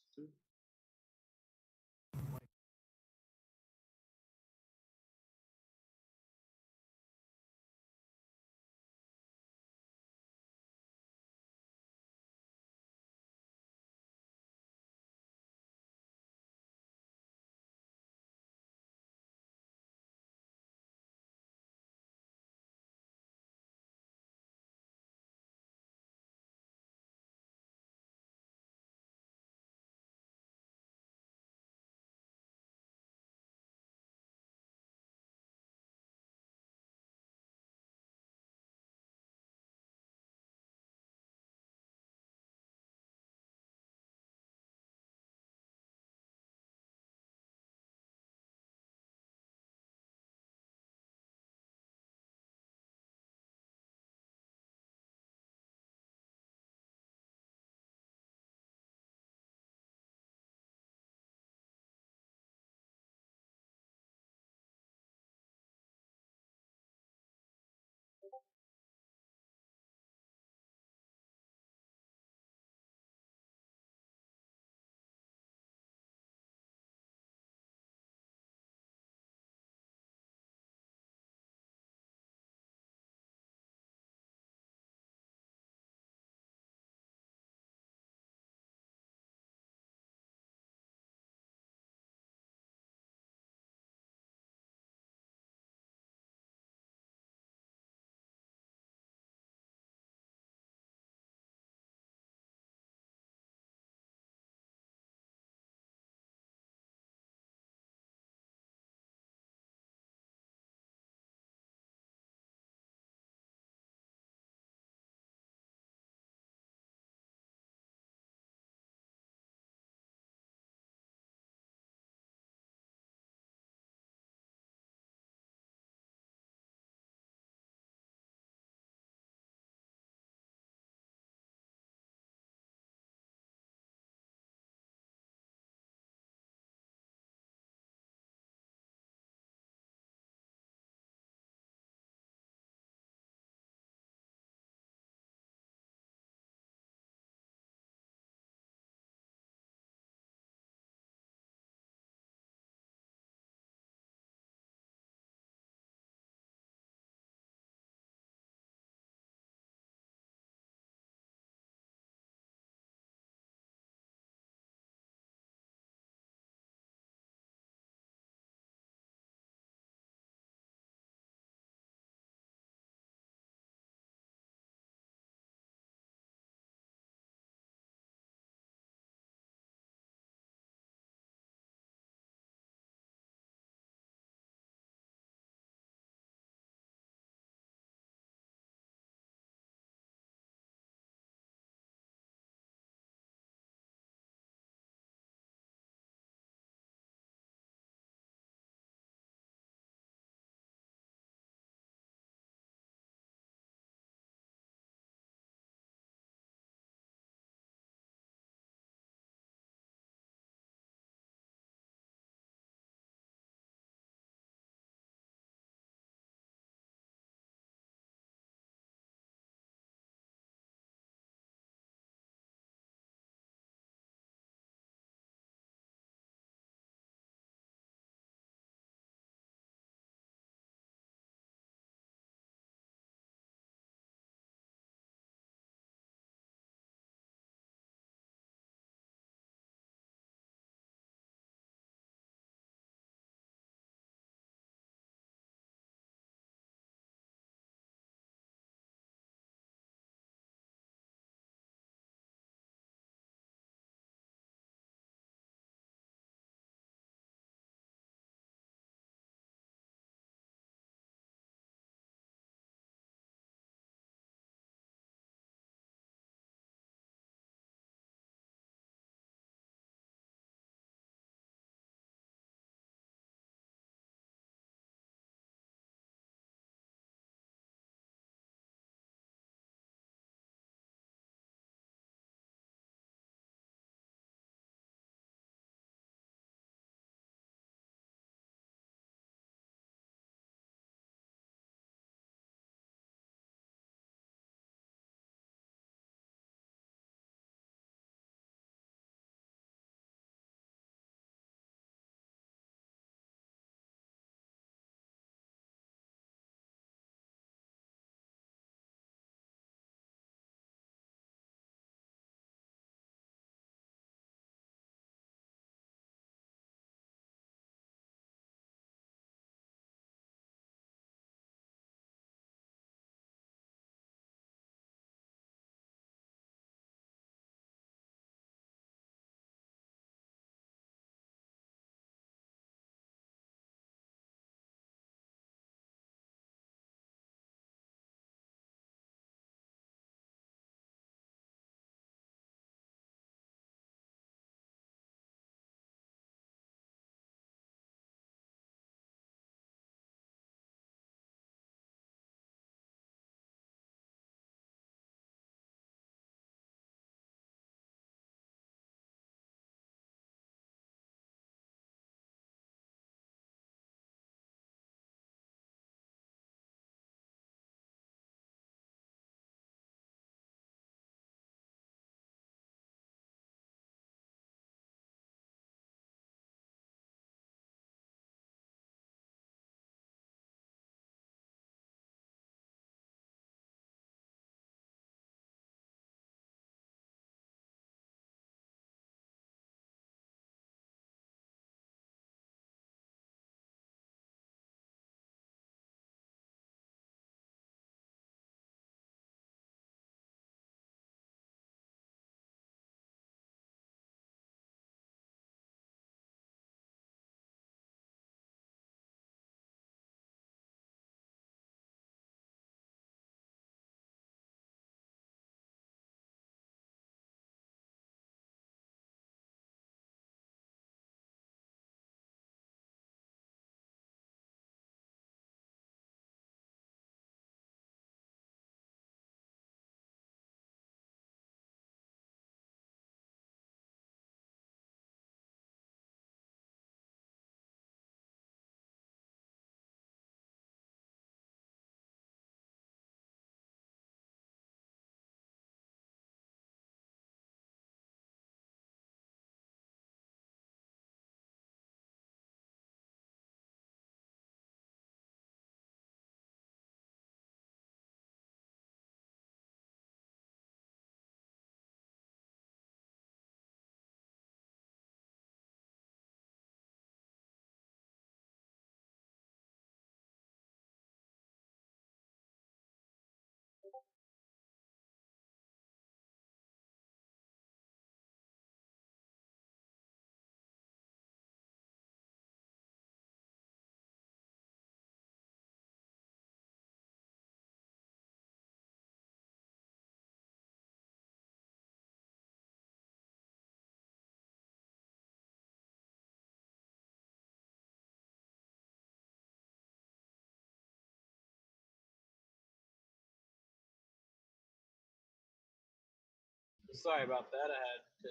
Sorry about that. I had to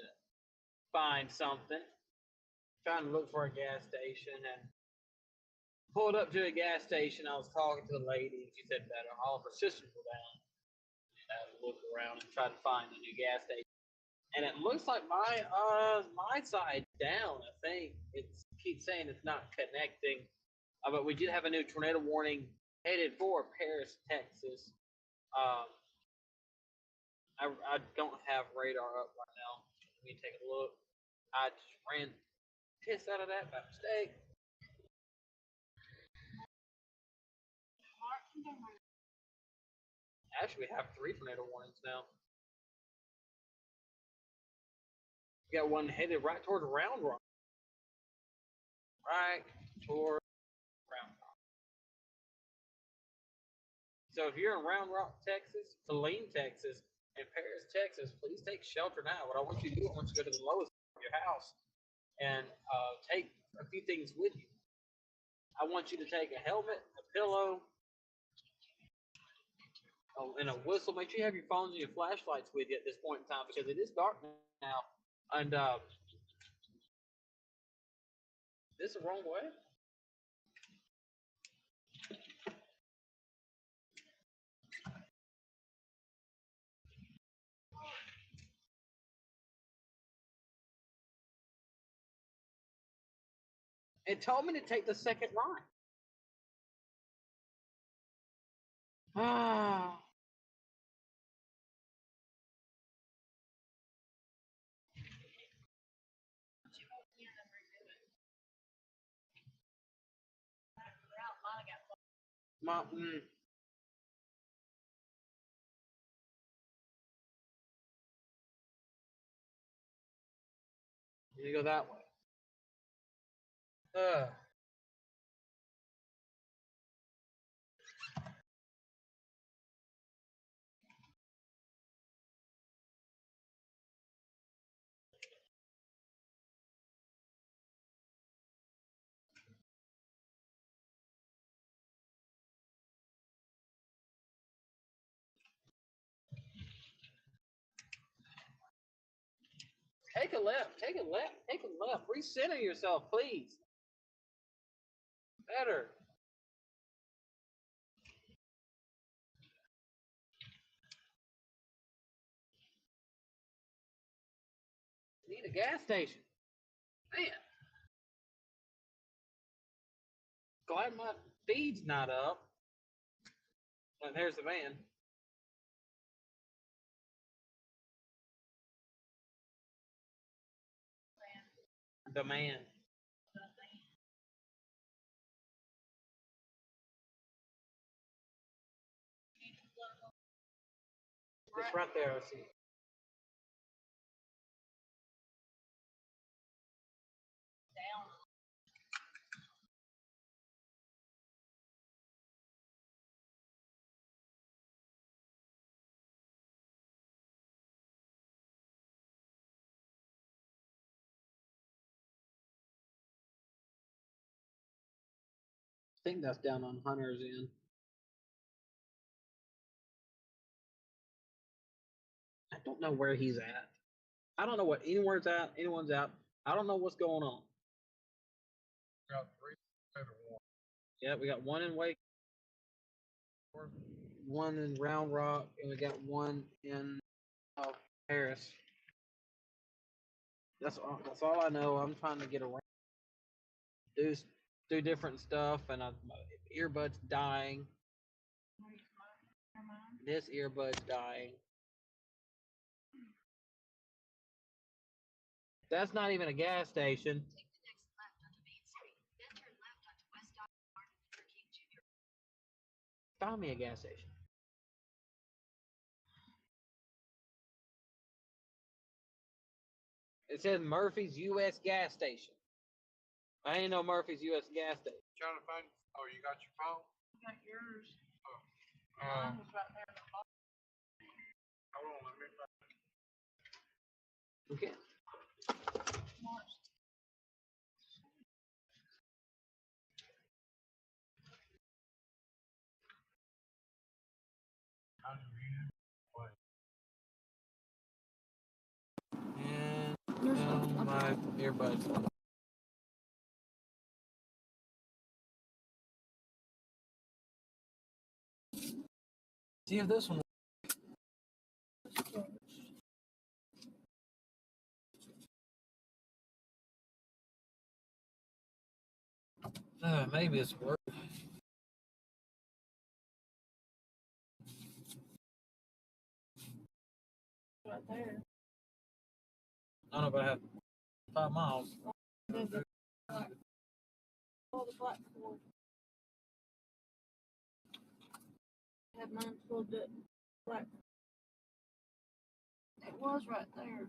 find something. Trying to look for a gas station and pulled up to a gas station. I was talking to the lady, and she said that all of her systems were down. And I had to look around and try to find a new gas station. And it looks like my side's down. I think it keeps saying it's not connecting. But we did have a new tornado warning headed for Paris, Texas. I don't have radar up right now. Let me take a look. I just ran piss out of that by mistake. Actually, we have 3 tornado warnings now. We got one headed right towards Round Rock. Right toward Round Rock. So if you're in Round Rock, Texas, Saline, Texas, and Paris, Texas, please take shelter now. What I want you to do, I want you to go to the lowest part of your house and take a few things with you. I want you to take a helmet, a pillow, and a whistle. Make sure you have your phones and your flashlights with you at this point in time because it is dark now. And this is the wrong way. It told me to take the second right. Ah. Mm. You go that way. Take a left. Take a left. Take a left. Recenter yourself, please. Better. Need a gas station. Man. Glad my feed's not up. And there's the van. The man. It's right there. I see it. I think that's down on Hunter's end. I don't know where he's at. I don't know what anyone's at. I don't know what's going on. Got 3 tornado warnings. Yeah, we got one in Wake, one in Round Rock, and we got one in Paris. That's all I know. I'm trying to get around, do different stuff, and my earbud's dying. This earbud's dying. That's not even a gas station. Find me a gas station. It says Murphy's U.S. gas station. I ain't no Murphy's U.S. gas station. Trying to find. Oh, you got your phone? I got yours. Oh. Mine was right there in the box. Hold on, let me find. Okay. How do you? my earbuds. See if this one. Maybe it's worth. Right there. I don't know if I have 5 miles. All the black cord. Had mine plugged up black. It was right there.